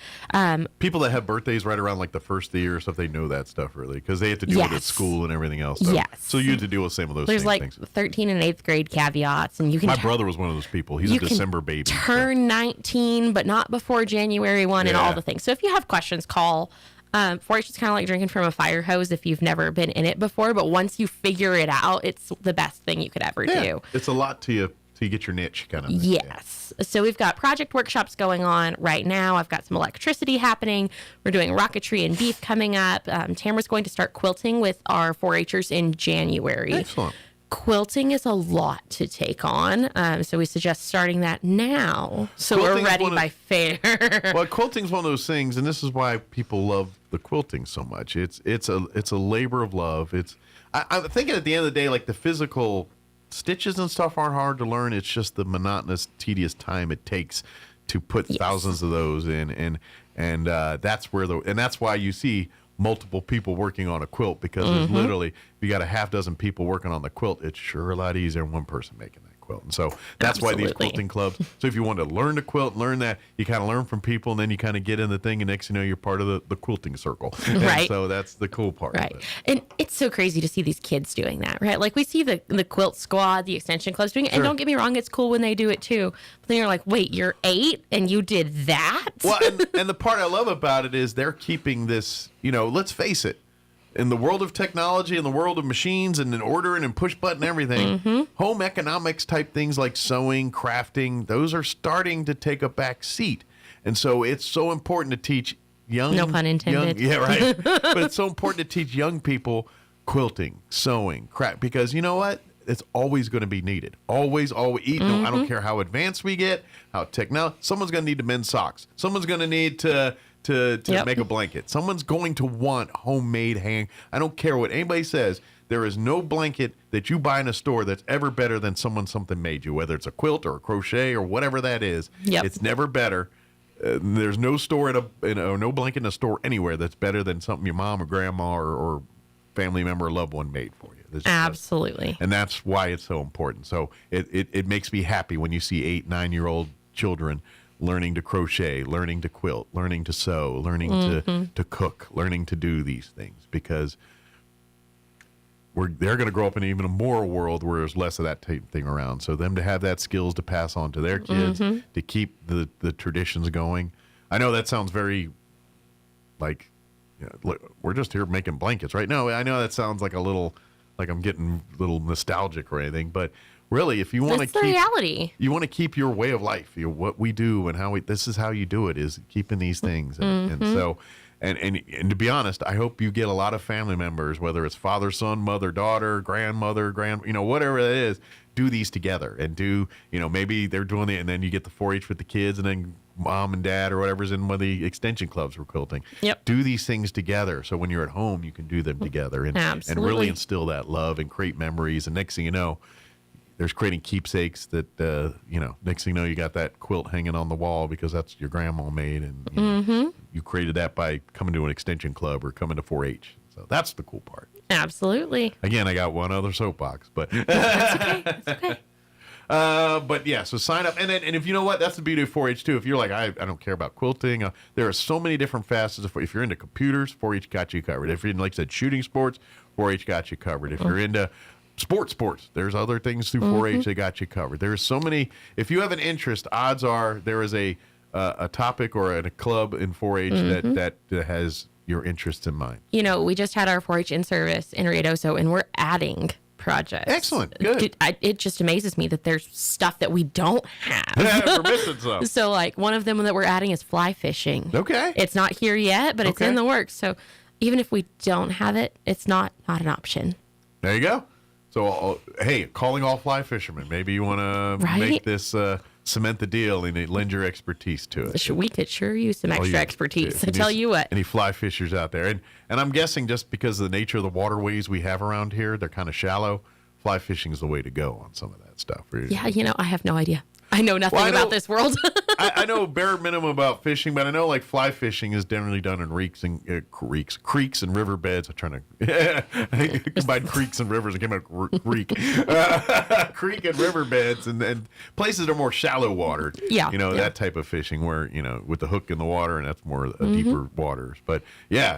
People that have birthdays right around like the first of the year or stuff, they know that stuff really, because they have to deal with it at school and everything else. So, so you have to deal with some of those There's same like things. 13 and 8th grade caveats, and you can. My brother was one of those people. He's a December baby. Turn 19, but not before January 1, and all the things. So if you have questions, call. 4-H is kind of like drinking from a fire hose if you've never been in it before, but once you figure it out, it's the best thing you could ever do. It's a lot to you get your niche kind of thing. Yes. So we've got project workshops going on right now. I've got some electricity happening. We're doing rocketry and beef coming up. Tamara's going to start quilting with our 4-Hers in January. Excellent. Quilting is a lot to take on, so we suggest starting that now, so we're ready by fair. Well, quilting's one of those things, and this is why people love the quilting so much. It's a labor of love. I'm thinking at the end of the day, like the physical stitches and stuff aren't hard to learn. It's just the monotonous, tedious time it takes to put thousands of those in, and that's why you see multiple people working on a quilt, because there's literally, if you got a half dozen people working on the quilt, it's sure a lot easier than one person making that quilt. And so that's why these quilting clubs. So if you want to learn to quilt, learn that, you kind of learn from people, and then you kind of get in the thing, and next thing you know, you're part of the quilting circle. And Right. so that's the cool part. Right. Of it. And it's so crazy to see these kids doing that, right? Like we see the quilt squad, the extension clubs doing it. And don't get me wrong, it's cool when they do it too. But then you're like, wait, you're 8 and you did that? Well, and the part I love about it is they're keeping this, let's face it, in the world of technology, in the world of machines and in ordering and push button everything, home economics type things like sewing, crafting, those are starting to take a back seat. And so it's so important to teach young... No pun intended. Yeah, right. But it's so important to teach young people quilting, sewing, craft, because you know what? It's always going to be needed. Always. I don't care how advanced we get, how technology... Someone's going to need to mend socks. Someone's going to need to make a blanket. Someone's going to want homemade I don't care what anybody says. There is no blanket that you buy in a store that's ever better than something made you, whether it's a quilt or a crochet or whatever that is. It's never better. There's no store no blanket in a store anywhere that's better than something your mom or grandma or family member or loved one made for you. Absolutely. And that's why it's so important. So it makes me happy when you see 8, 9-year-old children learning to crochet, learning to quilt, learning to sew, learning to cook, learning to do these things, because they're going to grow up in even a more world where there's less of that type thing around. So them to have that skills to pass on to their kids, to keep the traditions going. I know that sounds very like, we're just here making blankets, right? No, I know that sounds like like I'm getting a little nostalgic or anything, but really, if you want to keep reality, you want to keep your way of life, what we do and this is how you do it, is keeping these things. And so And to be honest, I hope you get a lot of family members, whether it's father, son, mother, daughter, grandmother, whatever it is, do these together and do, maybe they're doing it and then you get the 4-H with the kids and then mom and dad or whatever's in one of the extension clubs for quilting. Yep. Do these things together. So when you're at home, you can do them together and really instill that love and create memories. And next thing you know, there's creating keepsakes that, next thing you know, you got that quilt hanging on the wall because that's your grandma made. And you created that by coming to an extension club or coming to 4-H. So that's the cool part. Absolutely. Again, I got one other soapbox, but that's okay. That's okay. But yeah, so sign up. And if you know what, that's the beauty of 4-H too. If you're like, I don't care about quilting, there are so many different facets. If you're into computers, 4-H got you covered. If you're into, like I said, shooting sports, 4-H got you covered. If you're into sports, there's other things through 4-H that got you covered. There's so many. If you have an interest, odds are there is a topic or a club in 4-H that has your interests in mind. We just had our 4-H in service in Ruidoso, and we're adding projects. Excellent. Good. It just amazes me that there's stuff that we don't have. We're missing some. So, like, one of them that we're adding is fly fishing. Okay. It's not here yet, but it's in the works. So, even if we don't have it, it's not an option. There you go. So, hey, calling all fly fishermen. Maybe you want to make this cement the deal and lend your expertise to it. We could sure use some extra expertise. I tell you what. Any fly fishers out there. And I'm guessing just because of the nature of the waterways we have around here, they're kind of shallow. Fly fishing is the way to go on some of that stuff. Yeah, I have no idea. I know nothing about this world. I know bare minimum about fishing, but I know like fly fishing is generally done in creeks and riverbeds. I'm trying to combine creeks and rivers and came out creek. Creek and riverbeds and places that are more shallow water. Yeah. That type of fishing where, with the hook in the water and that's more deeper waters. But yeah,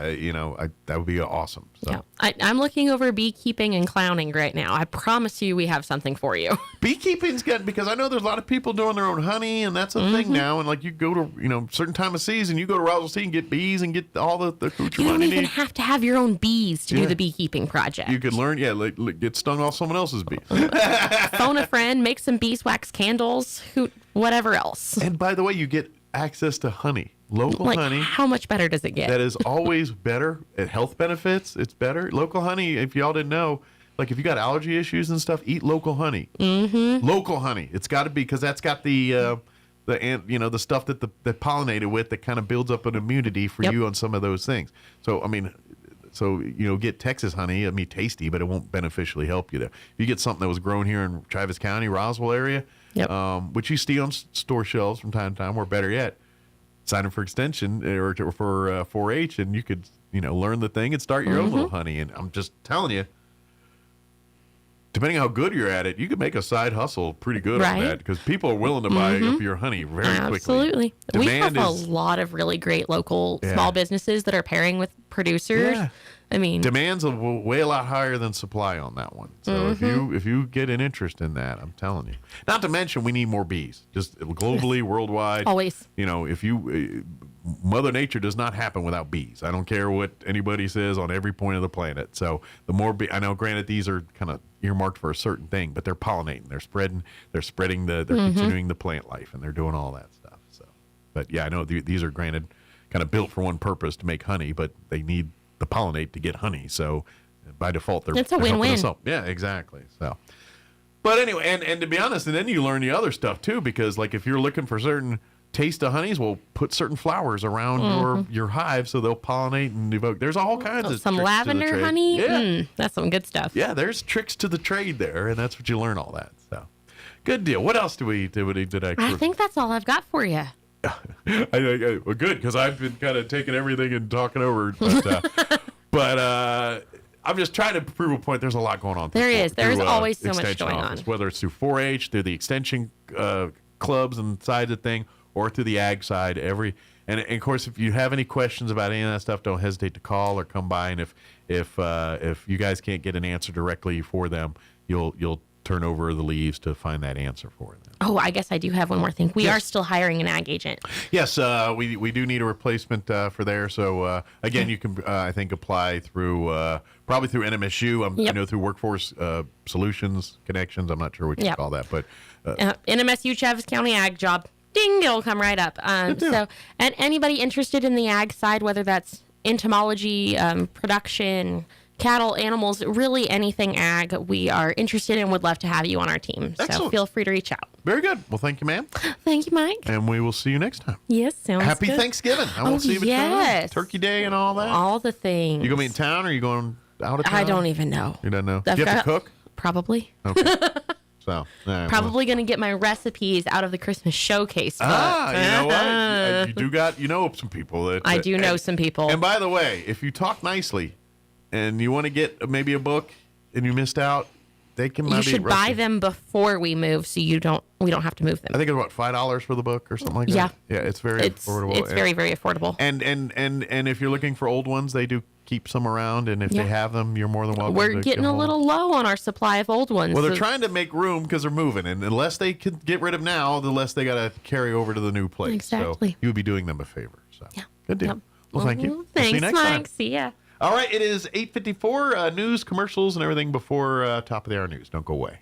that would be awesome. So. Yeah. I'm looking over beekeeping and clowning right now. I promise you we have something for you. Beekeeping's good because I know there's a lot of people doing their own honey and that's a thing now. And like you go to, certain time of season, you go to Roswell City and get bees and get all the accoutrements you don't even have to have your own bees to do the beekeeping project. You could learn, get stung off someone else's bees. Phone a friend, make some beeswax candles, whatever else. And by the way, you get access to honey. Local honey. How much better does it get? That is always better. At health benefits, it's better. Local honey, if y'all didn't know, like if you got allergy issues and stuff, eat local honey. Local honey. It's got to be because that's got the stuff that pollinated with that kind of builds up an immunity for you on some of those things. So get Texas honey. Tasty, but it won't beneficially help you there. If you get something that was grown here in Travis County, Roswell area, which you see on store shelves from time to time, or better yet, sign up for extension or for 4-H, and you could learn the thing and start your own little honey. And I'm just telling you, depending on how good you're at it, you could make a side hustle pretty good on that because people are willing to buy up your honey very quickly. Absolutely. We have a lot of really great local small businesses that are pairing with producers. Yeah. Demand's way a lot higher than supply on that one. So if you get an interest in that, I'm telling you. Not to mention, we need more bees, just globally, worldwide. Always. If you Mother Nature does not happen without bees. I don't care what anybody says on every point of the planet. So the more I know, granted, these are kind of earmarked for a certain thing, but they're pollinating, they're spreading, they're continuing the plant life, and they're doing all that stuff. So, but yeah, I know these are granted kind of built for one purpose to make honey, but they need to pollinate to get honey. So by default, it's a win-win. Yeah, exactly. So, but anyway, and to be honest, and then you learn the other stuff too, because like if you're looking for certain taste of honeys, we'll put certain flowers around your hive so they'll pollinate and evoke. There's all kinds of some tricks lavender to the trade. honey. Yeah. That's some good stuff. Yeah, there's tricks to the trade there, and that's what you learn all that. So, good deal. What else did I think that's all I've got for you. Well, good, because I've been kind of taking everything and talking over. But I'm just trying to prove a point. There's a lot going on. There's always so much going on. Whether it's through 4-H, through the extension clubs and sides of thing, or through the ag side. And of course, if you have any questions about any of that stuff, don't hesitate to call or come by. And if you guys can't get an answer directly for them, you'll turn over the leaves to find that answer for them. Oh, I guess I do have one more thing. We are still hiring an ag agent. Yes, we do need a replacement for there. So again, you can I think apply through probably through NMSU. I know through Workforce Solutions Connections. I'm not sure what you call that, but NMSU Travis County Ag Job. Ding! It'll come right up. So, and anybody interested in the ag side, whether that's entomology, production, cattle, animals, really anything ag we are interested in, would love to have you on our team. So Excellent. feel free to reach out. Very good. Well, thank you, ma'am. Thank you, Mike. And we will see you next time. Yes, sounds Happy good. Thanksgiving. I won't see you between Turkey Day and all that. All the things. You going to be in town or are you going out of town? I don't even know. You don't know? I've Do you have to got- cook? Probably. Okay. So, all right, Probably going to get my recipes out of the Christmas showcase book. you know what? You do got, some people that. I do know some people. And by the way, if you talk nicely and you want to get maybe a book and you missed out, they can You should buy them before we move, so we don't have to move them. I think it's what, $5 for the book or something like Yeah. that. Yeah, it's very affordable. It's very, very affordable. And if you're looking for old ones, they do keep some around, and if Yeah. they have them, you're more than welcome. We're to getting get a hold. little low on our supply of old ones. Well, they're so- trying to make room because they're moving, and unless they can get rid of now, the less they got to carry over to the new place. Exactly. So you would be doing them a favor. So yeah, good deal. Yep. Well, thank you. We'll see Thanks, you next Mike. time. See ya. All right, it is 8:54. News, commercials, and everything before top of the hour news. Don't go away.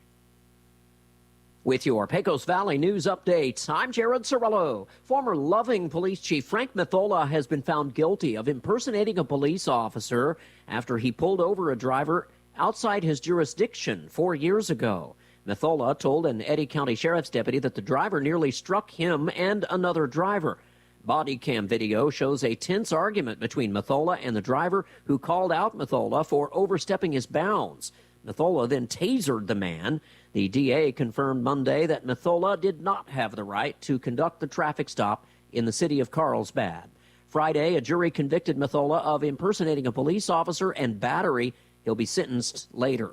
With your Pecos Valley News Update, I'm Jared Cirillo. Former Loving Police Chief Frank Methola has been found guilty of impersonating a police officer after he pulled over a driver outside his jurisdiction 4 years ago. Methola told an Eddy County Sheriff's deputy that the driver nearly struck him and another driver. Body cam video shows a tense argument between Methola and the driver, who called out Methola for overstepping his bounds. Methola then tasered the man. The DA confirmed Monday that Methola did not have the right to conduct the traffic stop in the city of Carlsbad. Friday, a jury convicted Methola of impersonating a police officer and battery. He'll be sentenced later.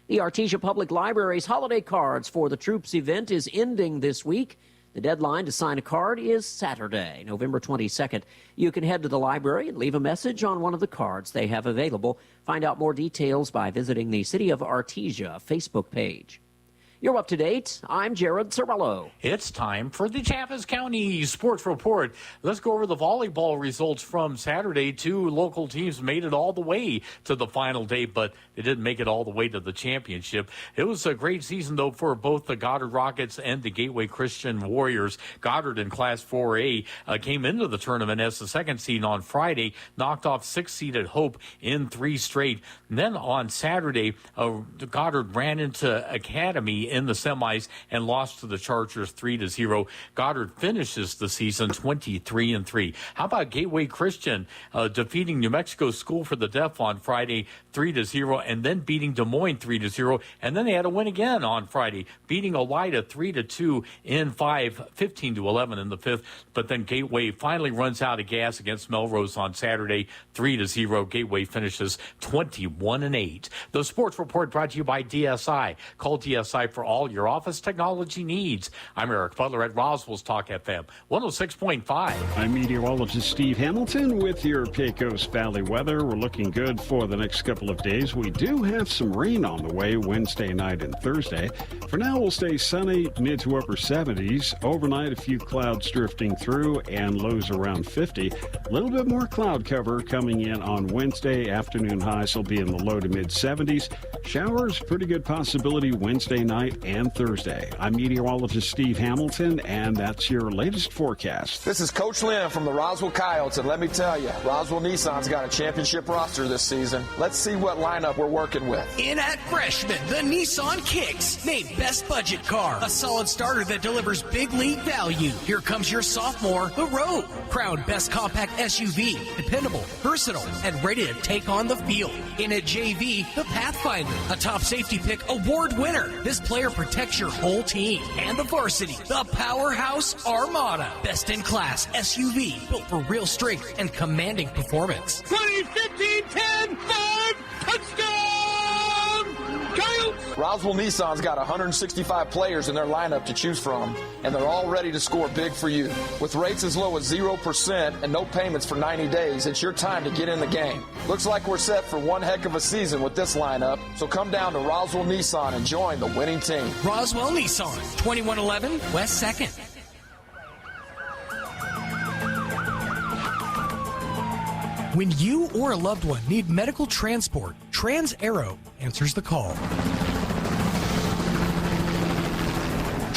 The Artesia Public Library's holiday cards for the Troops event is ending this week. The deadline to sign a card is Saturday, November 22nd. You can head to the library and leave a message on one of the cards they have available. Find out more details by visiting the City of Artesia Facebook page. You're up to date. I'm Jared Cirillo. It's time for the Chaffetz County Sports Report. Let's go over the volleyball results from Saturday. Two local teams made it all the way to the final day, but they didn't make it all the way to the championship. It was a great season, though, for both the Goddard Rockets and the Gateway Christian Warriors. Goddard in Class 4A came into the tournament as the second seed on Friday, knocked off sixth-seeded Hope in 3 straight. And then on Saturday, Goddard ran into Academy in the semis and lost to the Chargers 3-0. Goddard finishes the season 23-3. How about Gateway Christian defeating New Mexico School for the Deaf on Friday 3-0, and then beating Des Moines 3-0, and then they had a win again on Friday, beating Elida 3-2 in 15-11 in the fifth. But then Gateway finally runs out of gas against Melrose on Saturday 3-0. Gateway finishes 21-8. The Sports Report brought to you by DSI. Call DSI for all your office technology needs. I'm Eric Butler at Roswell's Talk FM 106.5. I'm meteorologist Steve Hamilton with your Pecos Valley weather. We're looking good for the next couple of days. We do have some rain on the way Wednesday night and Thursday. For now, we'll stay sunny, mid to upper 70s. Overnight, a few clouds drifting through and lows around 50. A little bit more cloud cover coming in on Wednesday. Afternoon highs will be in the low to mid 70s. Showers, pretty good possibility Wednesday night and Thursday. I'm meteorologist Steve Hamilton, and that's your latest forecast. This is Coach Lynn from the Roswell Coyotes, and let me tell you, Roswell Nissan's got a championship roster this season. Let's see what lineup we're working with. In at freshman, the Nissan Kicks. Named best budget car. A solid starter that delivers big league value. Here comes your sophomore, the Rogue. Crowned best compact SUV. Dependable, versatile, and ready to take on the field. In at JV, the Pathfinder. A top safety pick award winner. This player protects your whole team. And the varsity, the Powerhouse Armada. Best in class SUV built for real strength and commanding performance. 20, 15, 10, 5, touchdown! Coyotes! Roswell Nissan's got 165 players in their lineup to choose from, and they're all ready to score big for you. With rates as low as 0% and no payments for 90 days, it's your time to get in the game. Looks like we're set for one heck of a season with this lineup, so come down to Roswell Nissan and join the winning team. Roswell Nissan, 2111 West 2nd. When you or a loved one need medical transport, TransAero answers the call.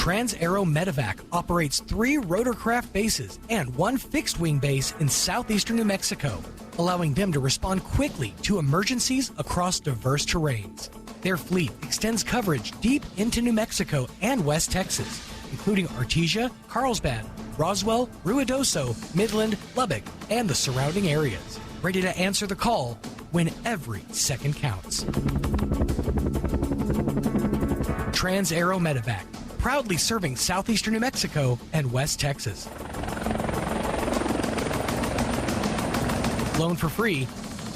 Trans-Aero Medevac operates 3 rotorcraft bases and 1 fixed-wing base in southeastern New Mexico, allowing them to respond quickly to emergencies across diverse terrains. Their fleet extends coverage deep into New Mexico and West Texas, including Artesia, Carlsbad, Roswell, Ruidoso, Midland, Lubbock, and the surrounding areas, ready to answer the call when every second counts. Trans-Aero Medevac, proudly serving southeastern New Mexico and West Texas. Flown for free,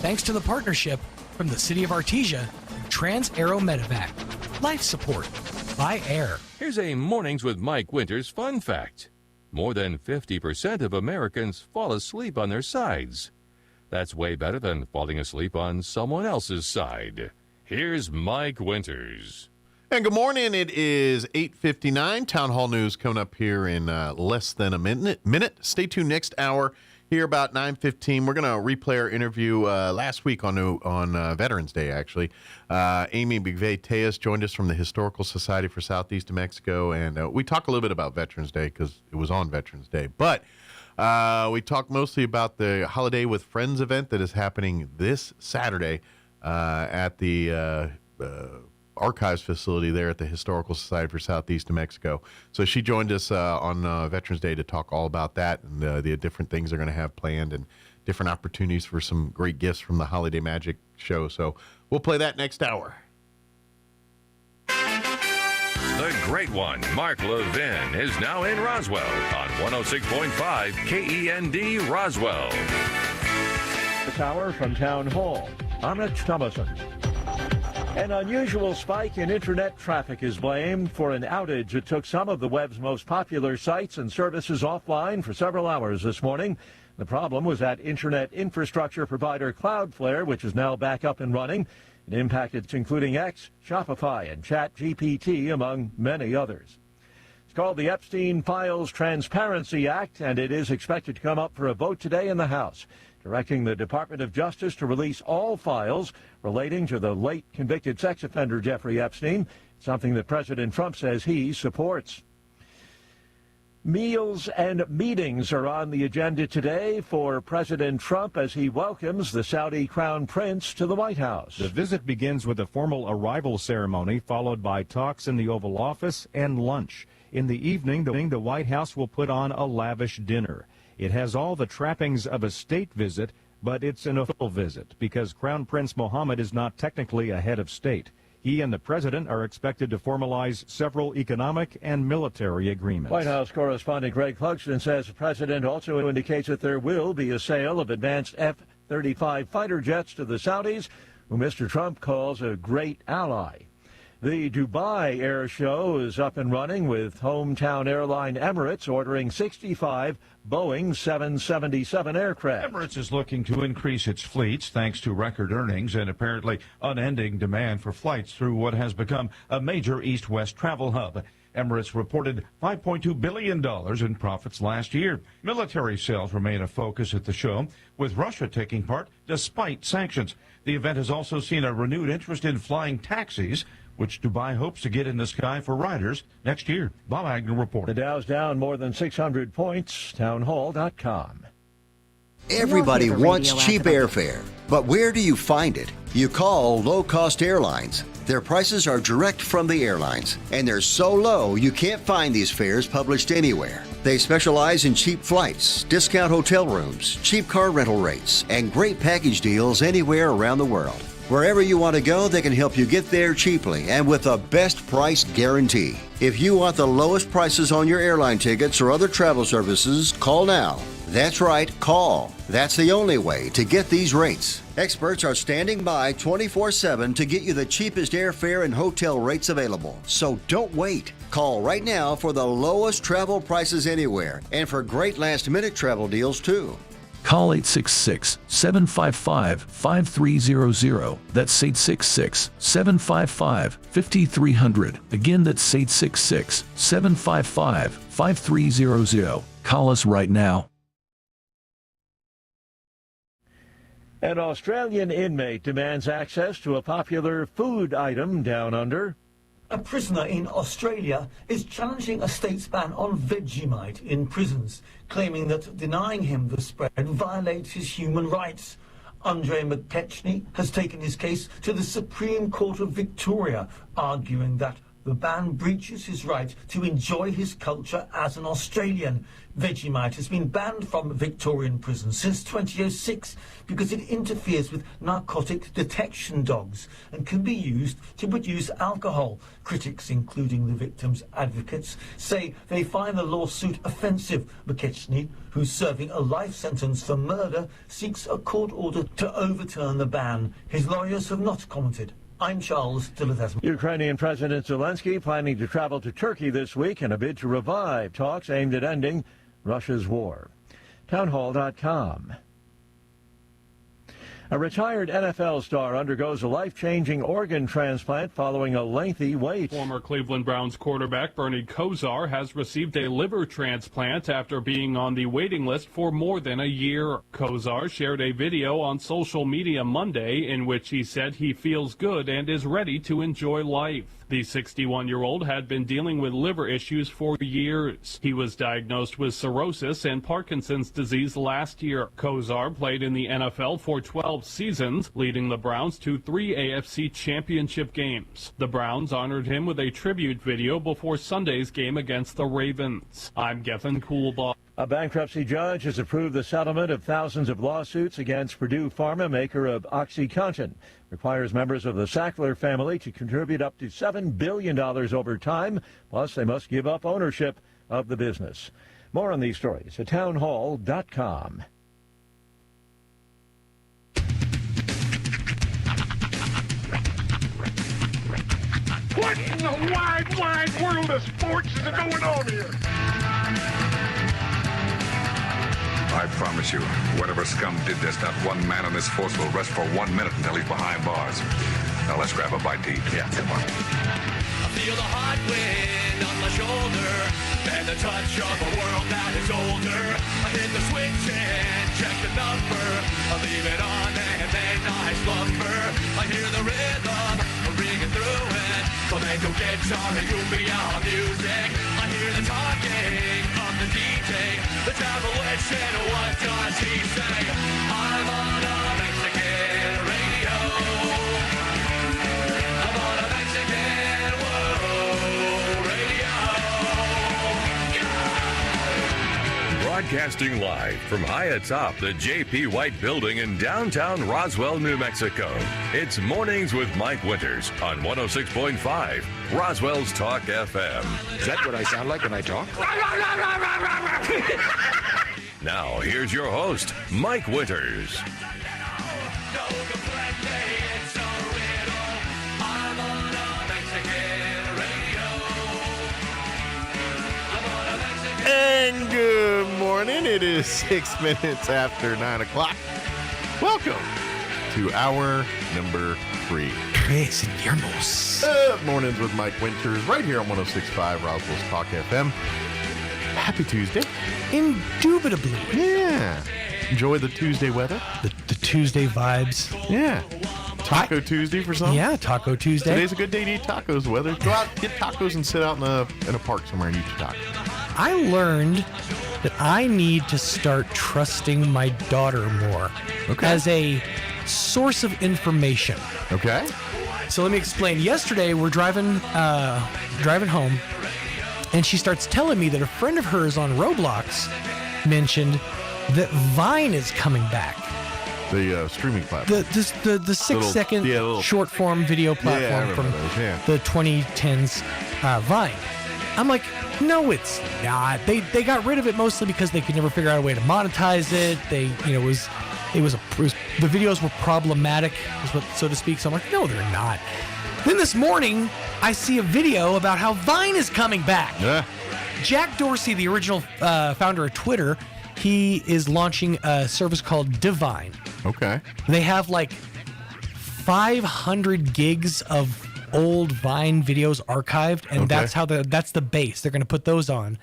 thanks to the partnership from the City of Artesia and Trans-Aero Medevac. Life support by air. Here's a Mornings with Mike Winters fun fact. More than 50% of Americans fall asleep on their sides. That's way better than falling asleep on someone else's side. Here's Mike Winters. And good morning. It is 8:59. Town Hall News coming up here in less than a minute. Stay tuned next hour. Here about 9:15. We're going to replay our interview last week on Veterans Day, actually. Amy Bigve-Tejas joined us from the Historical Society for Southeast New Mexico, and we talk a little bit about Veterans Day because it was on Veterans Day. But we talk mostly about the Holiday with Friends event that is happening this Saturday at the archives facility there at the Historical Society for Southeast New Mexico. So she joined us on Veterans Day to talk all about that and the different things they're going to have planned and different opportunities for some great gifts from the Holiday Magic show. So we'll play that next hour. The great one, Mark Levin, is now in Roswell on 106.5 KEND Roswell. This hour from Town Hall, I'm Rich Thomason. An unusual spike in internet traffic is blamed for an outage that took some of the web's most popular sites and services offline for several hours this morning. The problem was at internet infrastructure provider Cloudflare, which is now back up and running. It impacted including X, Shopify, and ChatGPT, among many others. It's called the Epstein Files Transparency Act, and it is expected to come up for a vote today in the House, directing the Department of Justice to release all files relating to the late convicted sex offender Jeffrey Epstein, something that President Trump says he supports. Meals and meetings are on the agenda today for President Trump as he welcomes the Saudi Crown Prince to the White House. The visit begins with a formal arrival ceremony, followed by talks in the Oval Office and lunch. In the evening, the White House will put on a lavish dinner. It has all the trappings of a state visit, but it's an official visit because Crown Prince Mohammed is not technically a head of state. He and the president are expected to formalize several economic and military agreements. White House correspondent Greg Clugston says the president also indicates that there will be a sale of advanced F-35 fighter jets to the Saudis, who Mr. Trump calls a great ally. The Dubai Air Show is up and running with hometown airline Emirates ordering 65 Boeing 777 aircraft. Emirates is looking to increase its fleets thanks to record earnings and apparently unending demand for flights through what has become a major east-west travel hub. Emirates reported $5.2 billion in profits last year. Military sales remain a focus at the show, with Russia taking part despite sanctions. The event has also seen a renewed interest in flying taxis, which Dubai hopes to get in the sky for riders next year. Bob Agnew reporting. The Dow's down more than 600 points. Townhall.com. Everybody wants cheap airfare, but where do you find it? You call low-cost airlines. Their prices are direct from the airlines, and they're so low you can't find these fares published anywhere. They specialize in cheap flights, discount hotel rooms, cheap car rental rates, and great package deals anywhere around the world. Wherever you want to go, they can help you get there cheaply and with a best price guarantee. If you want the lowest prices on your airline tickets or other travel services, call now. That's right, call. That's the only way to get these rates. Experts are standing by 24/7 to get you the cheapest airfare and hotel rates available. So don't wait. Call right now for the lowest travel prices anywhere and for great last-minute travel deals too. Call 866-755-5300. That's 866-755-5300. Again, that's 866-755-5300. Call us right now. An Australian inmate demands access to a popular food item down under. A prisoner in Australia is challenging a state's ban on Vegemite in prisons, claiming that denying him the spread violates his human rights. Andre McKechnie has taken his case to the Supreme Court of Victoria, arguing that the ban breaches his right to enjoy his culture as an Australian. Vegemite has been banned from Victorian prisons since 2006 because it interferes with narcotic detection dogs and can be used to produce alcohol. Critics, including the victims' advocates, say they find the lawsuit offensive. McKechnie, who's serving a life sentence for murder, seeks a court order to overturn the ban. His lawyers have not commented. I'm Charles Dillard. Ukrainian President Zelensky planning to travel to Turkey this week in a bid to revive talks aimed at ending Russia's war. Townhall.com. A retired NFL star undergoes a life-changing organ transplant following a lengthy wait. Former Cleveland Browns quarterback Bernie Kosar has received a liver transplant after being on the waiting list for more than a year. Kosar shared a video on social media Monday in which he said he feels good and is ready to enjoy life. The 61-year-old had been dealing with liver issues for years. He was diagnosed with cirrhosis and Parkinson's disease last year. Kosar played in the NFL for 12 seasons, leading the Browns to 3 AFC championship games. The Browns honored him with a tribute video before Sunday's game against the Ravens. I'm Gethin Coolbaugh. A bankruptcy judge has approved the settlement of thousands of lawsuits against Purdue Pharma, maker of OxyContin. Requires members of the Sackler family to contribute up to $7 billion over time, plus they must give up ownership of the business. More on these stories at townhall.com. What in the wide, wide world of sports is going on here? I promise you, whatever scum did this, not one man on this force will rest for 1 minute until he's behind bars. Now let's grab a bite to eat. Yeah, come on. I feel the hot wind on my shoulder and the touch of a world that is older. I hit the switch and check the number. I leave it on and then I slumber. I hear the rhythm ringing through it. Flamenco guitar and cumbia music. I hear the talking of the DJ. The devil witch and what does he say? I'm on a Mexican radio. I'm on a Mexican world radio. Broadcasting live from high atop the J.P. White Building in downtown Roswell, New Mexico. It's Mornings with Mike Winters on 106.5 Roswell's Talk FM. Is that what I sound like when I talk? Now, here's your host, Mike Winters. And good morning. It is 6 minutes after 9 o'clock. Welcome to hour number 3. Tres Inviernos. Mornings with Mike Winters, right here on 106.5 Roswell's Talk FM. Happy Tuesday. Indubitably. Yeah. Enjoy the Tuesday weather. The Tuesday vibes. Yeah. Taco Tuesday for some? Yeah, Taco Tuesday. Today's a good day to eat tacos. Weather. Go out, get tacos, and sit out in a park somewhere and eat your tacos. I learned that I need to start trusting my daughter more as a source of information. Okay. So let me explain. Yesterday, we're driving home, and she starts telling me that a friend of hers on Roblox mentioned that Vine is coming back. The streaming platform. The 6-second short form video platform from the 2010s Vine. I'm like, no, it's not. They got rid of it mostly because they could never figure out a way to monetize it. The videos were problematic, so to speak. So I'm like, no, they're not. Then this morning, I see a video about how Vine is coming back. Yeah. Jack Dorsey, the original founder of Twitter, he is launching a service called Divine. Okay. They have like 500 gigs of old Vine videos archived, and that's the base. They're going to put those on,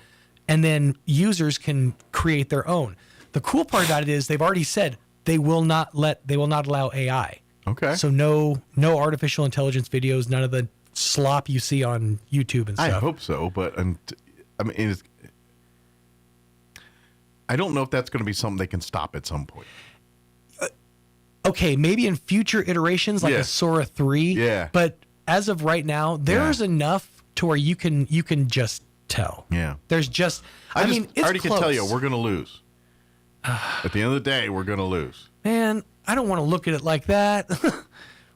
and then users can create their own. The cool part about it is they've already said they will not allow AI. Okay. So no artificial intelligence videos, none of the slop you see on YouTube and stuff. I hope so, but I mean, I don't know if that's going to be something they can stop at some point. Okay, maybe in future iterations like a Sora 3. Yeah. But as of right now, there's enough to where you can just tell. Yeah. There's just I mean, it's already close. can tell you we're going to lose. At the end of the day, we're going to lose. Man, I don't want to look at it like that.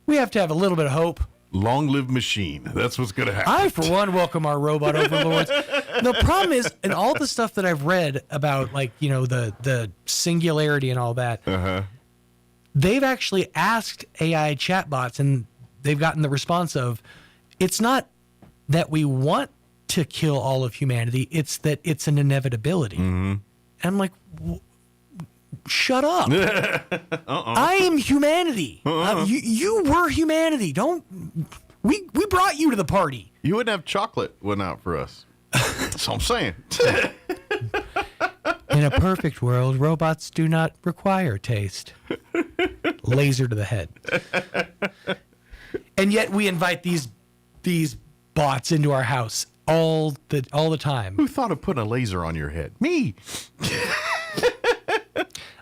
We have to have a little bit of hope. Long live machine. That's what's going to happen. I, for one, welcome our robot overlords. The problem is, in all the stuff that I've read about, like, you know, the singularity and all that, they've actually asked AI chatbots, and they've gotten the response of, it's not that we want to kill all of humanity, it's that it's an inevitability. And I'm like, shut up. I am humanity. You were humanity. We brought you to the party. You wouldn't have chocolate went out for us. That's what I'm saying. In a perfect world, robots do not require taste. Laser to the head. And yet we invite these bots into our house all the time. Who thought of putting a laser on your head? Me.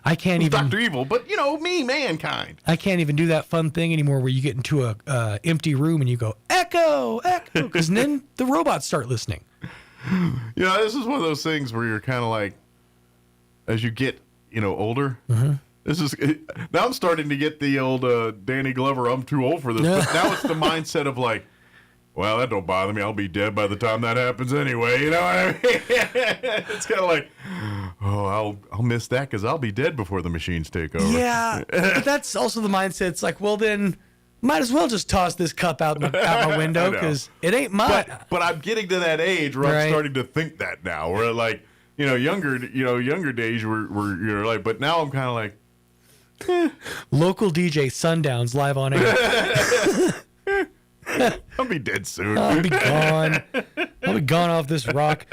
I can't even Dr. Evil, but you know, me, mankind. I can't even do that fun thing anymore where you get into a empty room and you go, echo, because then the robots start listening. Yeah, this is one of those things where you're kind of like, as you get, you know, older. This is now I'm starting to get the old Danny Glover. I'm too old for this. But now it's the mindset of like, well, that don't bother me. I'll be dead by the time that happens anyway. You know what I mean? It's kind of like, oh, I'll miss that because I'll be dead before the machines take over. Yeah, but that's also the mindset. It's like, well, then might as well just toss this cup out my window because it ain't mine. But I'm getting to that age where I'm starting to think that now. Where like, younger days you're like, but now I'm kind of like, Local DJ Sundowns live on air. I'll be dead soon. I'll be gone. I'll be gone off this rock.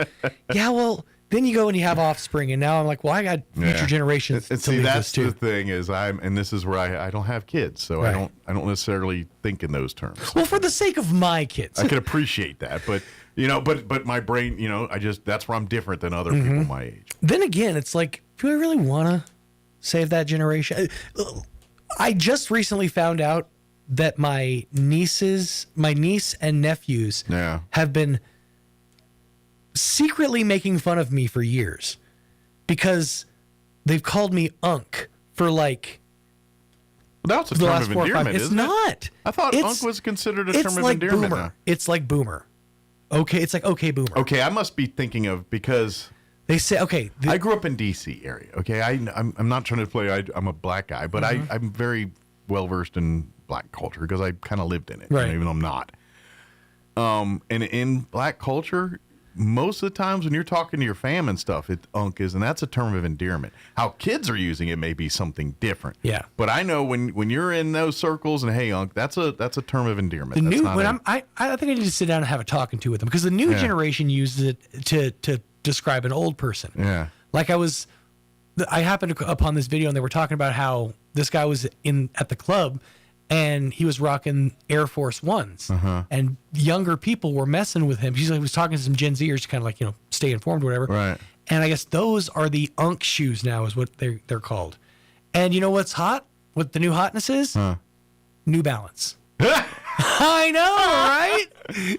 Yeah, well, then you go and you have offspring, and now I'm like, well, I got future generations and to see, leave that's this to. the thing is and this is where I don't have kids, so I don't necessarily think in those terms. Well, for the sake of my kids, I can appreciate that, but but my brain, that's where I'm different than other people my age. Then again, it's like, do I really want to save that generation? I just recently found out that my niece and nephews have been secretly making fun of me for years because they've called me Unc for like that's a term of endearment, It's isn't not. It? I thought Unc was considered a term of endearment. Boomer. It's like boomer. Okay, it's like okay boomer. Okay, I must be thinking of because they say okay. I grew up in D.C. area. Okay, I'm not trying to play. I'm a black guy, but I'm very well versed in black culture because I kind of lived in it, even though I'm not. And in black culture, most of the times when you're talking to your fam and stuff, Unc is, and that's a term of endearment. How kids are using it may be something different. Yeah. But I know when you're in those circles and hey, Unc, that's a term of endearment. I think I need to sit down and have a talking to with them because the new generation uses it to describe an old person. Yeah. Like I happened upon this video and they were talking about how this guy was at the club and he was rocking Air Force Ones, and younger people were messing with him. He was talking to some Gen Zers to kind of like, stay informed or whatever. Right. And I guess those are the Unc shoes now is what they're called. And you know what's hot? What the new hotness is? New Balance. I know, right?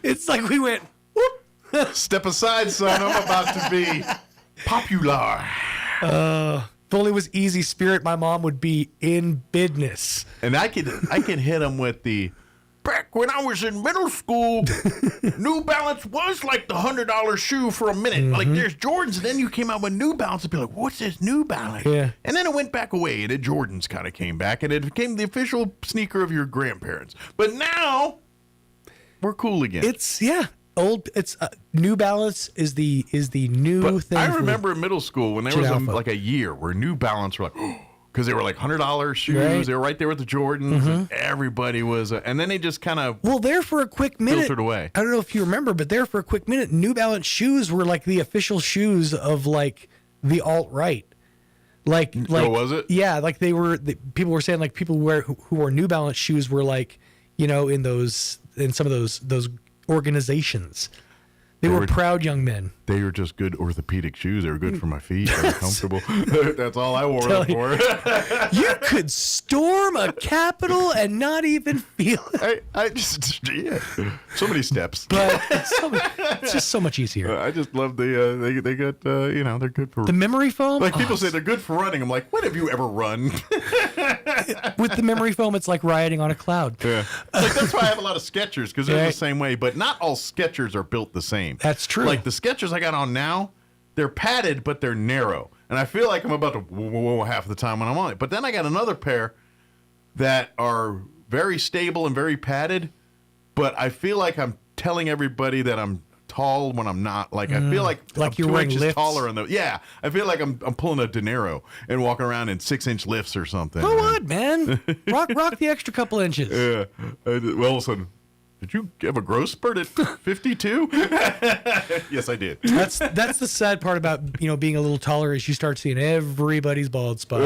It's like we went, whoop. Step aside, son. I'm about to be popular. If only it was Easy Spirit, my mom would be in business. And I could hit him with the, back when I was in middle school, New Balance was like the $100 shoe for a minute. Like there's Jordans, and then you came out with New Balance and be like, what's this New Balance? Yeah. And then it went back away, and the Jordans kind of came back, and it became the official sneaker of your grandparents. But now we're cool again. It's New Balance is the new thing. I remember in middle school when there was like a year where New Balance were like, because they were like $100 shoes. Right. They were right there with the Jordans. And everybody was, and then they just kind of there for a quick minute. Filtered away. I don't know if you remember, but there for a quick minute, New Balance shoes were like the official shoes of like the alt-right. Like was it? Yeah, like people were saying like people who wore New Balance shoes were like, in those in some of those organizations. They were proud young men. They were just good orthopedic shoes. They were good for my feet. They were comfortable. That's all I wore them for. You could storm a Capitol and not even feel it. I just, yeah. So many steps. But it's just so much easier. I just love the, they got, they're good for. The memory foam? Like people say they're good for running. I'm like, when have you ever run? With the memory foam, it's like riding on a cloud. Yeah. Like, that's why I have a lot of Skechers, because they're the same way. But not all Skechers are built the same. That's true. Like the Skechers I got on now, they're padded, but they're narrow. And I feel like I'm about to whoa half the time when I'm on it. But then I got another pair that are very stable and very padded, but I feel like I'm telling everybody that I'm tall when I'm not. Like, I feel like I'm you're 2 wearing inches lifts. taller. Yeah, I feel like I'm pulling a De Niro and walking around in 6-inch lifts or something. Go on, man. Rock the extra couple inches. Yeah. Well, listen, did you have a growth spurt at 52? Yes, I did. That's the sad part about being a little taller is you start seeing everybody's bald spot.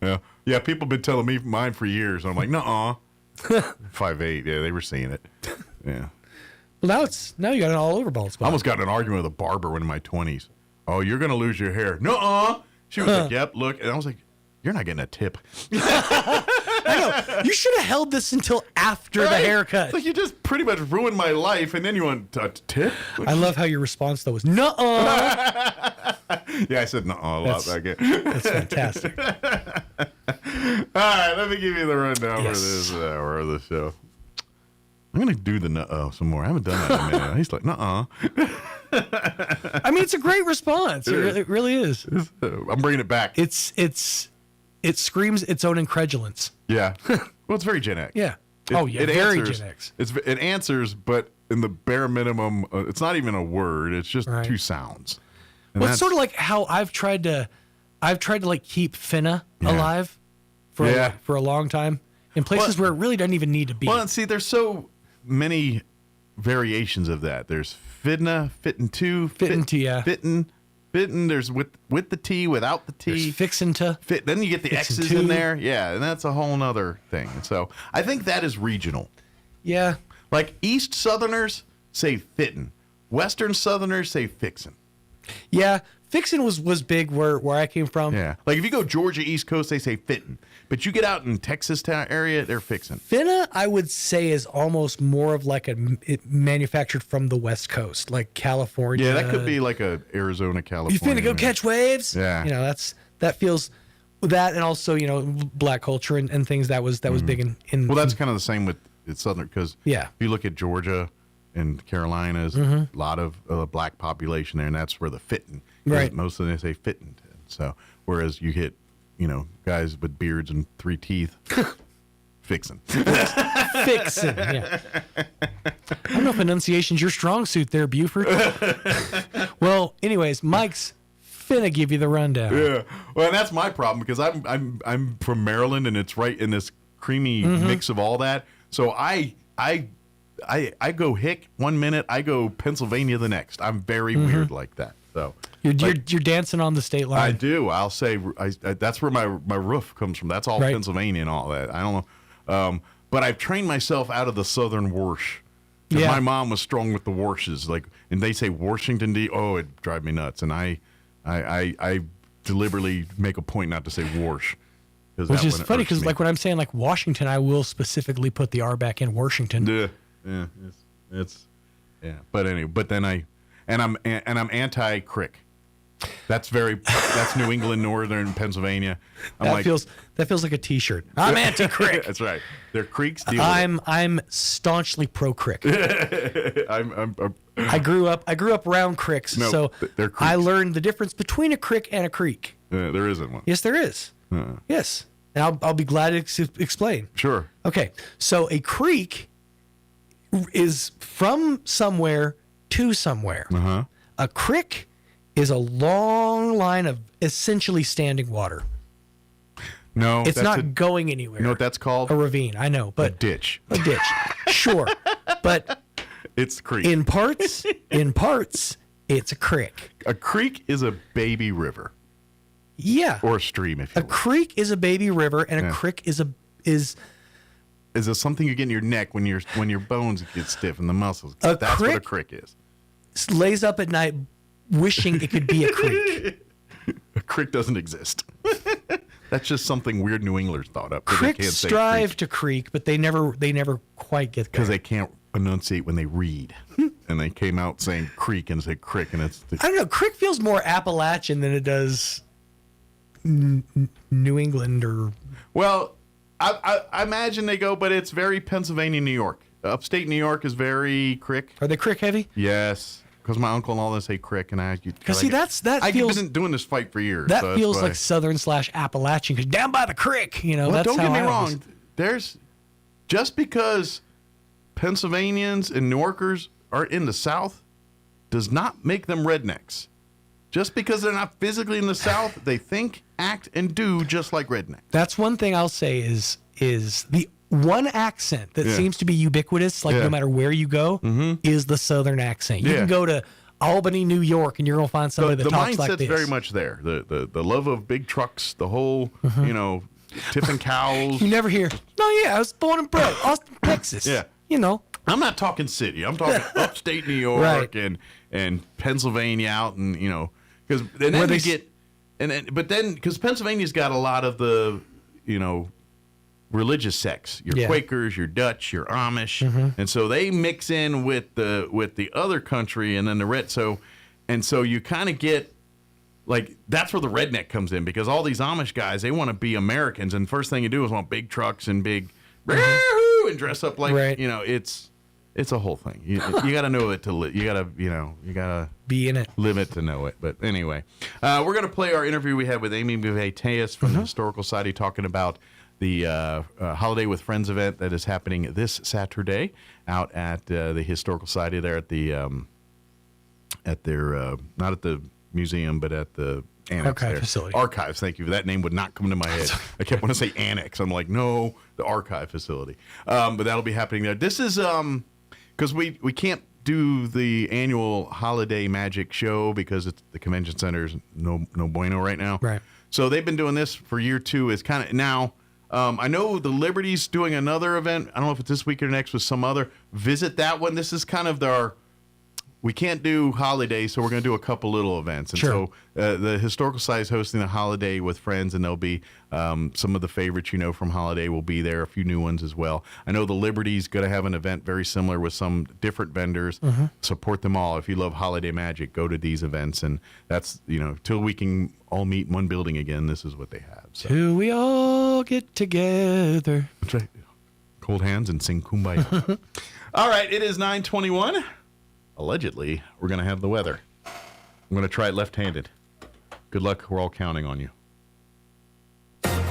Yeah. People have been telling me mine for years. I'm like, nuh-uh. 5'8". Yeah, they were seeing it. Yeah. Well, now you got an all over bald spot. I almost got in an argument with a barber in my 20s. Oh, you're gonna lose your hair. Nuh-uh. She was like, yep, look. And I was like, you're not getting a tip. I know. You should have held this until after the haircut. It's like, you just pretty much ruined my life, and then you want a tip? I love how your response, though, was, nuh-uh. Yeah, I said nuh-uh a lot back in. That's fantastic. All right, let me give you the rundown for this hour of the show. I'm going to do the nuh-uh some more. I haven't done that in a minute. He's like, nuh-uh. I mean, it's a great response. It really is. I'm bringing it back. It screams its own incredulence. Yeah. Well, it's very Gen X. Yeah. It very answers, Gen X. It answers, but in the bare minimum, it's not even a word. It's just two sounds. And Well, it's sort of like how I've tried to like keep Finna alive for a long time in places where it really doesn't even need to be. Well, and see, there's so many variations of that. There's Fitna, Fittin' to, Fittin'. There's with the T, without the T. There's fixin' to. Then you get the fixin' X's to. in there. Yeah, and that's a whole nother thing. So I think that is regional. Yeah. Like East Southerners say fittin'. Western Southerners say fixin'. Yeah. Fixin' was big where I came from. Yeah. Like if you go Georgia East Coast, they say fittin'. But you get out in Texas town area, they're fixin'. Finna, I would say, is almost more of like it manufactured from the West Coast, like California. Yeah, that could be like a Arizona, California. You finna go catch waves? Yeah. That feels that, and also black culture and things that was big in. Well, that's kind of the same with Southern, because if you look at Georgia and Carolinas, a lot of black population there, and that's where the fittin'. Right. Most of them say fittin'. So whereas you hit guys with beards and 3 teeth, fixin'. Fixin', yeah. I don't know if enunciation's your strong suit there, Buford. Well, anyways, Mike's finna give you the rundown. Yeah. Well, and that's my problem, because I'm from Maryland, and it's right in this creamy mix of all that. So I go Hick 1 minute, I go Pennsylvania the next. I'm very weird like that. So you're dancing on the state line. I do. I'll say that's where my roof comes from. That's all Pennsylvania and all that. I don't know, but I've trained myself out of the Southern Warsh. Yeah. My mom was strong with the Warshes, and they say Washington D. Oh, it drive me nuts, and I deliberately make a point not to say Warsh. Which is funny, because when I'm saying Washington, I will specifically put the R back in Washington. Yeah. But anyway, I'm anti-crick. That's New England, northern Pennsylvania. That feels like a T-shirt. I'm anti-crick. That's right. They're creeks. I'm staunchly pro-crick. I grew up around cricks, so they're creeks. I learned the difference between a crick and a creek. There isn't one. Yes, there is. Yes, and I'll be glad to explain. Sure. Okay, so a creek is from somewhere to somewhere. A crick is a long line of essentially standing water. No, it's not going anywhere. You know what that's called? A ravine. I know, but a ditch. A ditch. Sure, but it's creek. In parts, it's a creek. A creek is a baby river. Yeah. Or a stream, if you will. A creek is a baby river, and a crick is is it something you get in your neck when your bones get stiff and the muscles? That's what a crick is. Lays up at night wishing it could be a creek. A crick doesn't exist. That's just something weird New Englanders thought up. Cricks strive to creek, but they never quite get there. Because they can't enunciate when they read. And they came out saying creek and said crick, and it's... I don't know. Crick feels more Appalachian than it does New England or... Well, I imagine they go, but it's very Pennsylvania, New York. Upstate New York is very crick. Are they crick heavy? Yes. Because my uncle and all this say crick, and I... Because see, that I've feels... been doing this fight for years. That so feels like Southern/Appalachian, because down by the crick, well, that's don't how get me I wrong. There's... Just because Pennsylvanians and New Yorkers are in the South does not make them rednecks. Just because they're not physically in the South, they think, act, and do just like rednecks. That's one thing I'll say is the one accent that seems to be ubiquitous, like no matter where you go, is the Southern accent. You can go to Albany, New York, and you're going to find somebody that talks like this. The mindset's very much there. The love of big trucks, the whole, tipping cows. You never hear, I was born and bred, Austin, Texas. Yeah. I'm not talking city. I'm talking upstate New York and Pennsylvania out and, because because Pennsylvania's got a lot of the, religious sects. Your Quakers, your Dutch, your Amish, and so they mix in with the other country, and then the red. So you kind of get like that's where the redneck comes in, because all these Amish guys, they want to be Americans, and first thing you do is want big trucks and big and dress up like it's a whole thing. You got to know it to live. You got to be in it, live it to know it. But anyway, we're gonna play our interview we had with Amy Buvet-Teas from the Historical Society, talking about the Holiday with Friends event that is happening this Saturday out at the Historical Society there at the at their not at the museum but at the annex archive facility. Archives, thank you. That name would not come to my head. I kept wanting to say annex. I'm like, no, the archive facility. But that'll be happening there. This is because we can't do the annual Holiday Magic show because it's the convention center is no bueno right now. Right. So they've been doing this for year two. It's kind of now. I know the Liberty's doing another event. I don't know if it's this week or next with some other. Visit that one. This is kind of we can't do holiday, so we're going to do a couple little events. And so the Historical Society is hosting a Holiday with Friends, and there'll be some of the favorites from Holiday will be there, a few new ones as well. I know the Liberty's going to have an event very similar with some different vendors. Support them all. If you love Holiday Magic, go to these events. And that's, till we can all meet in one building again, this is what they have. So. Till we all get together. That's right. Cold hands and sing Kumbaya. All right, it is 9:21. Allegedly, we're going to have the weather. I'm going to try it left-handed. Good luck. We're all counting on you.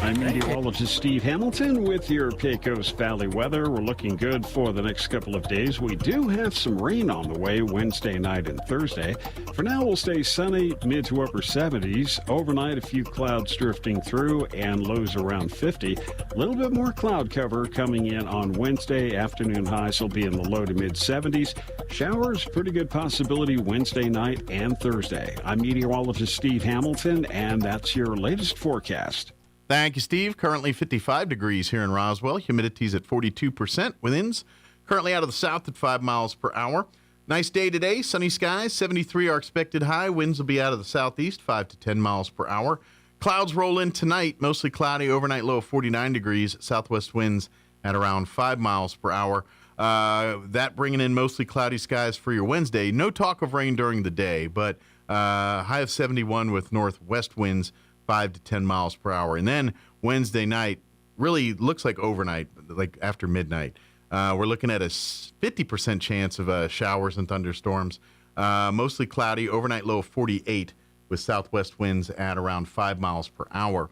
I'm meteorologist Steve Hamilton with your Pecos Valley weather. We're looking good for the next couple of days. We do have some rain on the way Wednesday night and Thursday. For now, we'll stay sunny, mid to upper 70s. Overnight, a few clouds drifting through and lows around 50. A little bit more cloud cover coming in on Wednesday. Afternoon highs will be in the low to mid 70s. Showers, pretty good possibility Wednesday night and Thursday. I'm meteorologist Steve Hamilton, and that's your latest forecast. Thank you, Steve. Currently 55 degrees here in Roswell. Humidity's at 42%. Winds currently out of the south at 5 miles per hour. Nice day today. Sunny skies. 73 are expected high. Winds will be out of the southeast, 5 to 10 miles per hour. Clouds roll in tonight. Mostly cloudy. Overnight low of 49 degrees. Southwest winds at around 5 miles per hour. That bringing in mostly cloudy skies for your Wednesday. No talk of rain during the day, but high of 71 with northwest winds 5 to 10 miles per hour. And then Wednesday night really looks like overnight, like after midnight. We're looking at a 50% chance of showers and thunderstorms. Mostly cloudy, overnight low of 48 with southwest winds at around 5 miles per hour.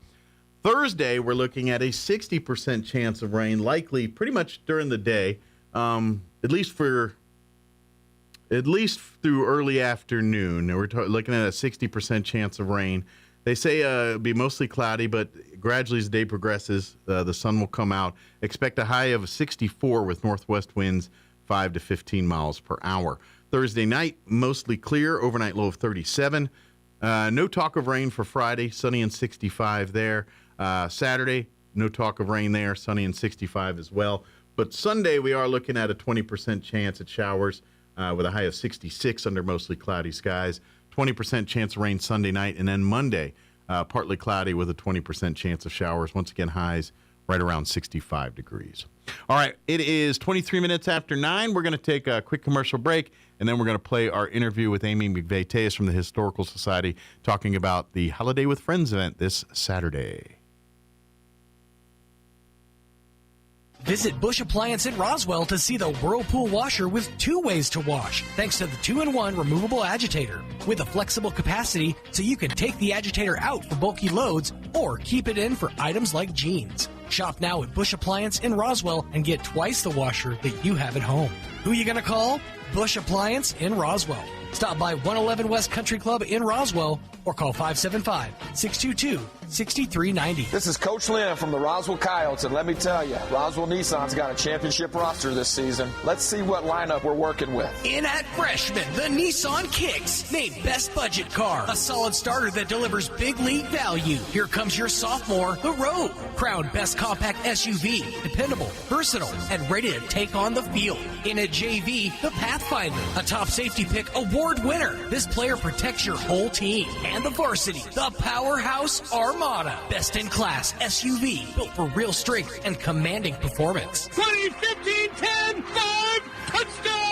Thursday, we're looking at a 60% chance of rain, likely pretty much during the day, at least through early afternoon. We're looking at a 60% chance of rain. They say it'll be mostly cloudy, but gradually as the day progresses, the sun will come out. Expect a high of 64 with northwest winds 5 to 15 miles per hour. Thursday night, mostly clear, overnight low of 37. No talk of rain for Friday, sunny and 65 there. Saturday, no talk of rain there, sunny and 65 as well. But Sunday, we are looking at a 20% chance at showers with a high of 66 under mostly cloudy skies. 20% chance of rain Sunday night. And then Monday, partly cloudy with a 20% chance of showers. Once again, highs right around 65 degrees. All right, it is 23 minutes after 9. We're going to take a quick commercial break, and then we're going to play our interview with Amy McVeigh-Tejas from the Historical Society talking about the Holiday with Friends event this Saturday. Visit Bush Appliance in Roswell to see the Whirlpool washer with 2 ways to wash, thanks to the 2-in-1 removable agitator with a flexible capacity so you can take the agitator out for bulky loads or keep it in for items like jeans. Shop now at Bush Appliance in Roswell and get twice the washer that you have at home. Who you gonna call? Bush Appliance in Roswell. Stop by 111 West Country Club in Roswell or call 575-622-6390. This is Coach Lynn from the Roswell Coyotes, and let me tell you, Roswell Nissan's got a championship roster this season. Let's see what lineup we're working with. In at freshman, the Nissan Kicks, named best budget car, a solid starter that delivers big league value. Here comes your sophomore, the Rogue, crowned best compact SUV, dependable, versatile, and ready to take on the field. In at JV, the Pathfinder, a top safety pick award winner. This player protects your whole team. And the Varsity, the Powerhouse Armada, best in class SUV built for real strength and commanding performance. 20, 15, 10, 5, touchdown!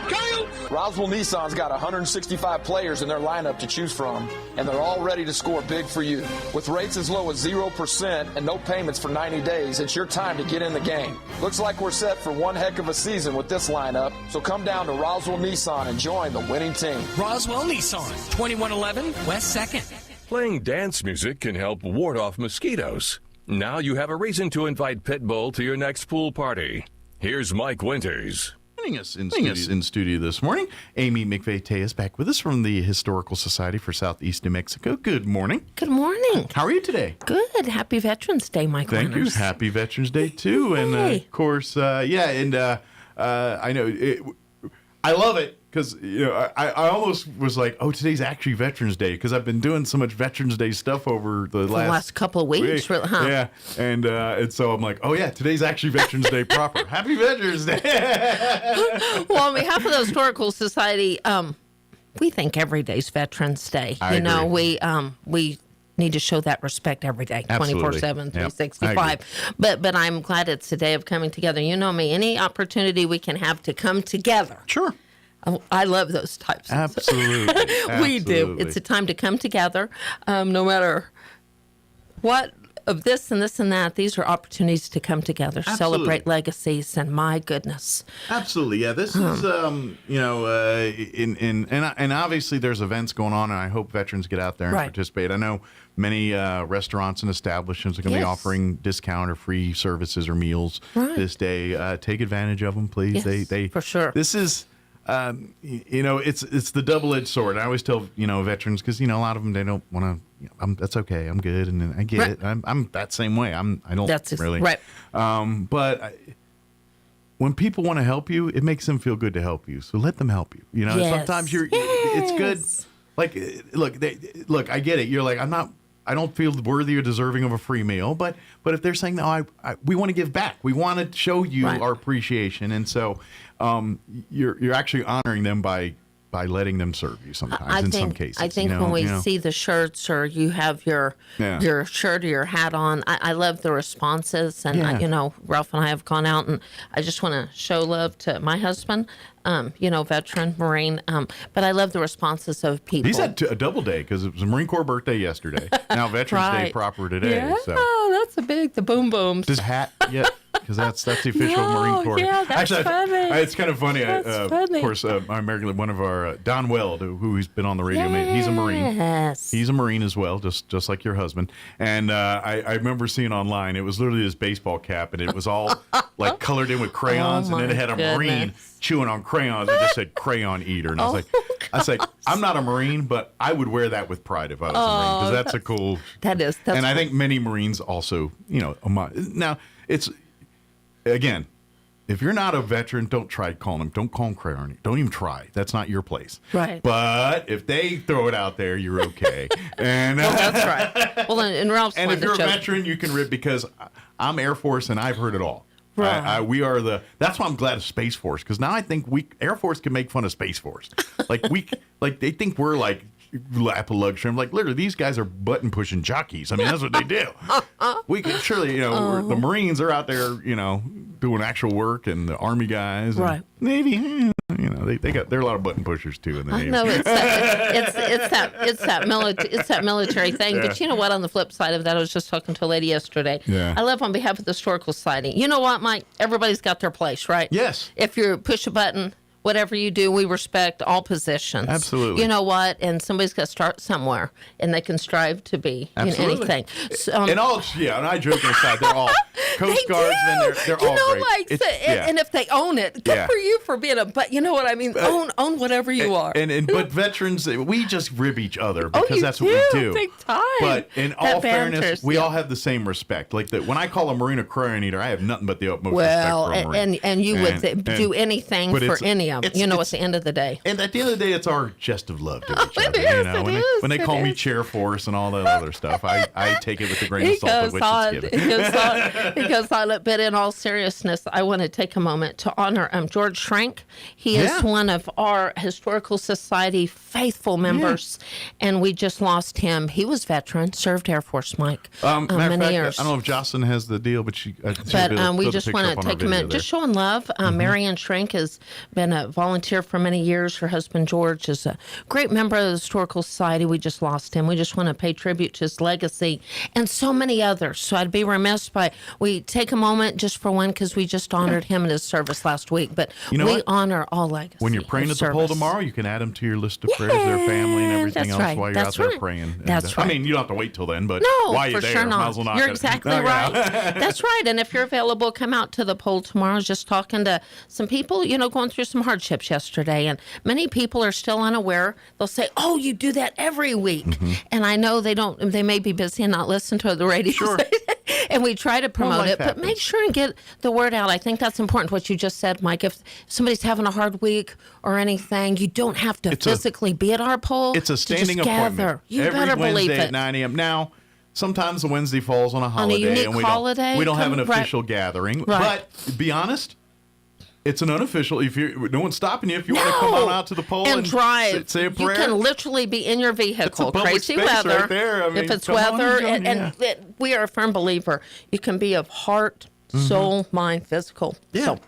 Coyotes! Roswell Nissan's got 165 players in their lineup to choose from, and they're all ready to score big for you. With rates as low as 0% and no payments for 90 days, it's your time to get in the game. Looks like we're set for one heck of a season with this lineup, so come down to Roswell Nissan and join the winning team. Roswell Nissan, 2111 West 2nd. Playing dance music can help ward off mosquitoes. Now you have a reason to invite Pitbull to your next pool party. Here's Mike Winters. Joining us in studio this morning, Amy McVeigh-Tejas back with us from the Historical Society for Southeast New Mexico. Good morning. Good morning. How are you today? Good. Happy Veterans Day, Mike. Thank you. Happy Veterans Day, too. And, of course, I know I love it because, I almost was like, oh, today's actually Veterans Day because I've been doing so much Veterans Day stuff over the last couple of weeks. Really, huh? Yeah. And so I'm like, oh, yeah, today's actually Veterans Day proper. Happy Veterans Day. Well, on behalf of the Historical Society, we think every day's Veterans Day. I agree. We need to show that respect every day, 24/7, 365. Yep, but I'm glad it's a day of coming together. You know me, any opportunity we can have to come together. Sure. I love those types. Absolutely. We do. It's a time to come together, no matter what of this and this and that. These are opportunities to come together, celebrate legacies, and my goodness. Absolutely. Yeah, this is, and obviously there's events going on, and I hope veterans get out there and participate. I know many restaurants and establishments are going to be offering discount or free services or meals this day. Take advantage of them, please. Yes, they for sure. This is, it's the double-edged sword. I always tell veterans because a lot of them they don't want to. That's okay. I'm good, and I get it. I'm that same way. I don't really. Right. But when people want to help you, it makes them feel good to help you. So let them help you. Sometimes it's good. Like, look, I get it. You're like, I don't feel worthy or deserving of a free meal, but if they're saying no, we want to give back. We want to show you our appreciation, and so you're actually honoring them by letting them serve you sometimes. Some cases. I think when we see the shirts or you have your shirt or your hat on, I love the responses. And, Ralph and I have gone out, and I just want to show love to my husband, veteran, Marine. But I love the responses of people. He's had a double day because it was a Marine Corps birthday yesterday. Now Veterans Day proper today. Yeah, so. That's the boom booms. Does hat yet? Because that's the official Marine Corps. Yeah, that's funny. It's kind of funny. Funny. Of course, one of our Don Weld, who's been on the radio, he's a Marine. Yes, he's a Marine as well, just like your husband. And I remember seeing online, it was literally this baseball cap, and it was all like colored in with crayons, and then it had a Marine chewing on crayons. It just said "crayon eater," and I was like, I'm not a Marine, but I would wear that with pride if I was a Marine because that's a cool. That is. And I think many Marines also, now it's. Again, if you're not a veteran, don't try calling them. Don't call them crayon. Don't even try. That's not your place. Right. But if they throw it out there, you're okay. And well, that's right. Well, and Ralph's and if you're a veteran, you can rip because I'm Air Force and I've heard it all. Right. We are that's why I'm glad of Space Force, because now I think Air Force can make fun of Space Force. They think we're like lap of luxury. I'm like, literally, these guys are button pushing jockeys. I mean, that's what they do. We can surely, the Marines are out there, doing actual work, and the Army guys, and right? Navy, they're a lot of button pushers too in the Navy. No, it's that military thing. Yeah. But you know what? On the flip side of that, I was just talking to a lady yesterday. Yeah. I live on behalf of the Historical Society. You know what, Mike? Everybody's got their place, right? Yes. If you push a button, whatever you do, we respect all positions. Absolutely. You know what? And somebody's got to start somewhere, and they can strive to be in anything. So, and I joke aside, they're all Coast Guards, and they're all great. And if they own it, good for you for being but you know what I mean? Own whatever you are. But veterans, we just rib each other because that's what we do. Big time. But in all fairness, we all have the same respect. Like when I call a Marine a crayon eater, I have nothing but the utmost respect for a Marine. And you would do anything for any of them. At the end of the day. And at the end of the day, it's our jest of love to each other. When they call me Chair Force and all that other stuff, I take it with a grain of salt with which it's given. He goes on it. But in all seriousness, I want to take a moment to honor George Schrank. He is one of our Historical Society faithful members, and we just lost him. He was veteran, served Air Force, Mike, many years. I don't know if Jocelyn has the deal, but we just want to take a minute, just showing love. Marianne Schrank has been a volunteer for many years. Her husband, George, is a great member of the Historical Society. We just lost him. We just want to pay tribute to his legacy and so many others. So I'd be remiss we take a moment just for one, because we just honored him in his service last week. But we honor all legacy. When you're praying at the poll tomorrow, you can add them to your list of prayers, their family and everything else while you're out there praying. That's right. I mean, you don't have to wait till then, but no, while you're for there, sure not. You're exactly right. That's right. And if you're available, come out to the poll tomorrow. I was just talking to some people, going through some hardships yesterday, and many people are still unaware. They'll say, "Oh, you do that every week," and I know they don't. They may be busy and not listen to the radio. Sure. And we try to promote it, but make sure and get the word out. I think that's important, what you just said, Mike. If somebody's having a hard week or anything, you don't have to physically be at our poll. It's a standing appointment. Gather. You every better Wednesday believe it. At 9 a.m. Now, sometimes the Wednesday falls on a holiday, unique and we holiday, don't have an official gathering. Right. But be honest, it's an unofficial. No one's stopping you if you want to come on out to the poll and drive. Say a prayer. You can literally be in your vehicle. Crazy weather. Right there. I mean, if it's weather, and we are a firm believer, you can be of heart, soul, mind, physical. Yeah. So,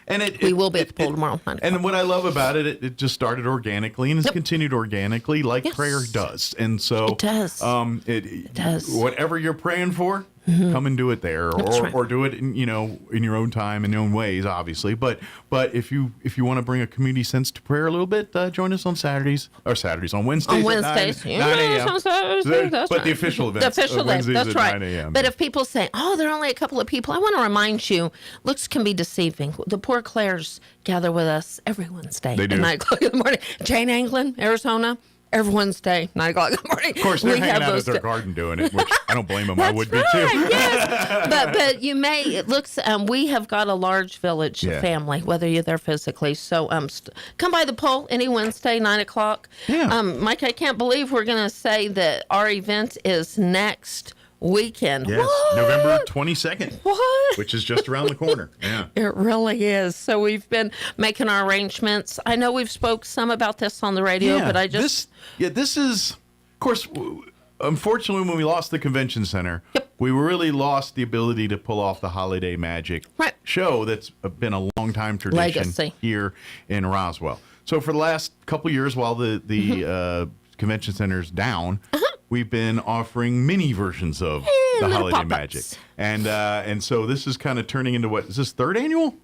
and we will be at the poll tomorrow. And what I love about it just started organically and has continued organically, like prayer does. And so it does. It does. Whatever you're praying for, come and do it there, or do it in your own time, in your own ways, obviously. But if you want to bring a community sense to prayer a little bit, join us on Wednesdays. On Wednesdays, 9 a.m. But the official events, that's at right. 9 a.m. But if people say, "Oh, there are only a couple of people," I want to remind you, looks can be deceiving. The Poor Clares gather with us every Wednesday at 9 o'clock in the morning. Jane Anglin, Arizona. Every Wednesday, 9 o'clock in the morning. Of course, they're hanging out at their garden doing it, which I don't blame them. I would be too. Yes. But you may. It looks. We have got a large village family, whether you're there physically. So come by the poll any Wednesday, 9 o'clock. Yeah. Mike, I can't believe we're going to say that our event is next weekend. Yes, what? November 22nd. What? Which is just around the corner. Yeah. It really is. So we've been making our arrangements. I know we've spoke some about this on the radio, but I just... This is... Of course, unfortunately, when we lost the convention center, we really lost the ability to pull off the Holiday Magic show that's been a long time tradition here in Roswell. So for the last couple years, while the convention center's down... We've been offering mini versions of the Holiday Magic, and so this is kind of turning into what is this third annual?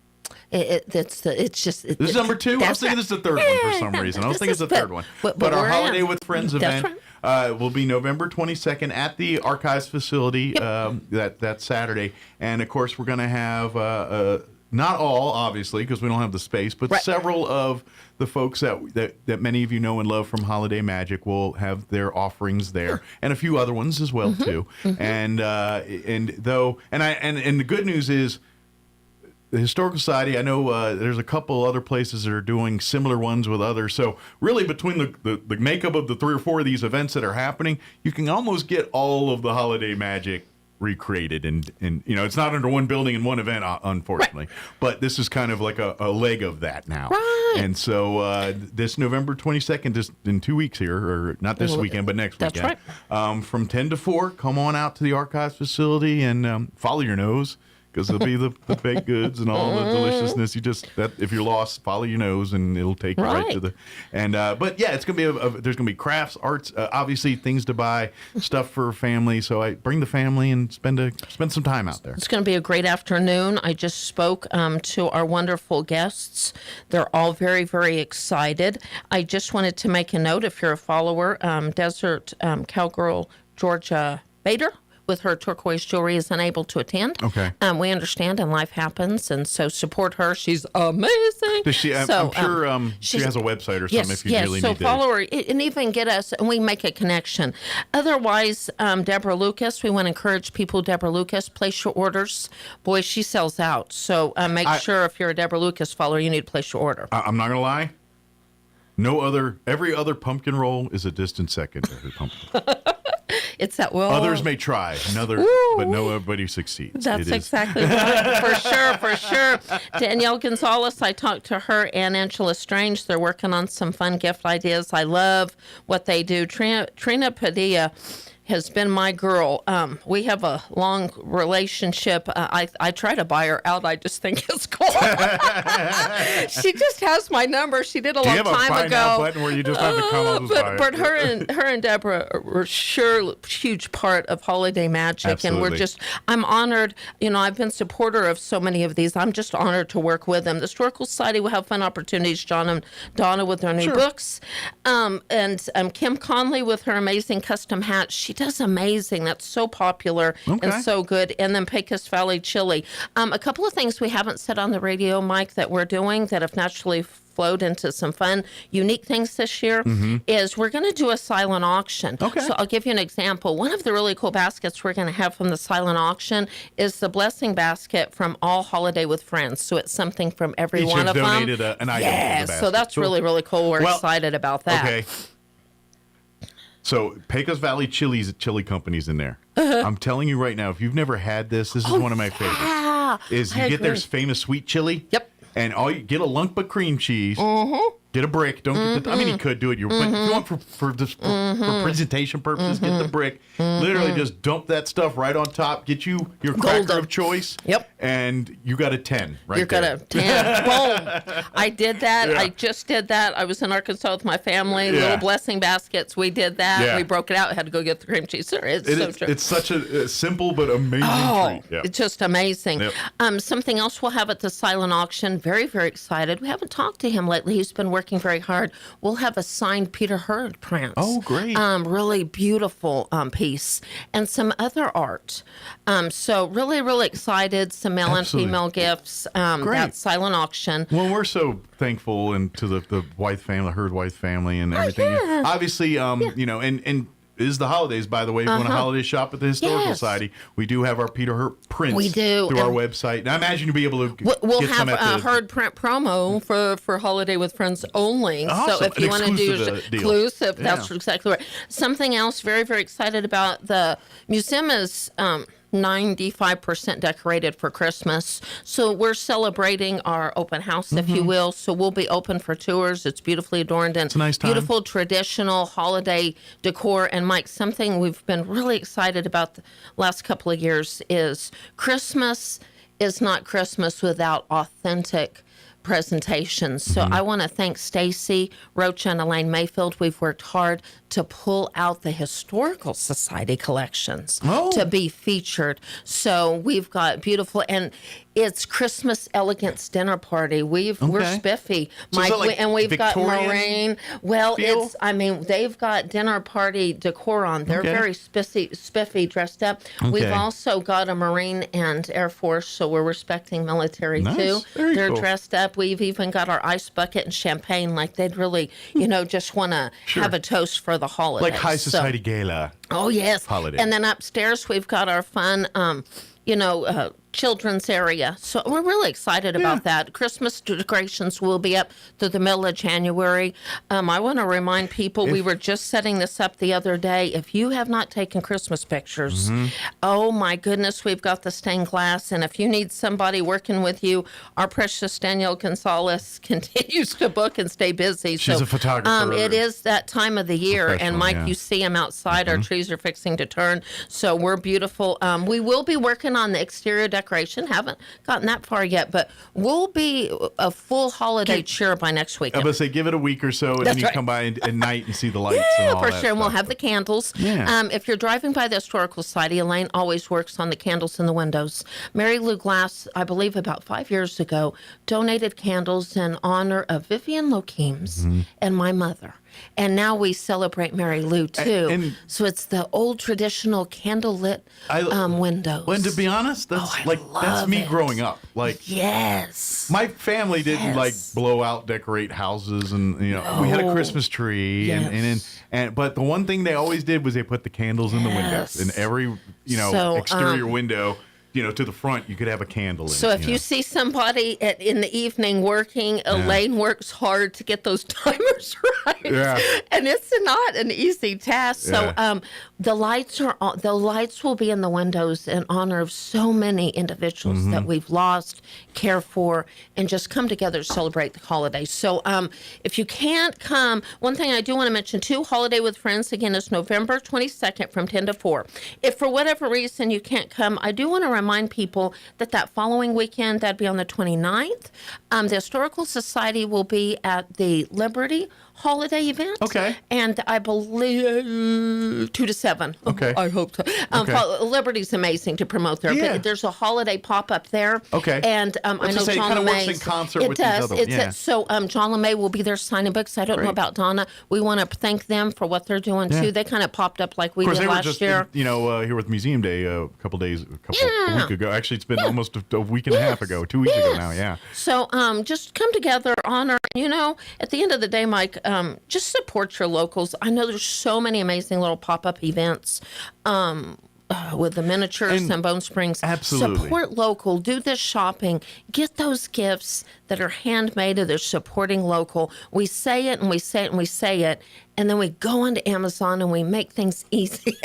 This is number 2. I was thinking this is the third one for some reason. I was thinking it's the third one. But our Holiday with Friends event will be November 22nd at the Archives facility. That Saturday, and of course we're going to have not all, obviously, because we don't have the space, but several of the folks that many of you know and love from Holiday Magic will have their offerings there, and a few other ones as well too. And the good news is the Historical Society. I know there's a couple other places that are doing similar ones with others. So really, between the makeup of the 3 or 4 of these events that are happening, you can almost get all of the Holiday Magic recreated, and it's not under one building and one event, unfortunately. Right. But this is kind of like a leg of that now. Right. And so this November 22nd, just in 2 weeks here, or not this weekend, but next weekend, from 10 to 4, come on out to the Archives facility and follow your nose. Because it'll be the baked goods and all the deliciousness. If you're lost, follow your nose and it'll take you right to the. And but yeah, it's gonna be there's gonna be crafts, arts, obviously things to buy, stuff for family. So I bring the family and spend some time out there. It's gonna be a great afternoon. I just spoke to our wonderful guests. They're all very, very excited. I just wanted to make a note. If you're a follower, Desert Cowgirl Georgia Bader, with her turquoise jewelry, is unable to attend. Okay. We understand, and life happens, and so support her. She's amazing. Does she? I'm sure she has a website or something. If you really need to. Follow her and even get us, and we make a connection. Otherwise, Deborah Lucas, we want to encourage people. Deborah Lucas, place your orders. Boy, she sells out. So make sure if you're a Deborah Lucas follower, you need to place your order. I'm not gonna lie. Every other pumpkin roll is a distant second to her pumpkin. It's that Others may try, but nobody succeeds. That's exactly right. For sure. Danielle Gonzalez, I talked to her and Angela Strange. They're working on some fun gift ideas. I love what they do. Trina Padilla has been my girl. We have a long relationship. I try to buy her out. I just think it's cool. She just has my number. She did a long time ago. Do you have a find out button where you just have to come up and buy it? But her and Deborah were sure a huge part of holiday magic. Absolutely. And I'm honored. I've been supporter of so many of these. I'm just honored to work with them. The Historical Society will have fun opportunities. John and Donna with their new books. And Kim Conley with her amazing custom hat. She does amazing. That's so popular and so good. And then Pecos Valley Chili. A couple of things we haven't said on the radio, Mike, that we're doing that have naturally flowed into some fun, unique things this year is we're going to do a silent auction. So I'll give you an example. One of the really cool baskets we're going to have from the silent auction is the blessing basket from All Holiday with Friends. So it's something from every one of them. Each have donated an item to the basket. So that's really, really cool. We're excited about that. Okay. So Pecos Valley Chili Company's in there. I'm telling you right now, if you've never had this is one of my favorites. Is you get their famous sweet chili. Yep. And you get a lump of cream cheese. Get a brick. Don't get I mean, you could do it. But if you want for presentation purposes, get the brick. Literally just dump that stuff right on top. Get you your cracker of choice. Yep. And you got a 10 right you there. You got a 10. Boom. I did that. Yeah. I just did that. I was in Arkansas with my family. Little blessing baskets. We did that. Yeah. We broke it out. Had to go get the cream cheese. It's so true. It's such a simple but amazing treat. Yeah. It's just amazing. Yep. Something else we'll have at the silent auction. Very, very excited. We haven't talked to him lately. He's been working very hard. We'll have a signed Peter Hurd print. Oh, great. Really beautiful piece. And some other art. So really, really excited. Some male and female gifts. That silent auction. Well, we're so thankful to the White family, the Hurd White family and everything. Yeah. Obviously, and it is the holidays, by the way. If you want to holiday shop at the Historical Society, we do have our Peter Hurd prints through our website. And I imagine you'll be able to we'll get some have at a Hurd print promo for Holiday with Friends only. Awesome. So if you want to do exclusive, that's Yeah. exactly right. Something else very, very excited about, the museum is 95% decorated for Christmas. So we're celebrating our open house, if you will. So we'll be open for tours. It's beautifully adorned and it's a nice time. Beautiful traditional holiday decor. And Mike, something we've been really excited about the last couple of years is Christmas is not Christmas without authentic presentations. So I want to thank Stacy Rocha and Elaine Mayfield. We've worked hard to pull out the Historical Society collections to be featured. So we've got beautiful, and it's Christmas Elegance Dinner Party. We're spiffy, so Mike, and we've Victorian got Moraine. Well, feel? They've got dinner party decor on. They're very spiffy, dressed up. We've also got a Marine and Air Force, so we're respecting military too. They're cool. dressed up. We've even got our ice bucket and champagne. Like they'd really, just want to have a toast for the holidays. Like high society gala. Oh, yes. Holiday. And then upstairs, we've got our fun, children's area. So we're really excited about that. Christmas decorations will be up through the middle of January. I want to remind people, we were just setting this up the other day. If you have not taken Christmas pictures, oh my goodness, we've got the stained glass. And if you need somebody working with you, our precious Danielle Gonzalez continues to book and stay busy. She's a photographer. It is that time of the year. And Mike, yeah. you see them outside. Our trees are fixing to turn. So we're beautiful. We will be working on the exterior decoration. Haven't gotten that far yet, but we'll be a full holiday cheer by next week. I'm going to say give it a week or so, and then you come by at night and see the lights and all for that sure. And we'll stuff. have the candles. Yeah. If you're driving by the Historical Society, Elaine always works on the candles in the windows. Mary Lou Glass, I believe about 5 years ago, donated candles in honor of Vivian Lokeems and my mother. And now we celebrate Mary Lou, too. So it's the old traditional candlelit windows. Well, and to be honest, that's me growing up. Like, yes, my family didn't like blow out, decorate houses, and we had a Christmas tree, but the one thing they always did was they put the candles in the windows in every exterior window. To the front, you could have a candle in it. So if you see somebody in the evening working, Elaine works hard to get those timers right. Yeah. And it's not an easy task. So the lights will be in the windows in honor of so many individuals that we've lost, care for, and just come together to celebrate the holiday. So if you can't come, one thing I do want to mention too, Holiday with Friends, again, is November 22nd from 10 to 4. If for whatever reason you can't come, I do want to remind people that following weekend, that'd be on the 29th, the Historical Society will be at the Liberty holiday event. Okay. And I believe 2 to 7. Okay. I hope so. Liberty's amazing to promote there. Yeah. But there's a holiday pop-up there. Okay. And I know It John kind of works LeMay. in concert with these other ones. So John LeMay will be there signing books. I don't know about Donna. We want to thank them for what they're doing, too. They kind of popped up like we did last year. Here with Museum Day a week ago. Actually, it's been almost a week and a half ago, 2 weeks ago now, yeah. So just come together, honor, at the end of the day, Mike, just support your locals. I know there's so many amazing little pop-up events with the miniatures and Bone Springs. Absolutely. Support local. Do this shopping. Get those gifts that are handmade or they're supporting local. We say it and we say it and we say it, and then we go onto Amazon and we make things easy.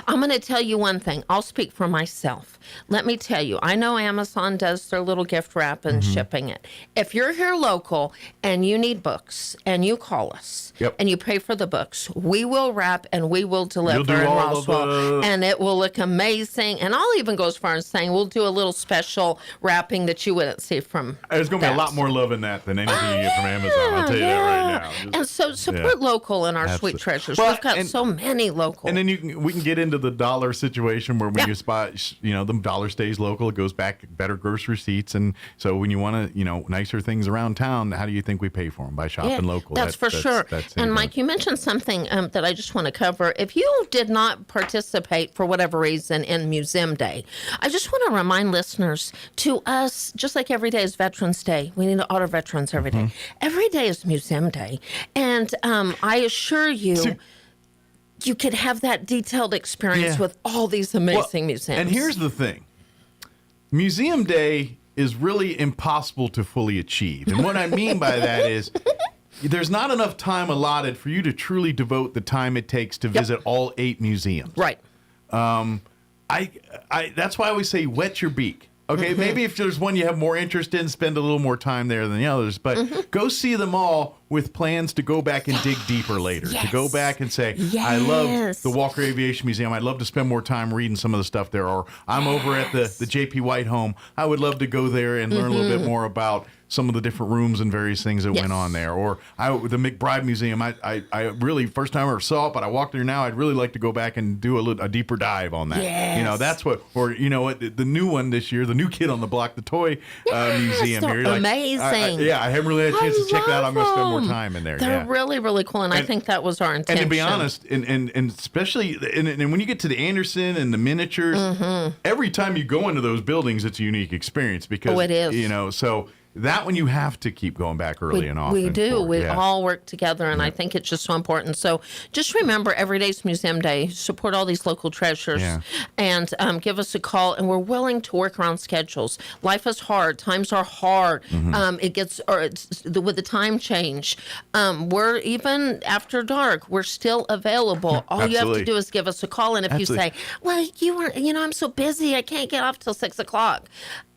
I'm going to tell you one thing. I'll speak for myself. Let me tell you, I know Amazon does their little gift wrap and shipping it. If you're here local and you need books and you call us and you pay for the books, we will wrap and we will deliver in Roswell. And it will look amazing. And I'll even go as far as saying we'll do a little special wrapping that you wouldn't see from There's going to be a lot more love in that than anything you get from Amazon. I'll tell you that right now. And so support local in our sweet treasures. We've got so many local. And then we can get into the dollar situation where when you spot, the dollar stays local, it goes back better grocery receipts. And so when you want to, nicer things around town, how do you think we pay for them? By shopping local. That's for sure. And Mike, you mentioned something that I just want to cover. If you did not participate for whatever reason in Museum Day, I just want to remind listeners, to us, just like every day is Veterans Day, we need to honor veterans every day. Every day is Museum Day. And I assure you, you could have that detailed experience with all these amazing museums. And here's the thing. Museum Day is really impossible to fully achieve. And what I mean by that is there's not enough time allotted for you to truly devote the time it takes to visit all 8 museums. Right. That's why I always say wet your beak. Okay, maybe if there's one you have more interest in, spend a little more time there than the others. But go see them all with plans to go back and dig deeper later. To go back and say, I love the Walker Aviation Museum. I'd love to spend more time reading some of the stuff there. Or I'm over at the J.P. White home. I would love to go there and learn a little bit more about some of the different rooms and various things that went on there. Or the McBride Museum, I really, first time I ever saw it, but I walked there now, I'd really like to go back and do a deeper dive on that. That's what, or the new one this year, the new kid on the block, the toy museum here. Amazing. I haven't really had a chance to check that out. I'm going to spend more time in there. They're really, really cool, and I think that was our intention. And to be honest, and especially, and when you get to the Anderson and the miniatures, every time you go into those buildings, it's a unique experience because, it is. So that one you have to keep going back early and often. We do. for. We Yeah. all work together, and I think it's just so important. So just remember, every day's Museum Day. Support all these local treasures, and give us a call. And we're willing to work around schedules. Life is hard. Times are hard. It gets with the time change. We're even after dark. We're still available. All you have to do is give us a call. And if you say, "Well, I'm so busy, I can't get off till 6 o'clock."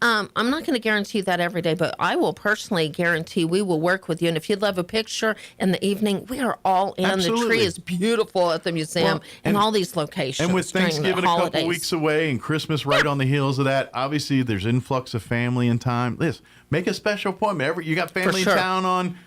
I'm not going to guarantee that every day, but I will personally guarantee we will work with you. And if you'd love a picture in the evening, we are all in. Absolutely. The tree is beautiful at the museum and all these locations. And with Thanksgiving a couple weeks away and Christmas right on the heels of that, obviously there's influx of family and time. Listen, make a special appointment. You got family in town on,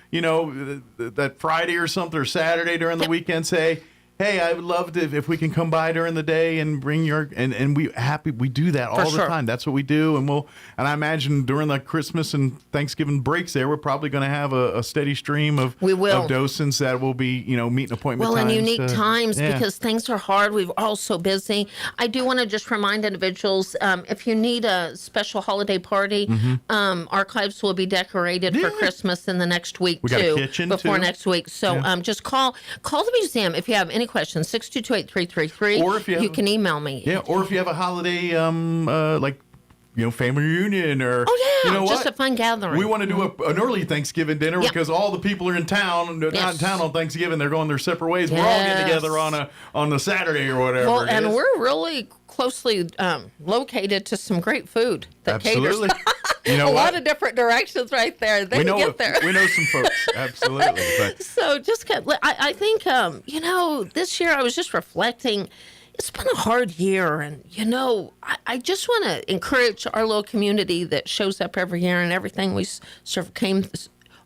that Friday or something, or Saturday during the weekend, say, hey, I would love to if we can come by during the day and bring your and we do that all the time. That's what we do, and I imagine during the Christmas and Thanksgiving breaks there, we're probably going to have a steady stream of docents that will be meeting appointment times. And unique times because things are hard. We're all so busy. I do want to just remind individuals if you need a special holiday party, archives will be decorated for Christmas in the next week we got a kitchen before next week. So just call the museum if you have any questions, 622-8333. Or if you can email me. Yeah, or if you have a holiday, family reunion or just a fun gathering. We want to do an early Thanksgiving dinner because all the people are in town. They're not in town on Thanksgiving. They're going their separate ways. We're all getting together on the Saturday or whatever. Well, and we're really closely located to some great food that caters. A lot of different directions right there. They get there. We know some folks. Absolutely. But. So I think, this year I was just reflecting. It's been a hard year. And, I just want to encourage our little community that shows up every year and everything we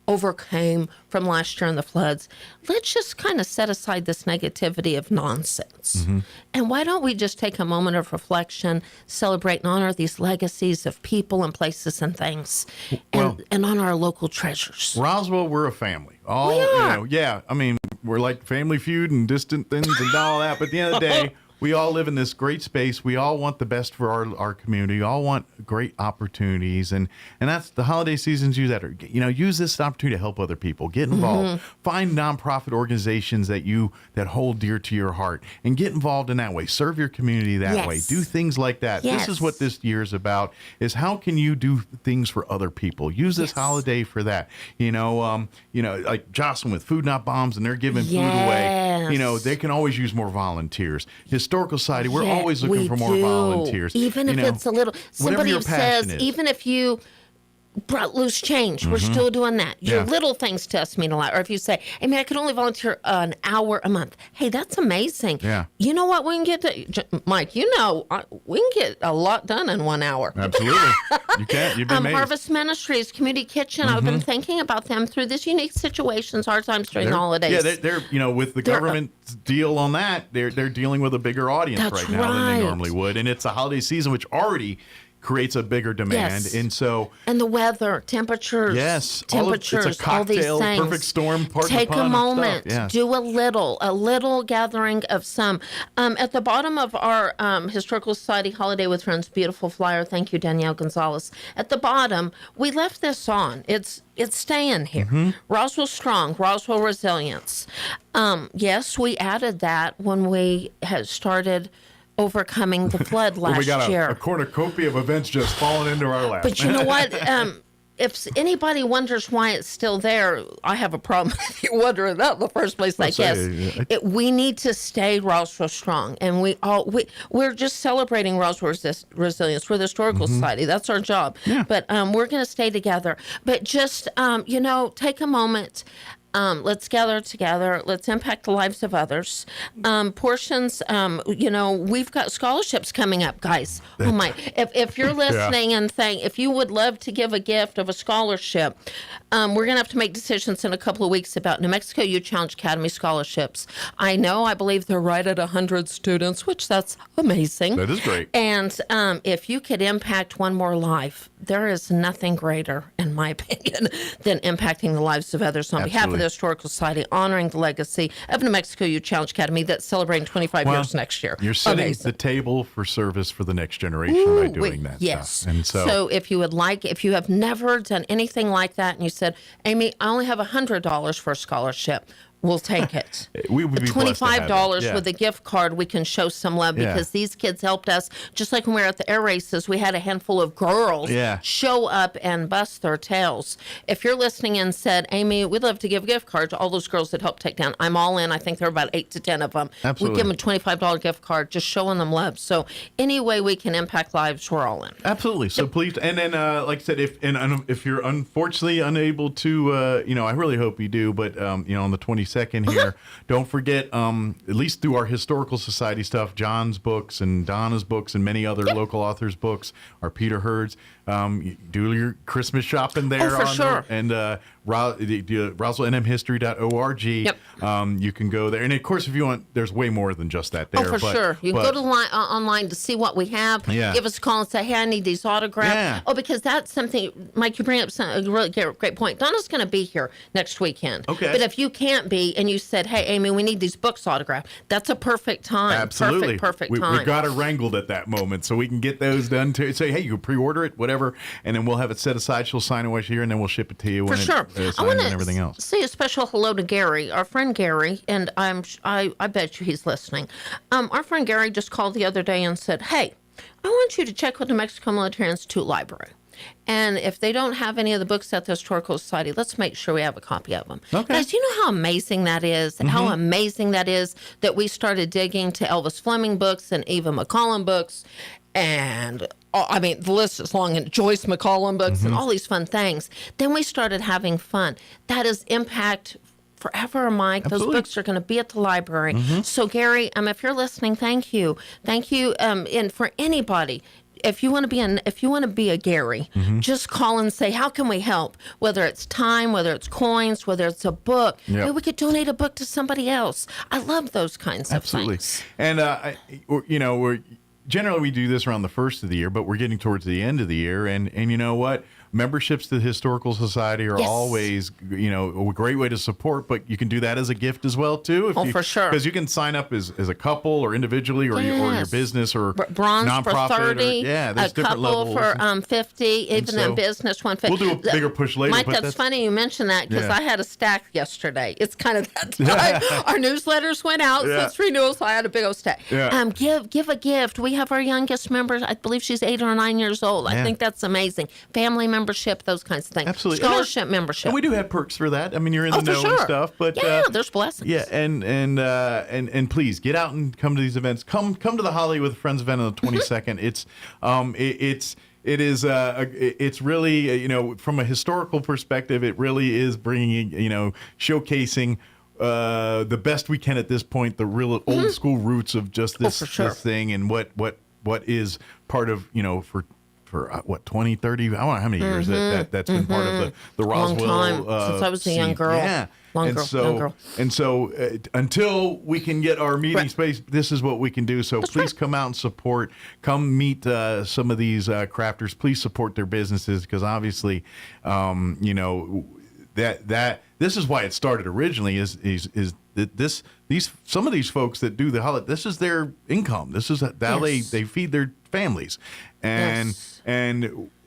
overcame from last year in the floods. Let's just kind of set aside this negativity of nonsense. And why don't we just take a moment of reflection, celebrate and honor these legacies of people and places and things, and honor our local treasures. Roswell, we're a family. We are. I mean, we're like Family Feud and distant things and all that, but at the end of the day, we all live in this great space. We all want the best for our community. We all want great opportunities, and that's the holiday seasons. Use that, use this opportunity to help other people. Get involved. Find nonprofit organizations that hold dear to your heart, and get involved in that way. Serve your community that way. Do things like that. This is what this year is about: is how can you do things for other people? Use this holiday for that. Like Jocelyn with Food Not Bombs, and they're giving food away. They can always use more volunteers. Historical Society, we're always looking for more volunteers. Even if it's a little, somebody says, even if you brought loose change, we're still doing that. Your little things to us mean a lot. Or if you say, hey, man, I can only volunteer an hour a month. Hey, that's amazing. Yeah. You know what we can get to, Mike, we can get a lot done in 1 hour. Absolutely. You can. You've been amazed. Harvest Ministries, Community Kitchen, I've been thinking about them through this unique situations, hard times during the holidays. Yeah, they're with the government deal on that, they're dealing with a bigger audience now than they normally would. And it's a holiday season, which already creates a bigger demand. And the weather, temperatures, it's a cocktail, all these things. Perfect storm. Take a moment, do a little gathering of some. At the bottom of our Historical Society Holiday with Friends beautiful flyer, thank you, Danielle Gonzalez. At the bottom, we left this on. It's staying here. Roswell Strong, Roswell Resilience. Yes, we added that when we had started overcoming the flood last year. We got a cornucopia of events just falling into our lap. But you know what? If anybody wonders why it's still there, I have a problem if you're wondering that in the first place. We need to stay Roswell Strong, and we're just celebrating Roswell Resilience. We're the Historical Society. That's our job. Yeah. But we're going to stay together. But just take a moment. Let's gather together. Let's impact the lives of others. Portions, we've got scholarships coming up, guys. Oh my! If you're listening and think, if you would love to give a gift of a scholarship, we're gonna have to make decisions in a couple of weeks about New Mexico Youth Challenge Academy scholarships. I believe they're right at 100 students, which that's amazing. That is great. And if you could impact one more life, there is nothing greater, in my opinion, than impacting the lives of others on behalf of the Historical Society, honoring the legacy of New Mexico Youth Challenge Academy that's celebrating 25 years next year. You're setting the table for service for the next generation by doing that stuff. And so if you would like, if you have never done anything like that and you said, Amy, I only have $100 for a scholarship, we'll take it. We would be $25 with a gift card, we can show some love because these kids helped us. Just like when we were at the air races, we had a handful of girls show up and bust their tails. If you're listening and said, Amy, we'd love to give a gift card to all those girls that helped take down, I'm all in. I think there are about 8 to 10 of them. Absolutely. We give them a $25 gift card, just showing them love. So any way we can impact lives, we're all in. Absolutely. So please, and then like I said, if you're unfortunately unable to, I really hope you do, but on the 22nd here, don't forget, at least through our Historical Society stuff, John's books and Donna's books and many other local authors' books, our Peter Hurd's, do your Christmas shopping there. And RoswellNMHistory.org. You can go there. And of course, if you want, there's way more than just that there. You can go to online to see what we have. Give us a call and say, hey, I need these autographs. Because that's something, Mike, you bring up a really great point. Donna's going to be here next weekend. But if you can't be and you said, hey, Amy, we need these books autographed, that's a perfect time. Absolutely. Perfect time. We got it wrangled at that moment, so we can get those done to say, hey, you can pre-order it, whatever, and then we'll have it set aside. She'll sign it while she's here, and then we'll ship it to you when I want to say a special hello to Gary, our friend Gary, and I bet you he's listening. Our friend Gary just called the other day and said, hey, I want you to check with the Mexico Military Institute Library. And if they don't have any of the books at the Historical Society, let's make sure we have a copy of them. Guys, you know how amazing that is? How amazing that is that we started digging to Elvis Fleming books and Eva McCollum books and the list is long, and Joyce McCollum books and all these fun things. Then we started having fun. That is impact forever, Mike. Those books are going to be at the library. So, Gary, if you're listening, thank you. And for anybody, if you want to be a Gary, just call and say, how can we help? Whether it's time, whether it's coins, whether it's a book, maybe we could donate a book to somebody else. I love those kinds of things. And generally we do this around the first of the year, but we're getting towards the end of the year, and you know what? Memberships to the Historical Society are always, a great way to support, but you can do that as a gift as well, too. For sure. Because you can sign up as a couple or individually or your business or bronze nonprofit. For 30, there's different levels. A couple for 50, even a business 150. We'll do a bigger push later. Mike, that's funny you mentioned that because I had a stack yesterday. It's kind of that time. Our newsletters went out, so it's renewal, so I had a big old stack. Give a gift. We have our youngest member, I believe she's 8 or 9 years old. I think that's amazing. Family membership, those kinds of things. Absolutely. Scholarship membership. And we do have perks for that. I mean, you're in the know and stuff. But there's blessings. Yeah, and please get out and come to these events. Come to the Holly with Friends event on the 22nd. It's really, from a historical perspective, it really is bringing, showcasing the best we can at this point, the real old school roots of just this thing and what is part of, for 20, 30, I don't know how many years that's been part of the Roswell. Long time, since I was a young girl. Yeah. Young girl. Until we can get our meeting space, this is what we can do. So please come out and support. Come meet some of these crafters. Please support their businesses because obviously, that this is why it started originally. Is that some of these folks that do the holiday, this is their income. This is how they feed their families, and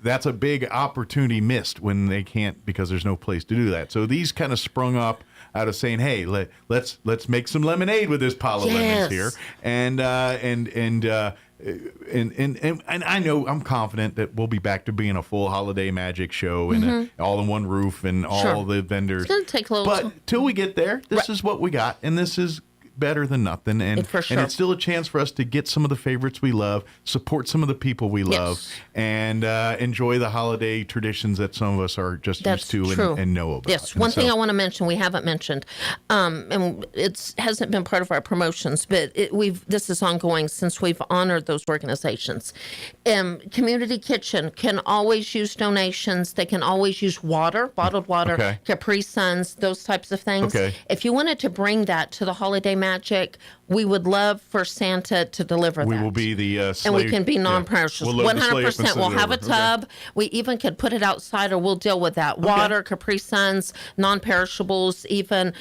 that's a big opportunity missed when they can't because there's no place to do that. So these kind of sprung up out of saying, hey, let's make some lemonade with this pile of lemons here, and I know I'm confident that we'll be back to being a full holiday magic show and all in one roof and all the vendors. It's going to take a little time. But till we get there, this is what we got, and this is better than nothing. And it's still a chance for us to get some of the favorites we love, support some of the people we love, and enjoy the holiday traditions that some of us are just used to and know about. Yes, one thing I want to mention, we haven't mentioned, and it hasn't been part of our promotions, but this is ongoing since we've honored those organizations. Community Kitchen can always use donations. They can always use bottled water, Capri Suns, those types of things. If you wanted to bring that to the holiday magic. We would love for Santa to deliver that. We will be the sleigh. And we can be non-perishables. We'll load the sleigh up and 100%. send We'll it have a over. tub. Okay. We even could put it outside, or we'll deal with that. Water, Capri Suns, non-perishables, even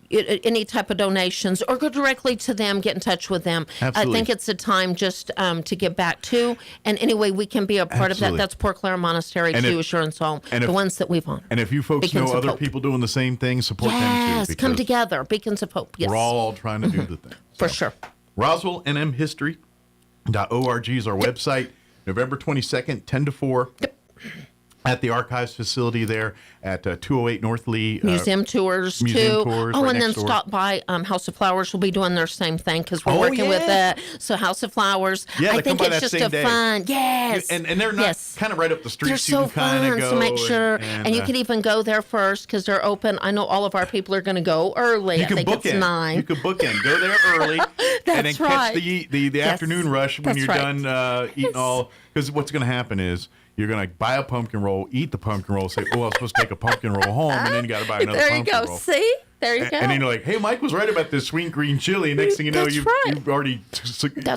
any type of donations, or go directly to them, get in touch with them. Absolutely. I think it's a time just to give back to. And anyway, we can be a part of that. Absolutely. That's Poor Clare Monastery, And too, if- Assurance Home, and the if- ones that we've on. And if you folks Beacons know of other Hope. people doing the same thing, support them too. Yes, come because together. Beacons of Hope. Yes. We're all trying to do the thing. For sure. RoswellNMHistory.org is our website. November 22nd, 10 to 4. At the archives facility there at 208 North Lee. Museum tours, museum too. tours Oh, right and then next door. stop by House of Flowers. Will be doing their same thing because we're Oh, working with yeah. it. So House of Flowers. Yeah, I they think come by it's that just same a day. fun. Yes. And they're not kind of right up the street. They're so you so can kind of fun. go. So make sure, and you uh, can even go there first because they're open. I know all of our people are going to go early. You I can think book it's in. 9. You can book in. Go there early, and then That's catch right. the Yes. afternoon rush when That's you're right. done eating all. Because what's going to happen is you're going to buy a pumpkin roll, eat the pumpkin roll, say, "Oh, I was supposed to take a pumpkin roll home," and then you got to buy another There you pumpkin go. roll. See? There you go. And then you're like, "Hey, Mike was right about this sweet green chili." And next thing you know, That's you've already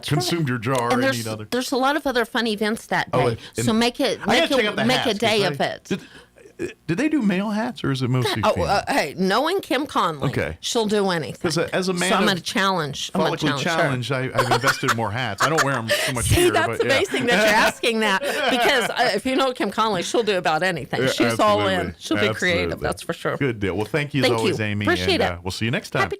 consumed your jar And and eat other. there's a lot of other fun events that Oh, day. and- So make it I gotta check out the make hats, a day 'cause of it. Did they do male hats or is it mostly Oh, female? hey, knowing Kim Conley, Okay. she'll do anything. Because as a man so I'm of going to challenge. I'm going to follically challenge her. challenged, I've invested in more hats. I don't wear them so much See, here. that's but, yeah. amazing that you're asking that because if you know Kim Conley, she'll do about anything. Yeah, She's all absolutely. in. She'll be creative. Absolutely. That's for sure. Good deal. Well, thank you as Thank always, you. Amy. Appreciate and it. we'll see you next time.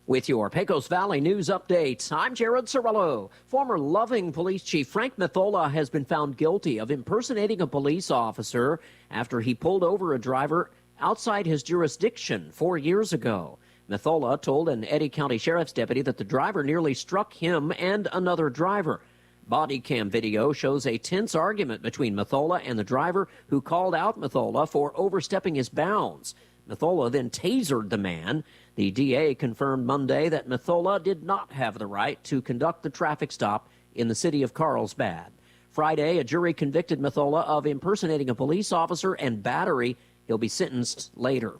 With your Pecos Valley News Update, I'm Jared Cirillo. Former Loving Police Chief Frank Methola has been found guilty of impersonating a police officer after he pulled over a driver outside his jurisdiction 4 years ago. Methola told an Eddy County Sheriff's deputy that the driver nearly struck him and another driver. Body cam video shows a tense argument between Methola and the driver, who called out Methola for overstepping his bounds. Methola then tasered the man. The DA confirmed Monday that Methola did not have the right to conduct the traffic stop in the city of Carlsbad. Friday, a jury convicted Methola of impersonating a police officer and battery. He'll be sentenced later.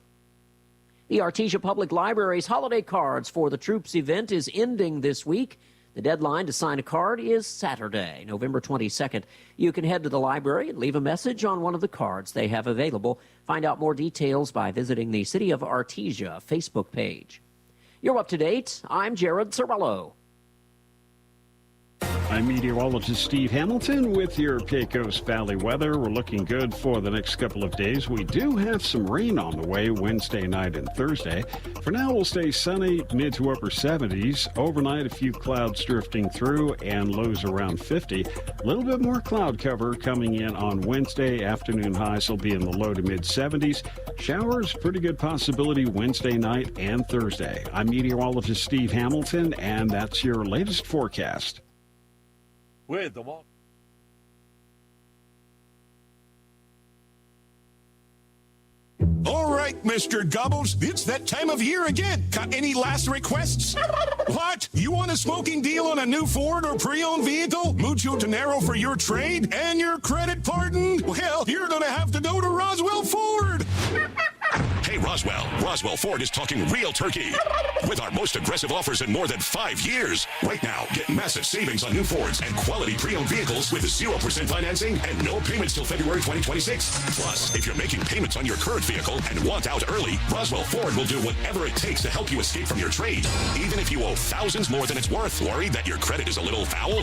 The Artesia Public Library's holiday cards for the Troops event is ending this week. The deadline to sign a card is Saturday, November 22nd. You can head to the library and leave a message on one of the cards they have available. Find out more details by visiting the City of Artesia Facebook page. You're up to date. I'm Jared Cirillo. I'm meteorologist Steve Hamilton with your Pecos Valley weather. We're looking good for the next couple of days. We do have some rain on the way Wednesday night and Thursday. For now, we'll stay sunny, mid to upper 70s. Overnight, a few clouds drifting through and lows around 50. A little bit more cloud cover coming in on Wednesday. Afternoon highs will be in the low to mid 70s. Showers, pretty good possibility Wednesday night and Thursday. I'm meteorologist Steve Hamilton, and that's your latest forecast. With the wall. All right, Mr. Gobbles, it's that time of year again. Got any last requests? What? You want a smoking deal on a new Ford or pre-owned vehicle? Mucho dinero for your trade and your credit pardon? Well, you're going to have to go to Roswell Ford. Hey, Roswell Ford is talking real turkey. With our most aggressive offers in more than 5 years. Right now, get massive savings on new Fords and quality pre-owned vehicles with 0% financing and no payments till February 2026. Plus, if you're making payments on your current vehicle and want out early, Roswell Ford will do whatever it takes to help you escape from your trade. Even if you owe thousands more than it's worth. Worried that your credit is a little foul?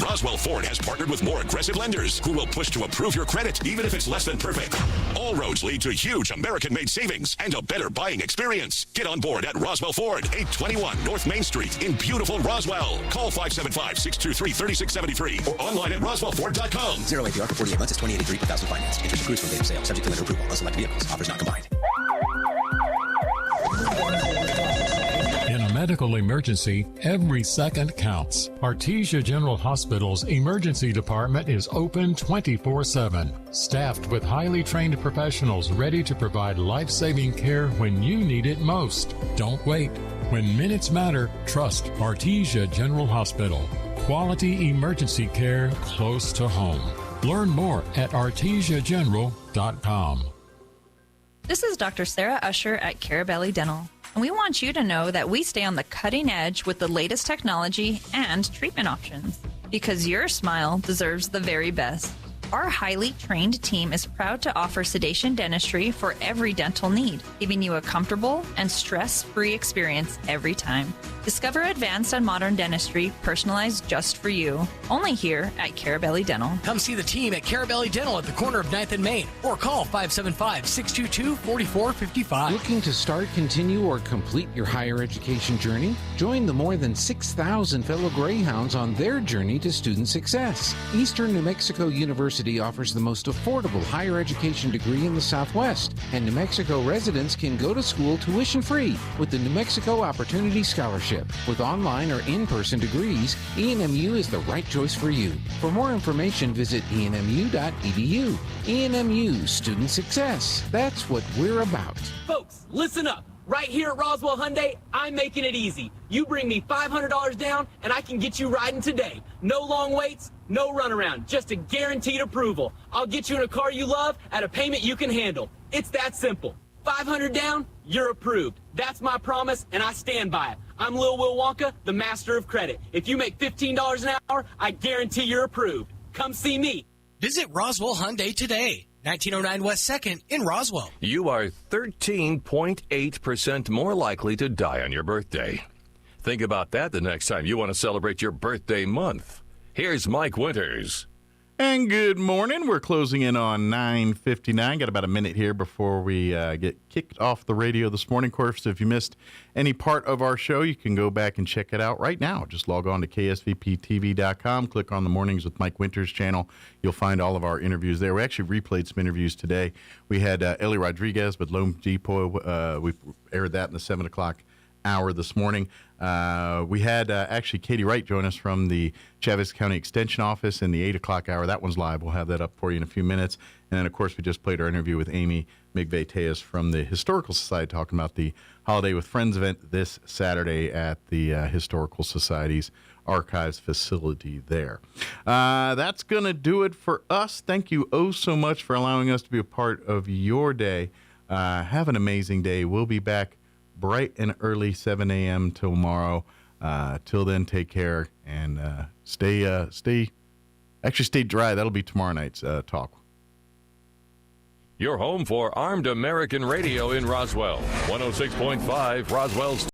Roswell Ford has partnered with more aggressive lenders who will push to approve your credit, even if it's less than perfect. All roads lead to huge American-made savings and a better buying experience. Get on board at Roswell Ford, 821 North Main Street in beautiful Roswell. Call 575-623-3673 or online at roswellford.com. 0 APR for 48 months is $20.83 per thousand finance. Interest accrues from date of sale. Subject to lender approval. On select vehicles. Offers not combined. In a medical emergency, every second counts. Artesia General Hospital's emergency department is open 24/7, staffed with highly trained professionals ready to provide life-saving care when you need it most. Don't wait. When minutes matter, trust Artesia General Hospital. Quality emergency care close to home. Learn more at artesiageneral.com. This is Dr. Sarah Usher at Carabelli Dental. And we want you to know that we stay on the cutting edge with the latest technology and treatment options, because your smile deserves the very best. Our highly trained team is proud to offer sedation dentistry for every dental need, giving you a comfortable and stress-free experience every time. Discover advanced and modern dentistry personalized just for you, only here at Carabelli Dental. Come see the team at Carabelli Dental at the corner of 9th and Main, or call 575-622-4455. Looking to start, continue, or complete your higher education journey? Join the more than 6,000 fellow Greyhounds on their journey to student success. Eastern New Mexico University offers the most affordable higher education degree in the Southwest, and New Mexico residents can go to school tuition-free with the New Mexico Opportunity Scholarship. With online or in-person degrees, ENMU is the right choice for you. For more information, visit enmu.edu. ENMU, student success. That's what we're about. Folks, listen up. Right here at Roswell Hyundai, I'm making it easy. You bring me $500 down, and I can get you riding today. No long waits, no runaround, just a guaranteed approval. I'll get you in a car you love at a payment you can handle. It's that simple. $500 down, you're approved. That's my promise, and I stand by it. I'm Lil Will Wonka, the master of credit. If you make $15 an hour, I guarantee you're approved. Come see me. Visit Roswell Hyundai today. 1909 West 2nd in Roswell. You are 13.8% more likely to die on your birthday. Think about that the next time you want to celebrate your birthday month. Here's Mike Winters. And good morning. We're closing in on 9:59. Got about a minute here before we get kicked off the radio this morning. Of course, if you missed any part of our show, you can go back and check it out right now. Just log on to ksvptv.com, click on the Mornings with Mike Winters channel. You'll find all of our interviews there. We actually replayed some interviews today. We had Ellie Rodriguez with Lone Depot. We aired that in the 7 o'clock hour this morning. We had actually Katie Wright join us from the Chavez County Extension Office in the 8 o'clock hour. That one's live. We'll have that up for you in a few minutes. And then, of course, we just played our interview with Amy Migve-Tejas from the Historical Society, talking about the Holiday with Friends event this Saturday at the Historical Society's archives facility there. That's going to do it for us. Thank you oh so much for allowing us to be a part of your day. Have an amazing day. We'll be back bright and early, 7 a.m. tomorrow. Till then, take care and stay dry. That'll be tomorrow night's talk. Your home for Armed American Radio in Roswell. 106.5 Roswell's